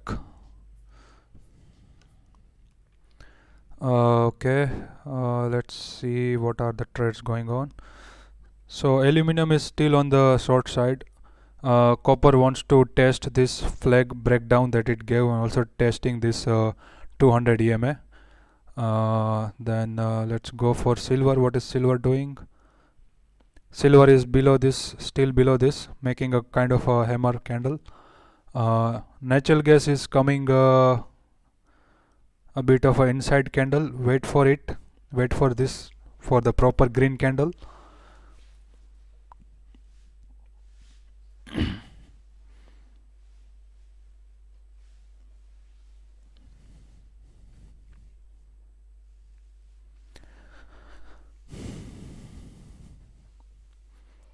Okay, let's see what are the trades going on. So aluminum is still on the short side. Copper wants to test this flag breakdown that it gave, and also testing this 200 EMA. Then let's go for silver. What is silver doing? Silver is below this, still below this, making a kind of a hammer candle. Natural gas is coming a bit of an inside candle. Wait for it. Wait for this, for the proper green candle.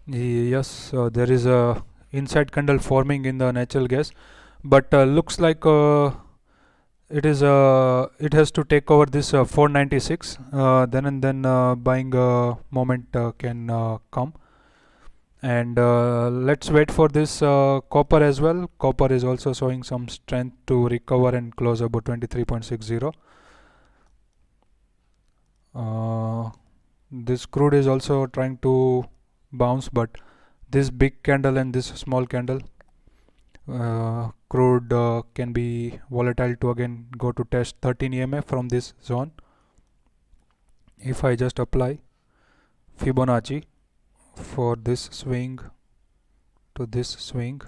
Yes, there is a inside candle forming in the natural gas, but looks like it has to take over this 496. Then and then buying moment can come. And let's wait for this copper as well. Copper is also showing some strength to recover and close about 23.60. This crude is also trying to bounce, but this big candle and this small candle, crude can be volatile to again go to test 13 EMA from this zone. If I just apply Fibonacci for this swing to this swing,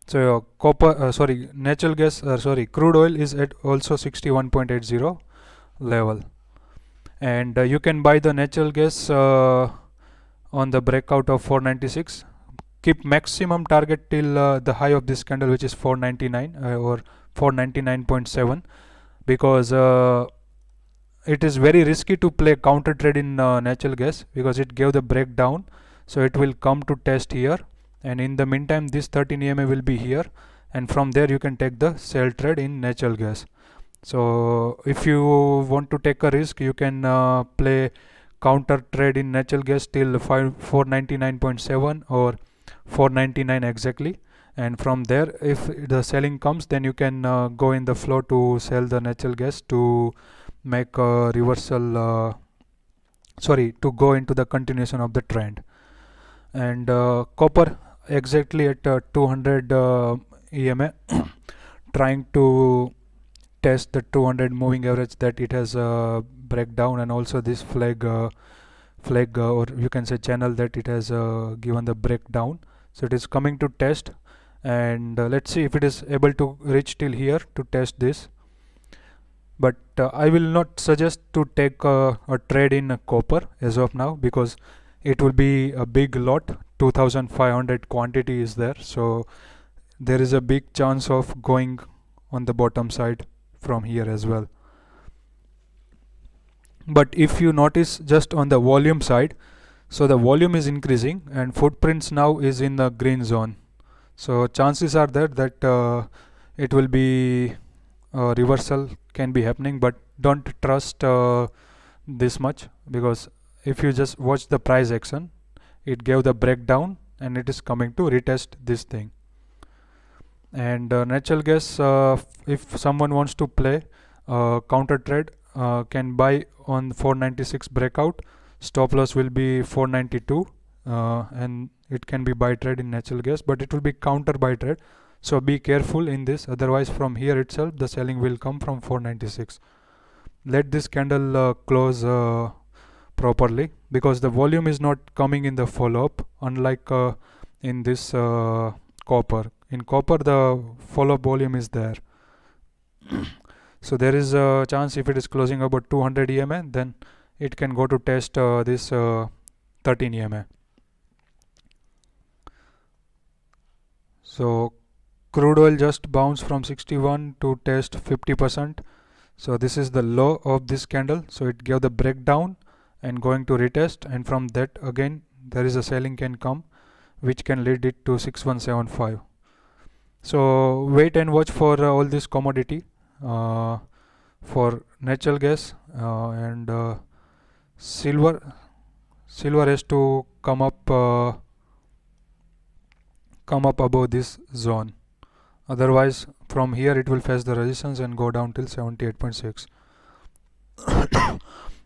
so natural gas, crude oil is at also 61.80 level, and you can buy the natural gas on the breakout of 496. Keep maximum target till the high of this candle, which is 499 or 499.7, because it is very risky to play counter trade in natural gas, because it gave the breakdown. So it will come to test here, and in the meantime this 13 EMA will be here, and from there you can take the sell trade in natural gas. So if you want to take a risk, you can play counter trade in natural gas till 499.7 or 499 exactly, and from there if the selling comes, then you can go in the flow to sell the natural gas to make a reversal, to go into the continuation of the trend. And copper exactly at 200 EMA trying to test the 200 moving average that it has breakdown, and also this flag or you can say channel that it has given the breakdown. So it is coming to test, and let's see if it is able to reach till here to test this. But I will not suggest to take a trade in copper as of now, because it will be a big lot. 2500 quantity is there, so there is a big chance of going on the bottom side from here as well. But if you notice just on the volume side, so the volume is increasing and footprints now is in the green zone, so chances are there that it will be reversal can be happening, but don't trust this much, because if you just watch the price action, it gave the breakdown and it is coming to retest this thing. And natural gas, if someone wants to play counter trade, can buy on 496 breakout. Stop loss will be 492, and it can be buy trade in natural gas, but it will be counter buy trade, so be careful in this, otherwise from here itself the selling will come from 496. Let this candle close properly, because the volume is not coming in the follow-up, unlike in this copper. In copper the follow-up volume is there. So there is a chance if it is closing about 200 EMA, then it can go to test this 13 EMA. So crude oil just bounced from 61 to test 50%. So this is the low of this candle, so it gave the breakdown and going to retest, and from that again there is a selling can come which can lead it to 6175. So wait and watch for all this commodity. For natural gas and silver has to come up above this zone, otherwise from here it will face the resistance and go down till 78.6.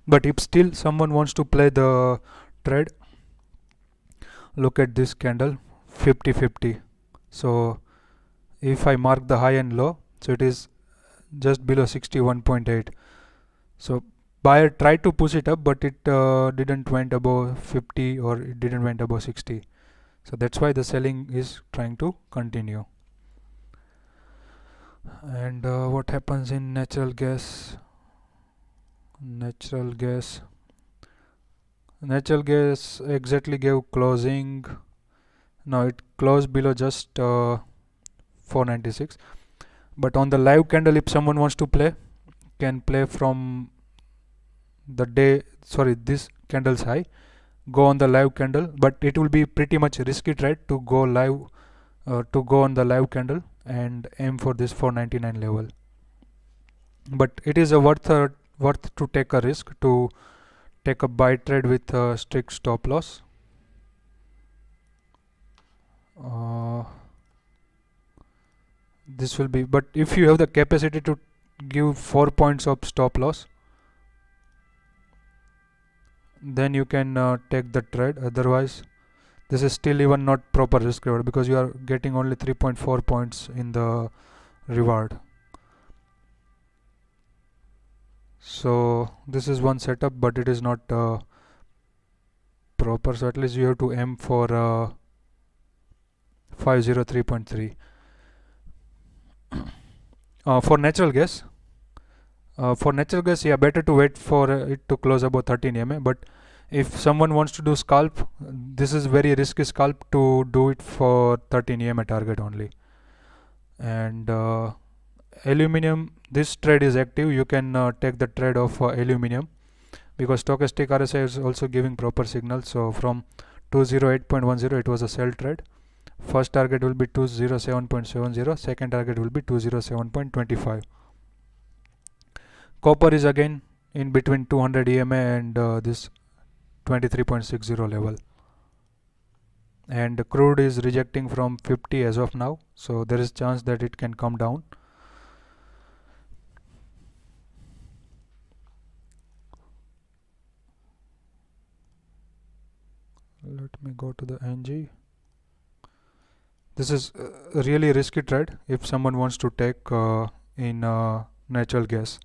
But if still someone wants to play the trade, look at this candle 50-50. So if I mark the high and low, so it is just below 61.8. so buyer tried to push it up, but it didn't went above 50 or it didn't went above 60, so that's why the selling is trying to continue. And what happens in natural gas? Natural gas exactly gave closing. Now it closed below just 496, but on the live candle, if someone wants to play, can play from the this candle's high, go on the live candle, but it will be pretty much risky trade to go live, to go on the live candle and aim for this 499 level. But it is a worth to take a risk, to take a buy trade with a strict stop loss. This will be, but if you have the capacity to give 4 points of stop loss, then you can take the trade. Otherwise this is still even not proper risk reward, because you are getting only 3.4 points in the reward. So this is one setup, but it is not proper, so at least you have to aim for 503.3. For natural gas, yeah, better to wait for it to close above 13 EMA. But if someone wants to do scalp, this is very risky scalp to do it for 13 EMA target only. And aluminum, this trade is active. You can take the trade of aluminum, because stochastic RSI is also giving proper signal. So from 208.10 it was a sell trade. First target will be 207.70, second target will be 207.25. Copper is again in between 200 EMA and this 23.60 level. and the crude is rejecting from 50 as of now, so there is chance that it can come down. Let me go to the NG. This is a really risky trade if someone wants to take in natural gas.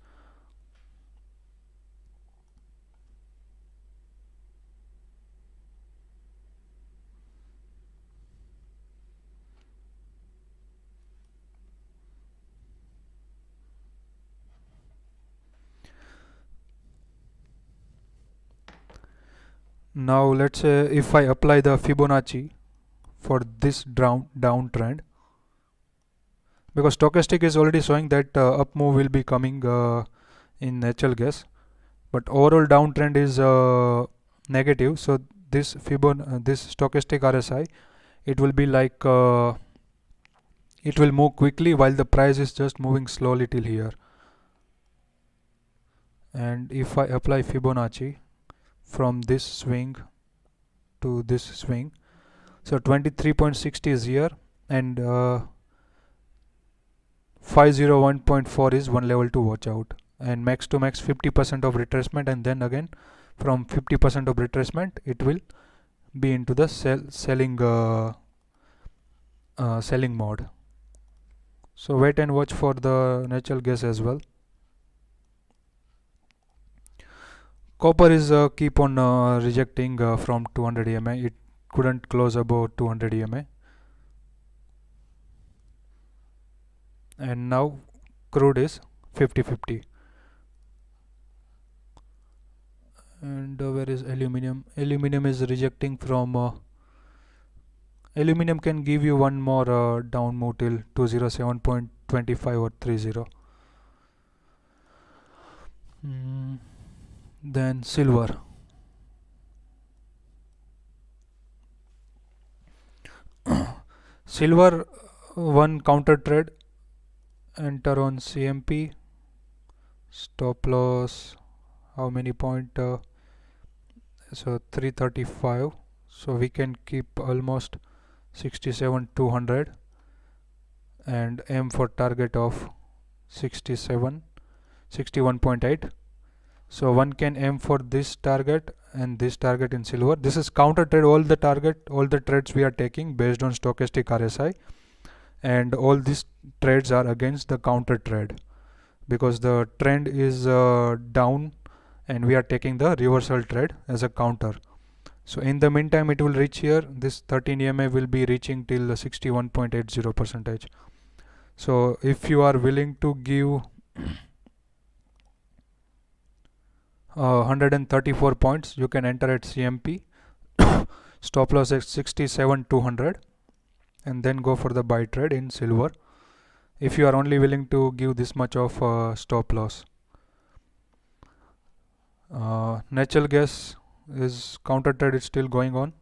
Now let's say if I apply the Fibonacci for this downtrend, because stochastic is already showing that up move will be coming in natural gas, but overall downtrend is negative. So this this stochastic RSI, it will be like it will move quickly while the price is just moving slowly till here. And if I apply Fibonacci from this swing to this swing, so 23.60 is here, and 501.4 is one level to watch out, and max to max 50% of retracement, and then again from 50% of retracement it will be into the selling mode. So wait and watch for the natural gas as well. Copper is keep on rejecting from 200 EMA. It couldn't close above 200 EMA. And now crude is 50-50. And where is aluminum? Aluminum is rejecting from aluminum can give you one more down move till 207.25 or 30. Then silver. Silver, one counter trade, enter on CMP, stop loss, how many point, so 335, so we can keep almost 67,200 and aim for target of 61.8. So one can aim for this target and this target in silver. This is counter trade. All the trades we are taking based on stochastic RSI, and all these trades are against the counter trade because the trend is down and we are taking the reversal trade as a counter. So in the meantime it will reach here. This 13 EMA will be reaching till 61.80%. So if you are willing to give 134 points, you can enter at CMP, stop loss at 67,200, and then go for the buy trade in silver if you are only willing to give this much of stop loss. Natural gas is counter trade is still going on.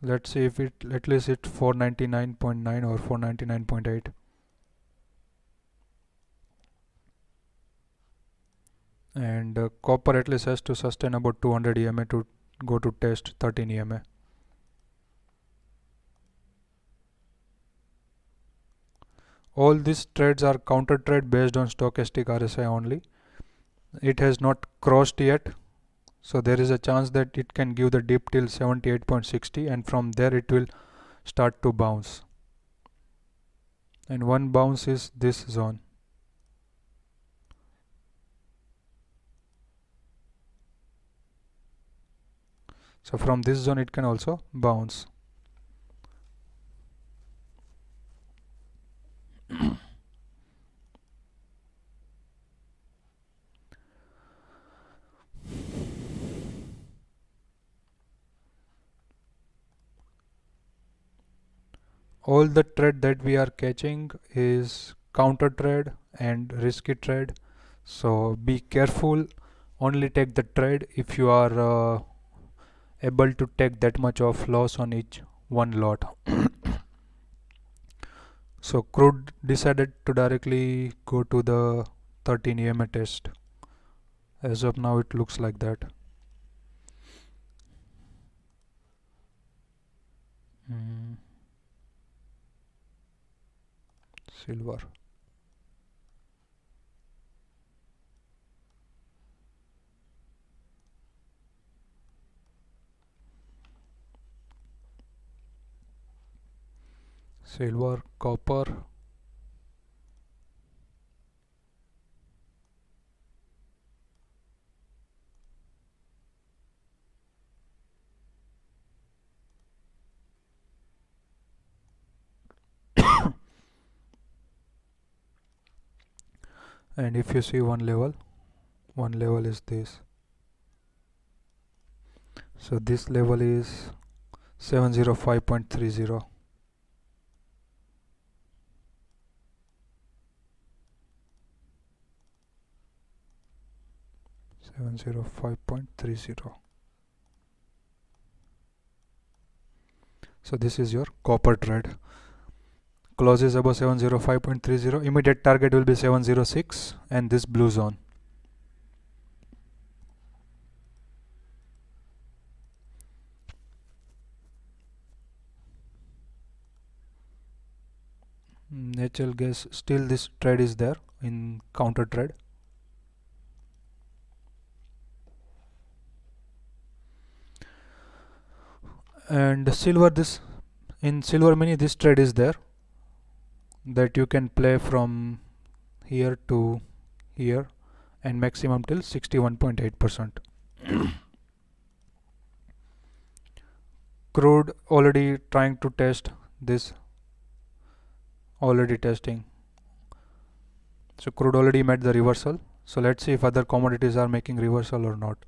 Let's see if it at least hit 499.9 or 499.8. And copper at least has to sustain about 200 EMA to go to test 13 EMA. All these trades are counter trade based on stochastic RSI only. It has not crossed yet, so there is a chance that it can give the dip till 78.60, and from there it will start to bounce, and one bounce is this zone. So from this zone it can also bounce. All the trade that we are catching is counter trade and risky trade, so be careful. Only take the trade if you are able to take that much of loss on each one lot. So crude decided to directly go to the 13 EMA test. As of now it looks like that. Silver. Silver, copper, and if you see one level is this. So this level is 705.30. 705.30. So this is your copper trade. Closes above 705.30. Immediate target will be 706 and this blue zone. Natural gas, still this trade is there in counter trade. And silver, this in silver mini this trade is there that you can play from here to here and maximum till 61.8%. Crude already trying to test this, already testing. So crude already made the reversal. So let's see if other commodities are making reversal or not.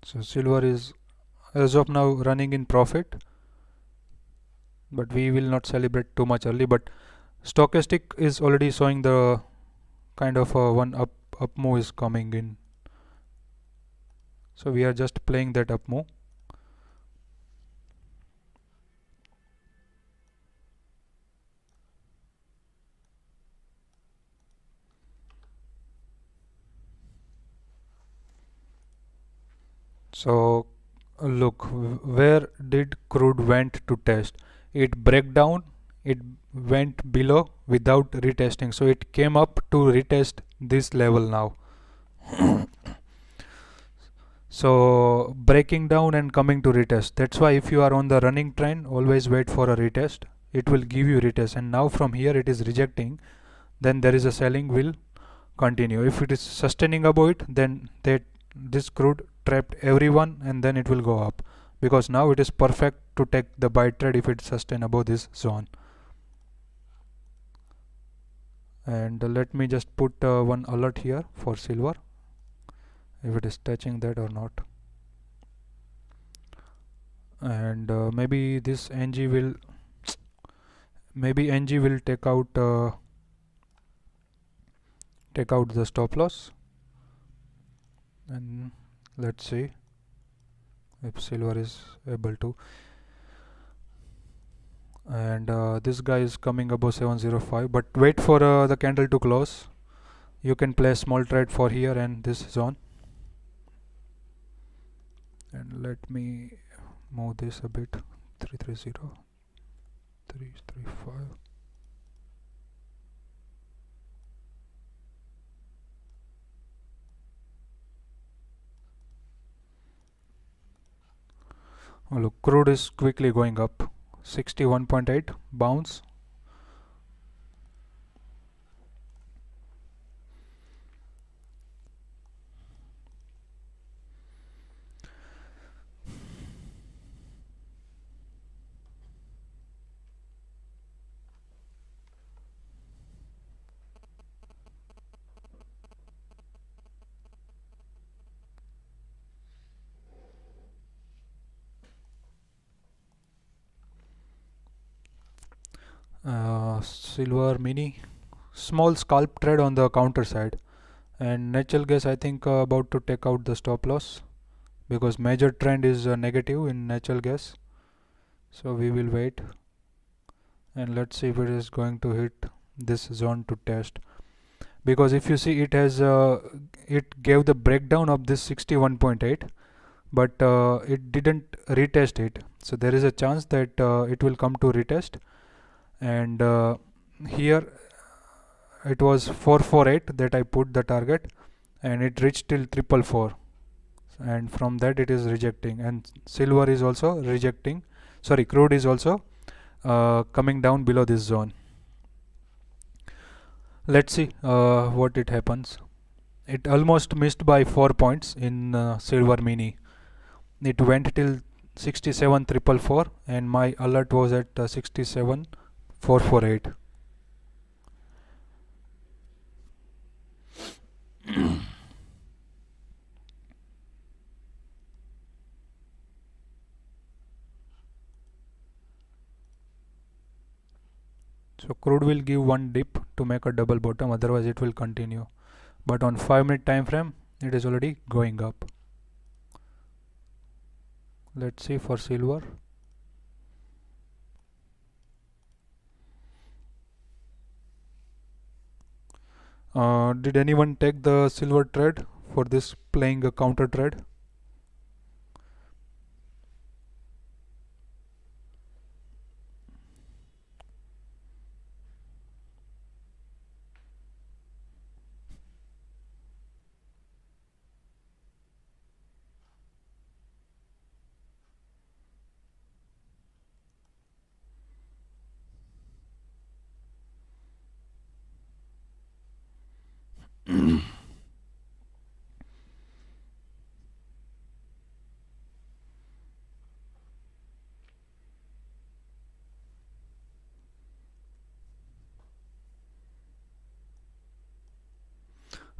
So silver is as of now running in profit, but we will not celebrate too much early. But stochastic is already showing the kind of one up move is coming in. So we are just playing that up move. So look, where did crude went to test? It break down, it went below without retesting. So it came up to retest this level now. So breaking down and coming to retest. That's why if you are on the running trend, always wait for a retest. It will give you retest. And now from here it is rejecting. Then there is a selling will continue. If it is sustaining above it, then this crude trapped everyone and then it will go up, because now it is perfect to take the buy trade if it sustain above this zone. And let me just put one alert here for silver, if it is touching that or not. And maybe this NG will take out the stop loss. And let's see if silver is able to. And this guy is coming above 705, but wait for the candle to close. You can play a small trade for here and this zone. And let me move this a bit. 330, 335. Oh, look, crude is quickly going up. 61.8 bounce. Silver mini, small scalp trade on the counter side. And natural gas, I think about to take out the stop loss. because major trend is negative in natural gas. So we will wait and let's see if it is going to hit this zone to test, because if you see it has it gave the breakdown of this 61.8, but it didn't retest it. So there is a chance that it will come to retest, and here it was 448 that I put the target, and it reached till 444, and from that it is rejecting, and silver is also rejecting, sorry, crude is also coming down below this zone. Let's see what it happens. It almost missed by 4 points in silver mini. It went till 67,444 and my alert was at 67,448. So crude will give one dip to make a double bottom, otherwise it will continue. But on 5-minute time frame, it is already going up. Let's see for silver. Did anyone take the silver trade for this playing a counter trade?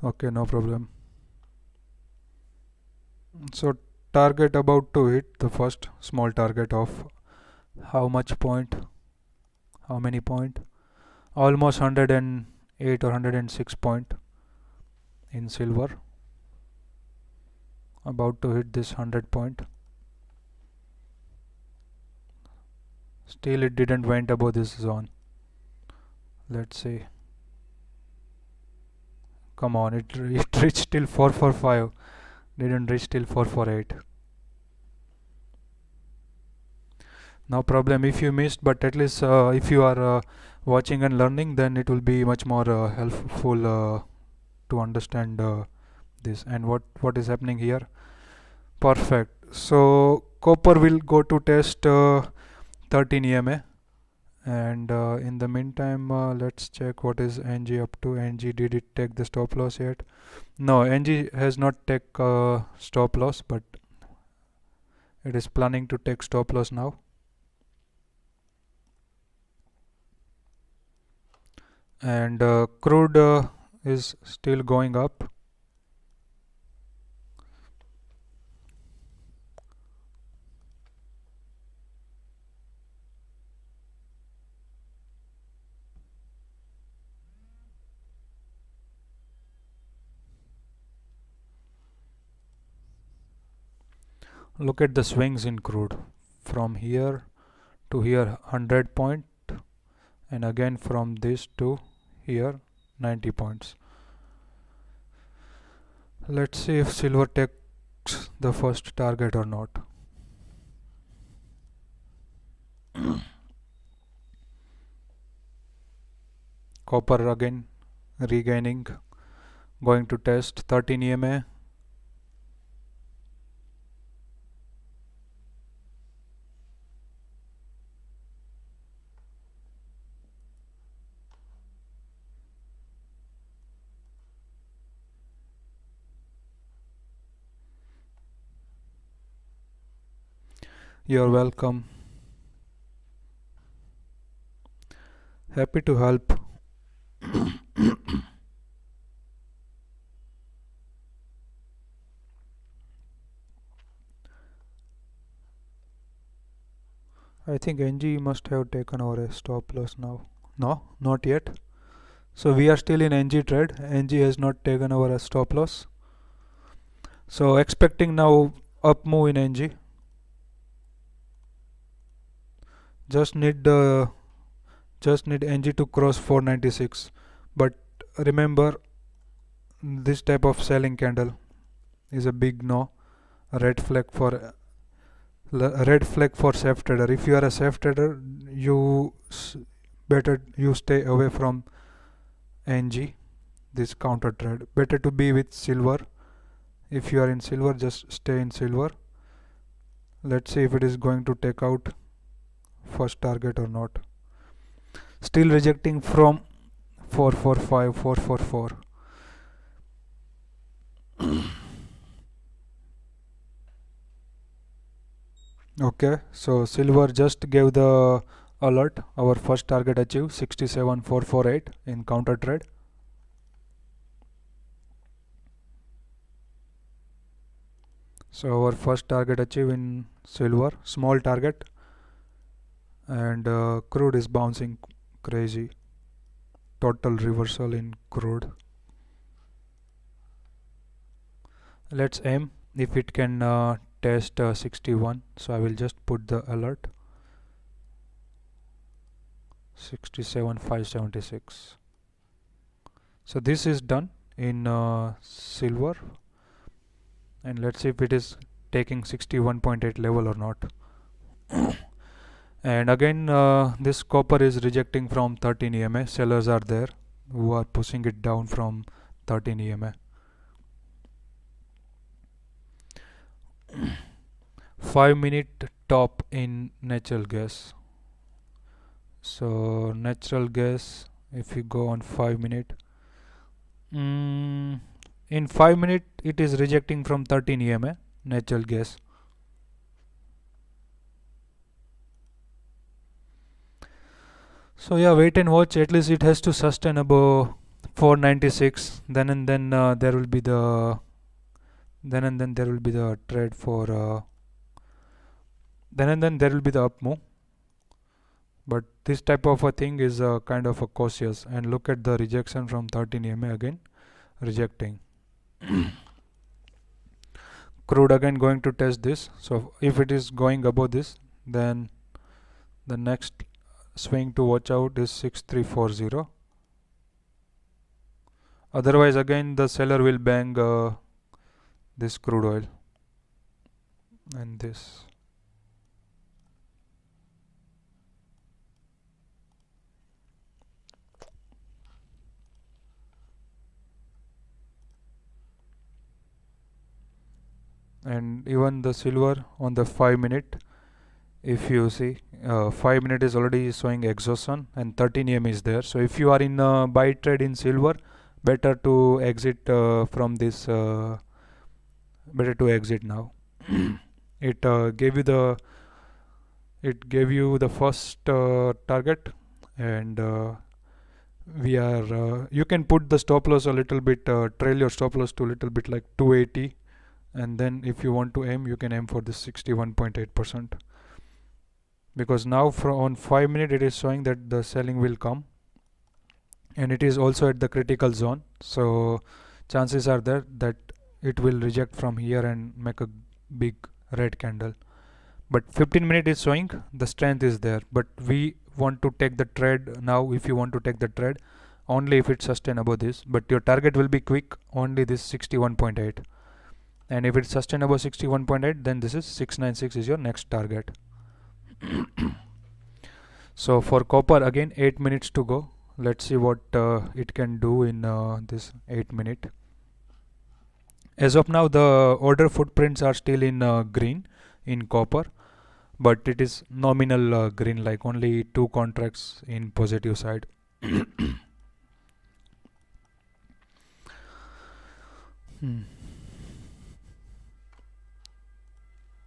Okay, no problem. So target about to hit the first small target of how much point, how many point, almost 108 or 106 point in silver, about to hit this 100 point. Still it didn't went above this zone. Let's see. Come on, it reached till 445, didn't reach till 448. No problem if you missed, but at least if you are watching and learning, then it will be much more helpful to understand this and what is happening here. Perfect. So copper will go to test 13 EMA, and in the meantime let's check what is NG up to. NG, did it take the stop loss yet? No, NG has not take stop loss, but it is planning to take stop loss now. And crude is still going up. Look at the swings in crude from here to here 100 point, and again from this to here 90 points. Let's see if silver takes the first target or not. Copper again regaining, going to test 13 EMA. You're welcome. Happy to help. I think NG must have taken over a stop loss now. No, not yet. So we are still in NG trade. NG has not taken over a stop loss. So expecting now up move in NG. Just need NG to cross 496, but remember, this type of selling candle is a big no, a red flag for safe trader. If you are a safe trader, better you stay away from NG, this counter trade. Better to be with silver. If you are in silver, just stay in silver. Let's see if it is going to take out first target or not. Still rejecting from 445, 444. Okay, so silver just gave the alert. Our first target achieved 67,448 in counter trade. So our first target achieved in silver, small target, and crude is bouncing crazy. Total reversal in crude. Let's aim if it can test 61. So I will just put the alert 67,576. So this is done in silver, and let's see if it is taking 61.8 level or not. And again, this copper is rejecting from 13 EMA. Sellers are there who are pushing it down from 13 EMA. 5-minute top in natural gas. So natural gas, if you go on 5-minute, in 5-minute it is rejecting from 13 EMA, natural gas. So yeah, wait and watch. At least it has to sustain above 496. Then there will be the trade for then there will be the up move. But this type of a thing is kind of a cautious. And look at the rejection from 13 EMA again, rejecting. Crude again going to test this. So if it is going above this, then the next swing to watch out is 6340. Otherwise again the seller will bang this crude oil and this. And even the silver on the 5-minute, if you see 5-minute is already showing exhaustion and 13 EMA is there. So if you are in buy trade in silver, better to exit from this, better to exit now. It gave you the first target, and you can put the stop loss a little bit, trail your stop loss to a little bit like 280, and then if you want to aim, you can aim for this 61.8%, because now on 5-minute it is showing that the selling will come, and it is also at the critical zone. So chances are there that it will reject from here and make a big red candle. But 15-minute is showing the strength is there, but we want to take the trade now. If you want to take the trade, only if it's sustainable this, but your target will be quick only this 61.8, and if it's sustainable 61.8, then this is 696 is your next target. So for copper again 8 minutes to go. Let's see what it can do in this 8-minute. As of now, the order footprints are still in green in copper, but it is nominal green, like only 2 contracts in positive side.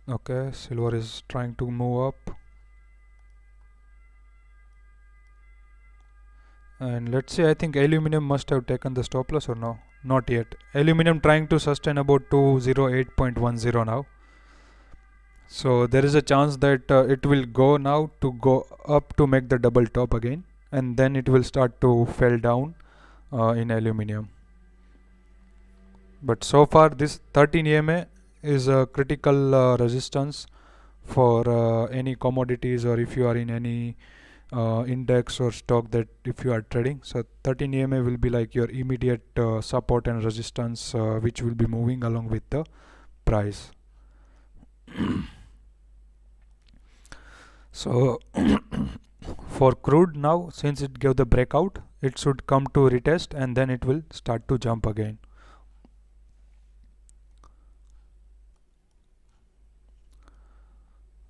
Okay, silver is trying to move up, and let's see, I think aluminum must have taken the stop loss or no, not yet. Aluminum trying to sustain about 208.10 now. So there is a chance that it will go now to go up to make the double top again, and then it will start to fall down in aluminum. But so far this 13 EMA is a critical resistance for any commodities, or if you are in any index or stock that if you are trading. So 13 EMA will be like your immediate support and resistance, which will be moving along with the price. So for crude now, since it gave the breakout, it should come to retest and then it will start to jump again.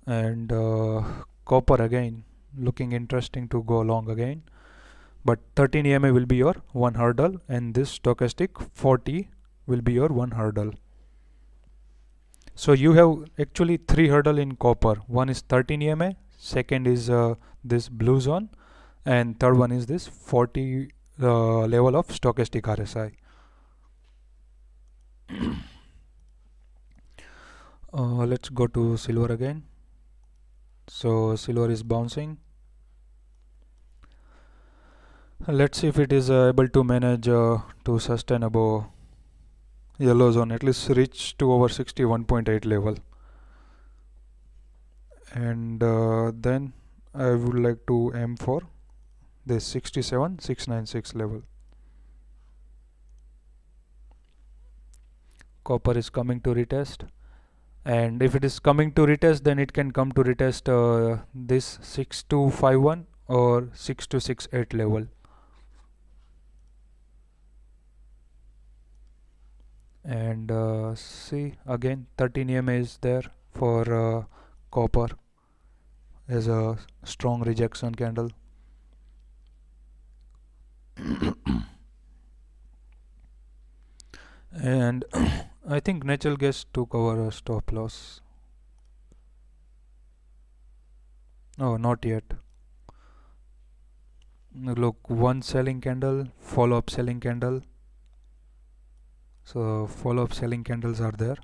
And copper again looking interesting to go along again, but 13 EMA will be your one hurdle, and this stochastic 40 will be your one hurdle. So you have actually three hurdle in copper. One is 13 EMA, second is this blue zone, and third one is this 40 level of stochastic RSI. Let's go to silver again. So silver is bouncing. Let's see if it is able to manage to sustain above yellow zone, at least reach to over 61.8 level. And then I would like to aim for this 67,696 level. Copper is coming to retest, and if it is coming to retest, then it can come to retest this 6251 or 6268 level. And see again 13 EMA is there for copper as a strong rejection candle. And I think natural gas took our stop loss. Oh, not yet. Look, one selling candle, follow-up selling candle. So follow-up selling candles are there.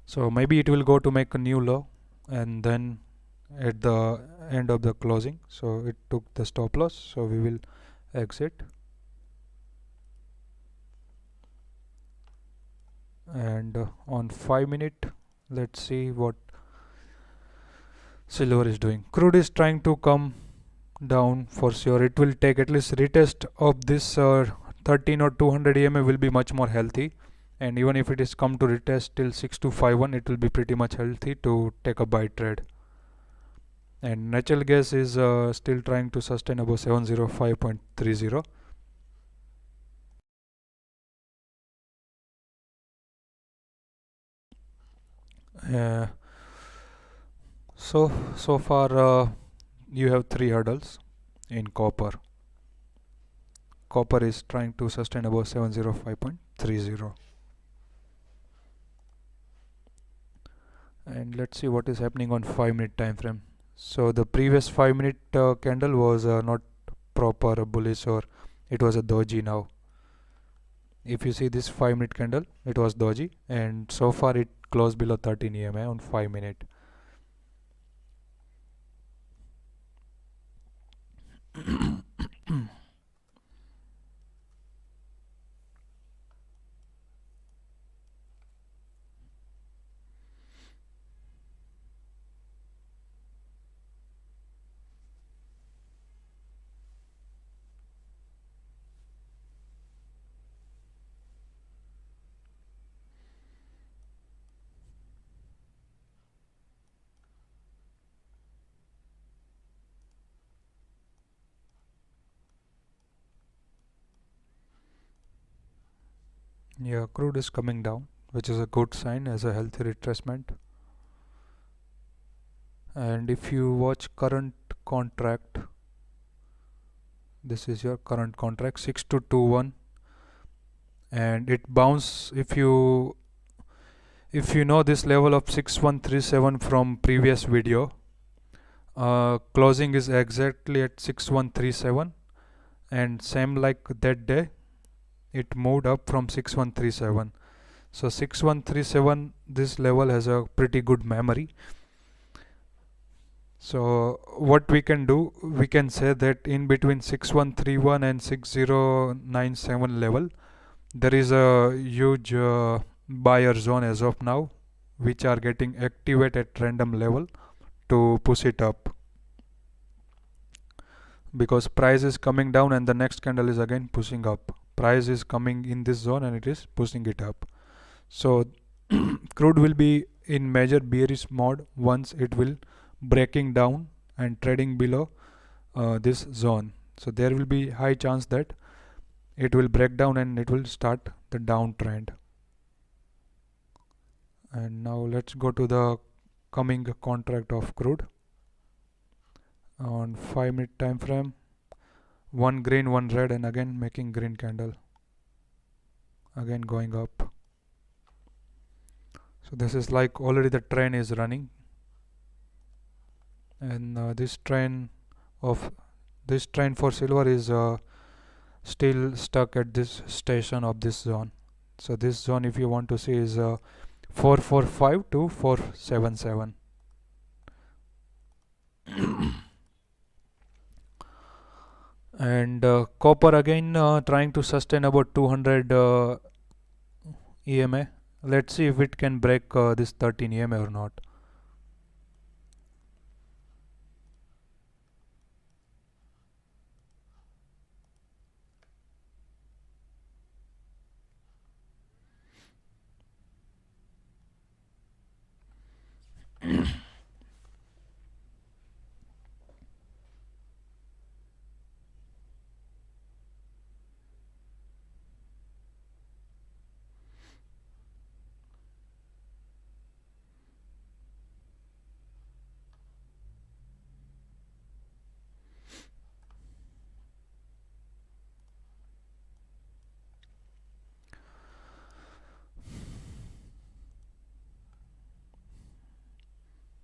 So maybe it will go to make a new low, and then at the end of the closing, so it took the stop loss, so we will exit. And on 5 minute, let's see what silver is doing. Crude is trying to come down for sure. It will take at least retest of this 13 or 200 EMA will be much more healthy, and even if it is come to retest till 6251, it will be pretty much healthy to take a buy trade. And natural gas is still trying to sustain above 705.30. So far you have three hurdles in copper. Copper is trying to sustain above 705.30. And let's see what is happening on 5 minute time frame. So the previous 5 minute candle was not proper bullish, or it was a doji. Now if you see this 5 minute candle, it was doji, and so far it closed below 13 EMA on 5 minute. Yeah, crude is coming down, which is a good sign as a healthy retracement. And if you watch current contract, this is your current contract 6221, and it bounced. If you know this level of 6137 from previous video, closing is exactly at 6137, and same like that day it moved up from 6137. So 6137, this level has a pretty good memory. So what we can do, we can say that in between 6131 and 6097 level, there is a huge buyer zone as of now, which are getting activated at random level to push it up, because price is coming down and the next candle is again pushing up. Price is coming in this zone and it is pushing it up. So crude will be in major bearish mode once it will breaking down and trading below this zone. So there will be high chance that it will break down and it will start the downtrend. And now let's go to the coming contract of crude on 5-minute time frame. One green, one red, and again making green candle, again going up. So this is like already the train is running, and this train for silver is still stuck at this station of this zone. So this zone, if you want to see, is 445 to 477. And copper again trying to sustain about 200 EMA. Let's see if it can break this 13 EMA or not.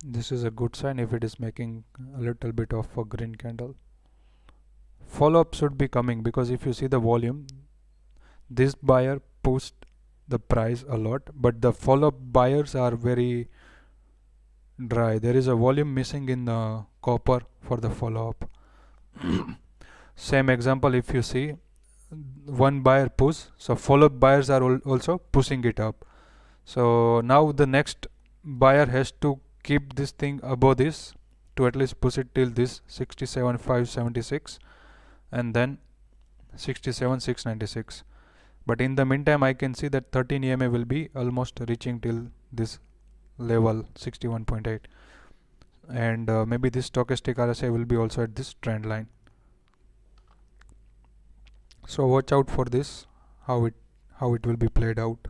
This is a good sign if it is making a little bit of a green candle. Follow-up should be coming, because if you see the volume, this buyer pushed the price a lot, but the follow-up buyers are very dry. There is a volume missing in the copper for the follow-up. Same example, if you see, one buyer push, so follow-up buyers are also pushing it up. So now the next buyer has to keep this thing above this to at least push it till this 67,576 and then 67,696. But in the meantime, I can see that 13 EMA will be almost reaching till this level 61.8, and maybe this stochastic RSI will be also at this trend line. So watch out for this, how it will be played out.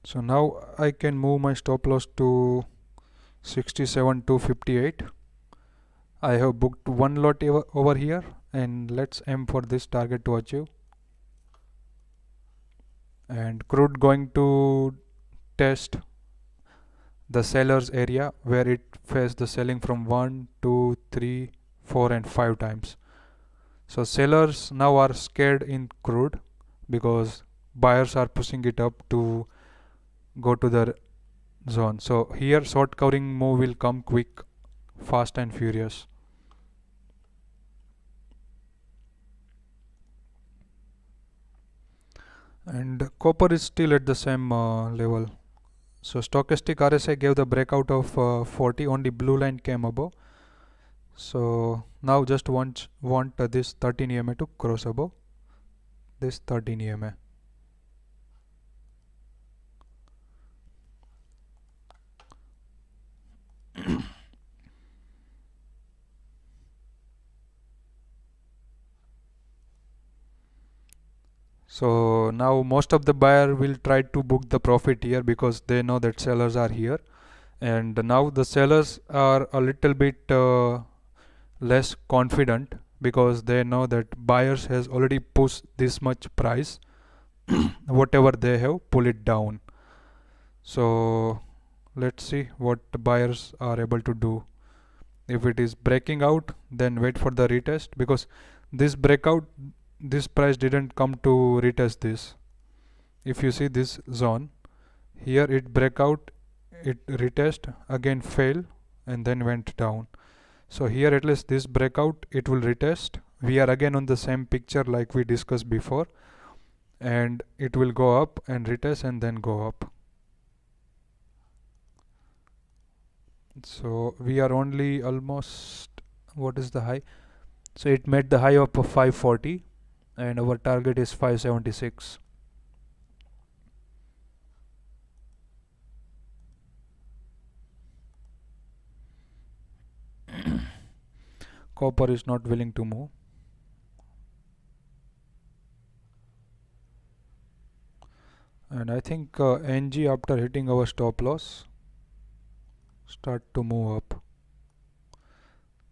So now I can move my stop loss to 67,258. I have booked one lot over here, and let's aim for this target to achieve. And crude going to test the sellers area where it faced the selling from 1, 2, 3, 4 and 5 times. So sellers now are scared in crude because buyers are pushing it up to go to the zone. So here short covering move will come quick, fast and furious. And copper is still at the same level. So stochastic RSI gave the breakout of 40, only blue line came above. So now just want this 13 EMA to cross above this 13 EMA. So now most of the buyer will try to book the profit here because they know that sellers are here, and now the sellers are a little bit less confident because they know that buyers has already pushed this much price. Whatever they have, pull it down. So let's see what the buyers are able to do. If it is breaking out, then wait for the retest, because this breakout, this price didn't come to retest this. if you see this zone here, it break out, it retest, again fail, and then went down. So here at least this breakout, it will retest. We are again on the same picture like we discussed before, and it will go up and retest and then go up. So we are only almost, what is the high? So it made the high of 540 and our target is 576. Copper is not willing to move. And I think NG, after hitting our stop loss, start to move up.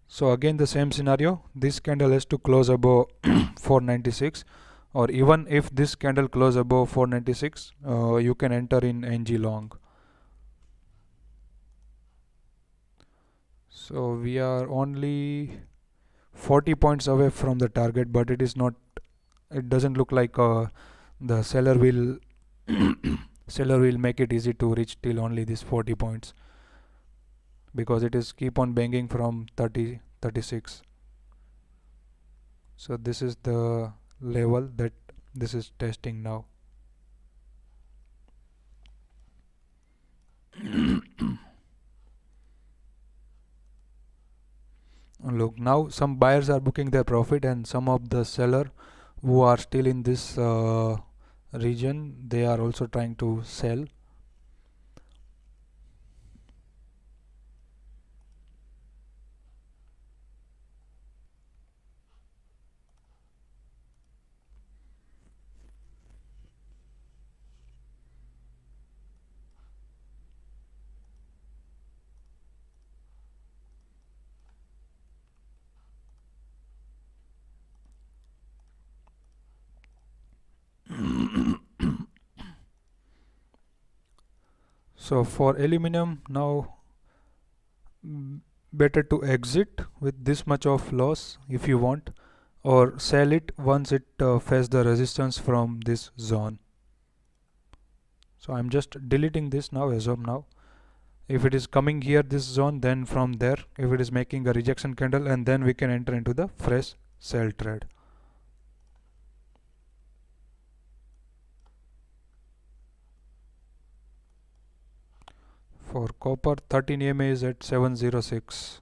So again the same scenario, this candle has to close above 496, or even if this candle close above 496, you can enter in NG long. So we are only 40 points away from the target, but it is not, it doesn't look like the seller will seller will make it easy to reach till only this 40 points, because it is keep on banging from 36. So this is the level that this is testing now. Look, now some buyers are booking their profit, and some of the seller who are still in this region, they are also trying to sell. So for aluminum now, better to exit with this much of loss if you want, or sell it once it faces the resistance from this zone. So I'm just deleting this now as of now. If it is coming here this zone, then from there if it is making a rejection candle, and then we can enter into the fresh sell trade. For copper, 13 EMA is at 706.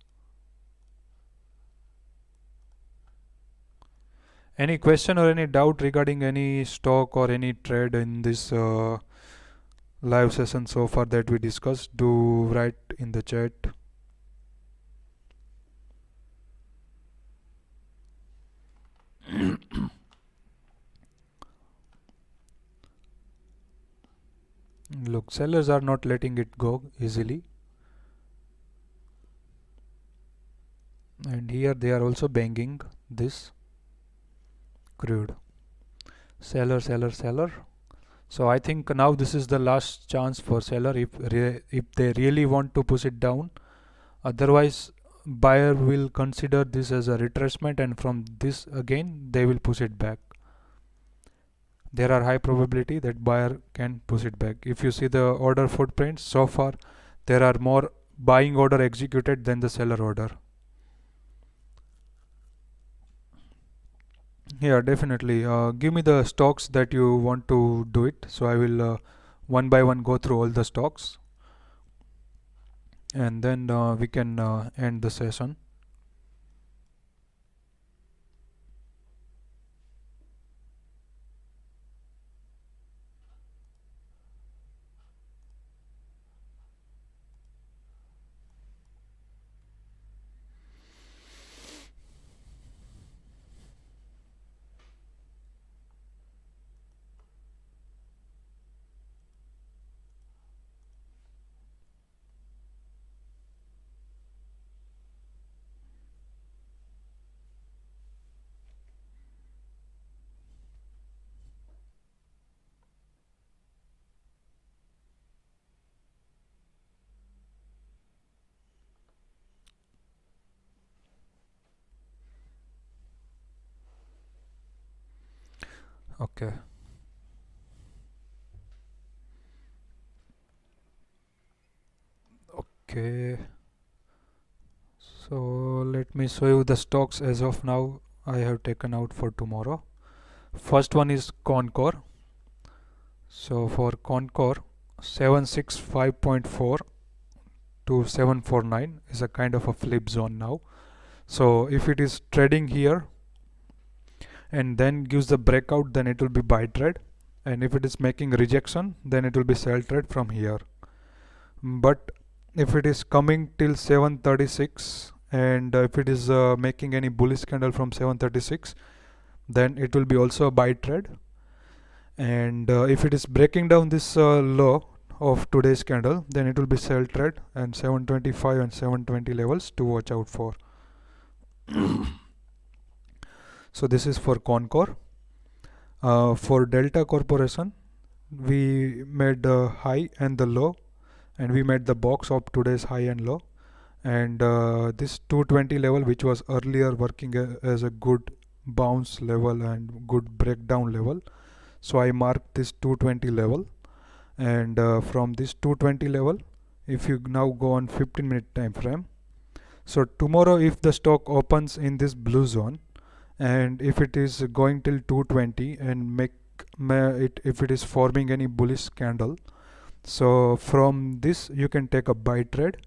Any question or any doubt regarding any stock or any trade in this live session so far that we discussed? Do write in the chat. Look, sellers are not letting it go easily, and here they are also banging this crude. Seller, seller, seller. So I think now this is the last chance for seller if they really want to push it down. Otherwise buyer will consider this as a retracement, and from this again they will push it back. There are high probability that buyer can push it back. If you see the order footprints so far, there are more buying order executed than the seller order. Yeah, definitely. Give me the stocks that you want to do it. So I will one by one go through all the stocks, and then we can end the session. Okay. Okay, so let me show you the stocks as of now I have taken out for tomorrow. First one is Concore. So for Concore, 765.4 to 749 is a kind of a flip zone now. So if it is trading here and then gives the breakout, then it will be buy trade, and if it is making rejection, then it will be sell trade from here. But if it is coming till 736 and if it is making any bullish candle from 736, then it will be also a buy trade. And if it is breaking down this low of today's candle, then it will be sell trade, and 725 and 720 levels to watch out for. So this is for Concore. For Delta Corporation, we made the high and the low, and we made the box of today's high and low, and this 220 level, which was earlier working as a good bounce level and good breakdown level, so I marked this 220 level. And from this 220 level, if you now go on 15-minute time frame, so tomorrow if the stock opens in this blue zone, and if it is going till 220 and if it is forming any bullish candle, so from this you can take a buy trade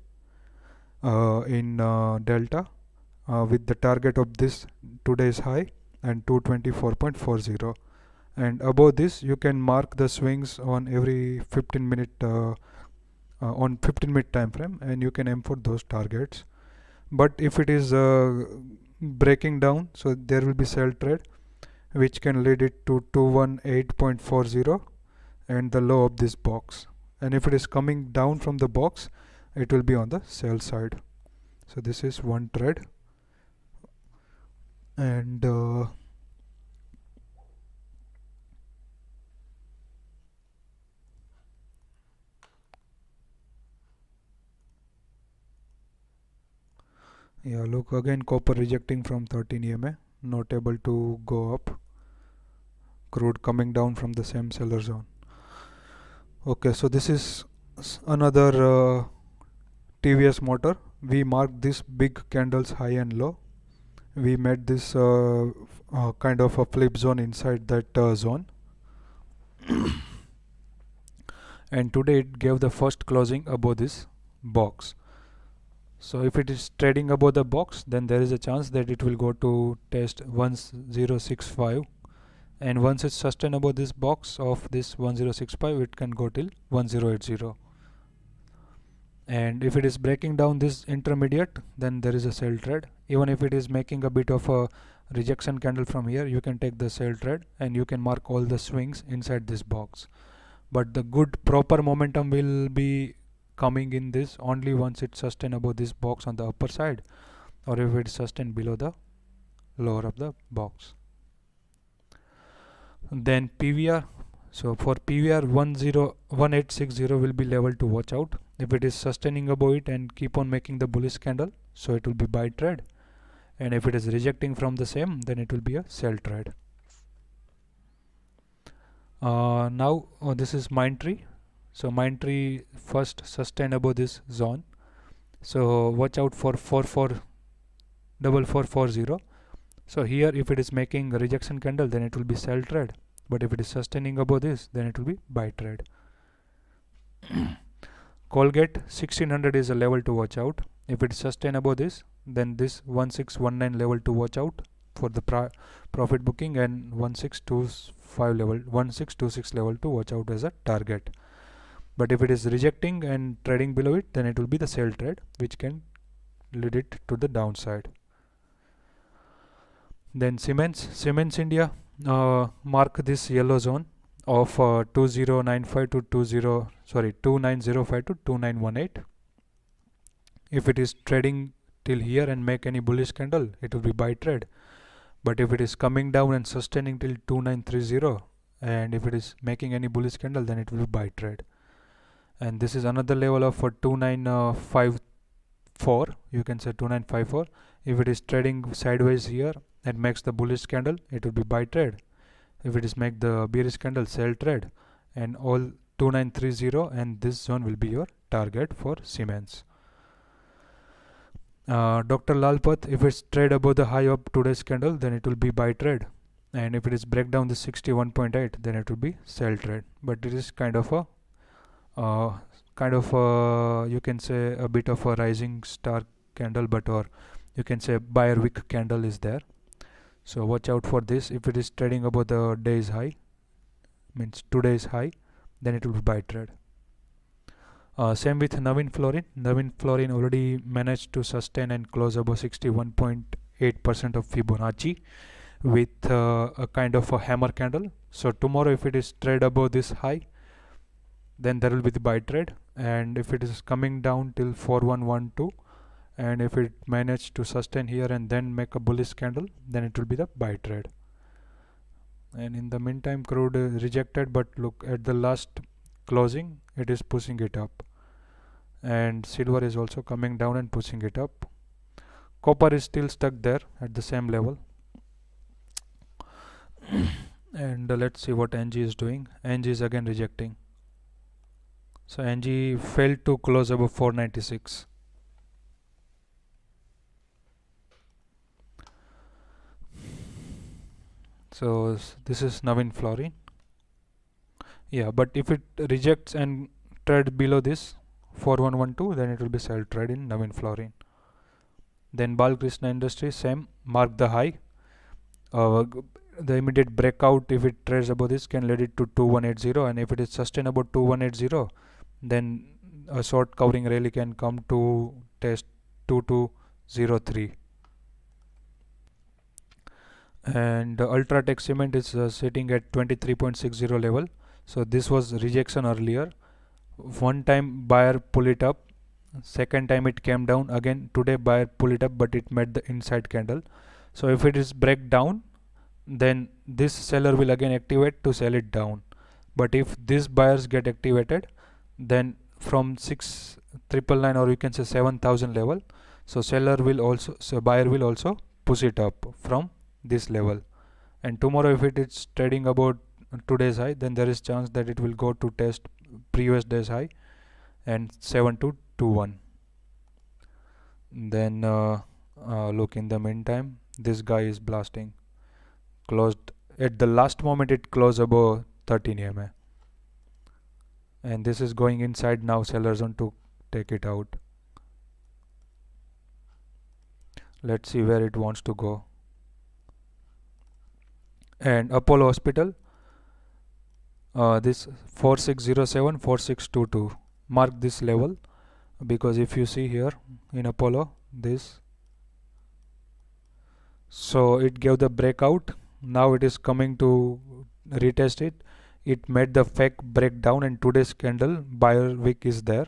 in Delta with the target of this today's high and 224.40, and above this you can mark the swings on every 15-minute on 15-minute time frame, and you can aim for those targets. But if it is breaking down, so there will be sell trade, which can lead it to 218.40 and the low of this box. And if it is coming down from the box, it will be on the sell side. So this is one trade. And yeah, look again, copper rejecting from 13 EMA, not able to go up. Crude coming down from the same seller zone. Okay, so this is another TVS motor. We marked this big candles high and low. We made this kind of a flip zone inside that zone. And today it gave the first closing above this box. So if it is trading above the box, then there is a chance that it will go to test 1065, and once it's sustained above this box of this 1065, it can go till 1080. And if it is breaking down this intermediate, then there is a sell trade. Even if it is making a bit of a rejection candle from here, you can take the sell trade and you can mark all the swings inside this box. But the good proper momentum will be coming in this only once it's sustained above this box on the upper side, or if it's sustained below the lower of the box. Then PVR. So for PVR, 1860 will be level to watch out. If it is sustaining above it and keep on making the bullish candle, so it will be buy trade, and if it is rejecting from the same, then it will be a sell trade. Now this is Mindtree. So Mindtree first sustained above this zone, so watch out for 4440. So here if it is making a rejection candle, then it will be sell trade, but if it is sustaining above this, then it will be buy trade. Colgate 1600 is a level to watch out. If it is sustained above this, then this 1619 level to watch out for the profit booking, and 1626 level to watch out as a target. But if it is rejecting and trading below it, then it will be the sell trade, which can lead it to the downside. Then Siemens India, mark this yellow zone of 2095 to 2905 to 2918. If it is trading till here and make any bullish candle, it will be buy trade. But if it is coming down and sustaining till 2930, and if it is making any bullish candle, then it will be buy trade. And this is another level of 2954, you can say 2954. If it is trading sideways here and makes the bullish candle, it will be buy trade. If it is make the bearish candle, sell trade. And all 2930 and this zone will be your target for Siemens. Dr. Lalpath, if it's trade above the high of today's candle, then it will be buy trade, and if it is break down the 61.8, then it will be sell trade. But it is kind of a you can say a bit of a rising star candle, but or you can say buyer wick candle is there. So watch out for this. If it is trading above the day's high, means today's high, then it will be buy trade. Same with Navin Florin. Navin Florin already managed to sustain and close above 61.8% of Fibonacci with a kind of a hammer candle. So tomorrow if it is trade above this high, then there will be the buy trade, and if it is coming down till 4112, and if it managed to sustain here and then make a bullish candle, then it will be the buy trade. And in the meantime, crude rejected, but look at the last closing, it is pushing it up, and silver is also coming down and pushing it up. Copper is still stuck there at the same level. And let's see what NG is doing. NG is again rejecting. So NG failed to close above 496. So this is Navin Florin. Yeah, but if it rejects and trade below this 4112, then it will be sell trade in Navin Florin. Then Balkrishna Industries, same, mark the high. The immediate breakout, if it trades above this, can lead it to 2180, and if it is sustainable 2180, then a short covering rally can come to test 2203. And Ultratech Cement is sitting at 23.60 level. So this was rejection earlier. One time buyer pull it up, second time it came down, again today buyer pull it up, but it made the inside candle. So if it is break down, then this seller will again activate to sell it down. But if these buyers get activated, then from 6,999, or you can say 7,000 level, so buyer will also push it up from this level. And tomorrow if it is trading about today's high, then there is chance that it will go to test previous day's high and 7221. Then look, in the meantime, this guy is blasting. Closed at the last moment, it closed above 13 EMA, and this is going inside now. Sellers want to take it out. Let's see where it wants to go. And Apollo Hospital, this 4607 4622, mark this level, because if you see here in Apollo, this, so it gave the breakout. Now it is coming to retest it. It made the fake breakdown, and today's candle buyer wick is there,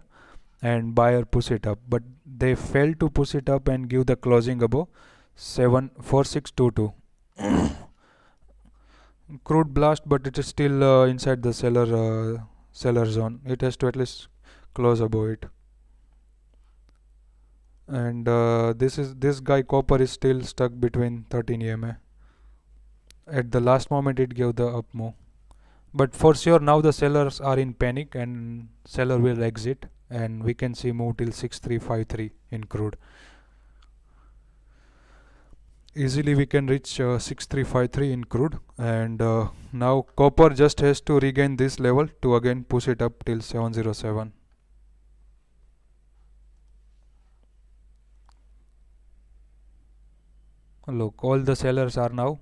and buyer push it up, but they failed to push it up and give the closing above 4622. Crude blast, but it is still inside the seller zone. It has to at least close above it. And this guy copper is still stuck between 13 EMA. At the last moment it gave the up move, but for sure now the sellers are in panic and seller will exit, and we can see move till 6353 in crude. Easily we can reach 6353 in crude, and now copper just has to regain this level to again push it up till 707. Look, all the sellers are now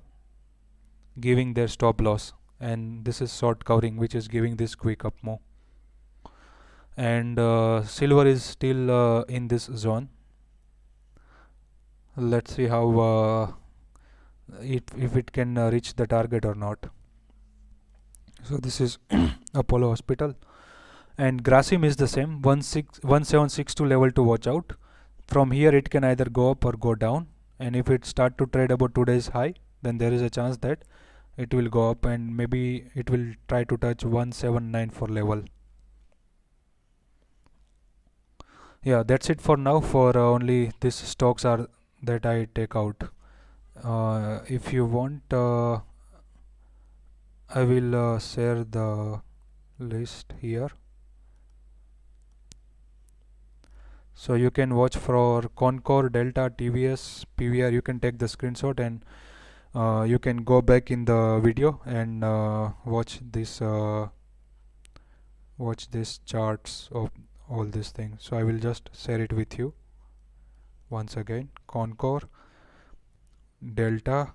giving their stop loss, and this is short covering which is giving this quick up move. And silver is still in this zone. Let's see how if it can reach the target or not. So this is Apollo Hospital, and Grasim is the same, 1762 level to watch out. From here it can either go up or go down, and if it start to trade about today's high, then there is a chance that it will go up, and maybe it will try to touch 1794 level. Yeah, that's it for now. For only these stocks are that I take out. If you want, I will share the list here. So you can watch for Concor, Delta, TVS, PVR. You can take the screenshot and you can go back in the video and watch this charts of all these things. So I will just share it with you once again. Concor, Delta,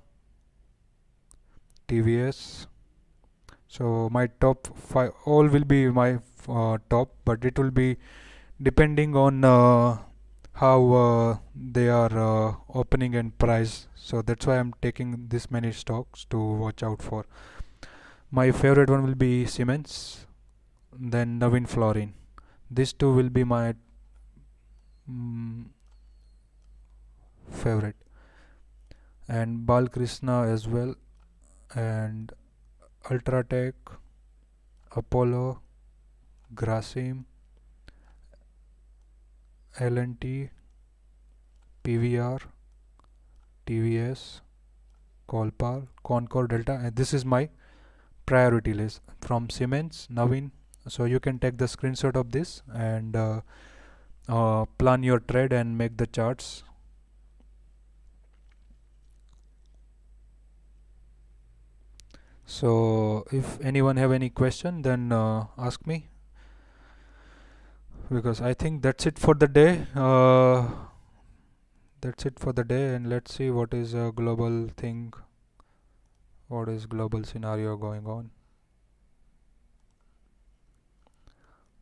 TVS. So my top 5 all will be my top, but it will be depending on how they are opening and price. So that's why I'm taking this many stocks to watch out for. My favorite one will be Siemens, then Navin Florin. These two will be my favorite, and Balkrishna as well, and Ultratech, Apollo, Grasim, L&T, PVR, TVS, Colpar, Concor, Delta, and this is my priority list from Siemens, Navin. So you can take the screenshot of this and plan your trade and make the charts. So if anyone have any question, then ask me, because I think that's it for the day. That's it for the day, and let's see what is a global thing, what is global scenario going on.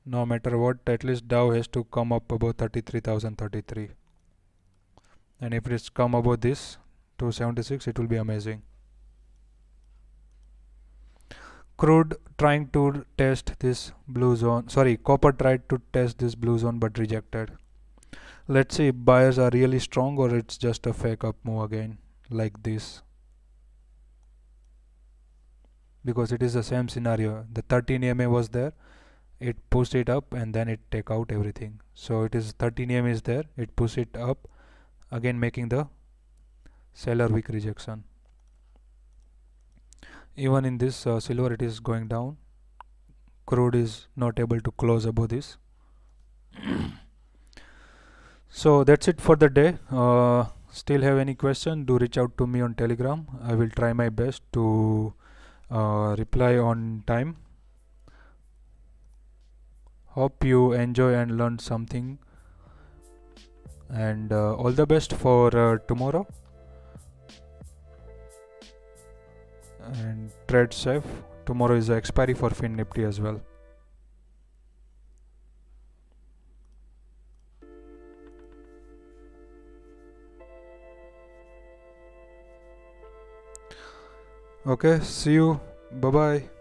No matter what, at least Dow has to come up above 33,033, and if it's come above this 276, it will be amazing. Crude trying to test this blue zone, sorry, copper tried to test this blue zone but rejected. Let's see if buyers are really strong or it's just a fake up move again like this, because it is the same scenario. The 13 EMA was there, it pushed it up and then it take out everything. So it is 13 EMA is there, it pushed it up again, making the seller weak rejection. Even in this silver, it is going down. Crude is not able to close above this. So that's it for the day. Still have any question, do reach out to me on Telegram. I will try my best to reply on time. Hope you enjoy and learn something, and all the best for tomorrow, and trade safe. Tomorrow is the expiry for Nifty as well. Okay, see you. Bye bye.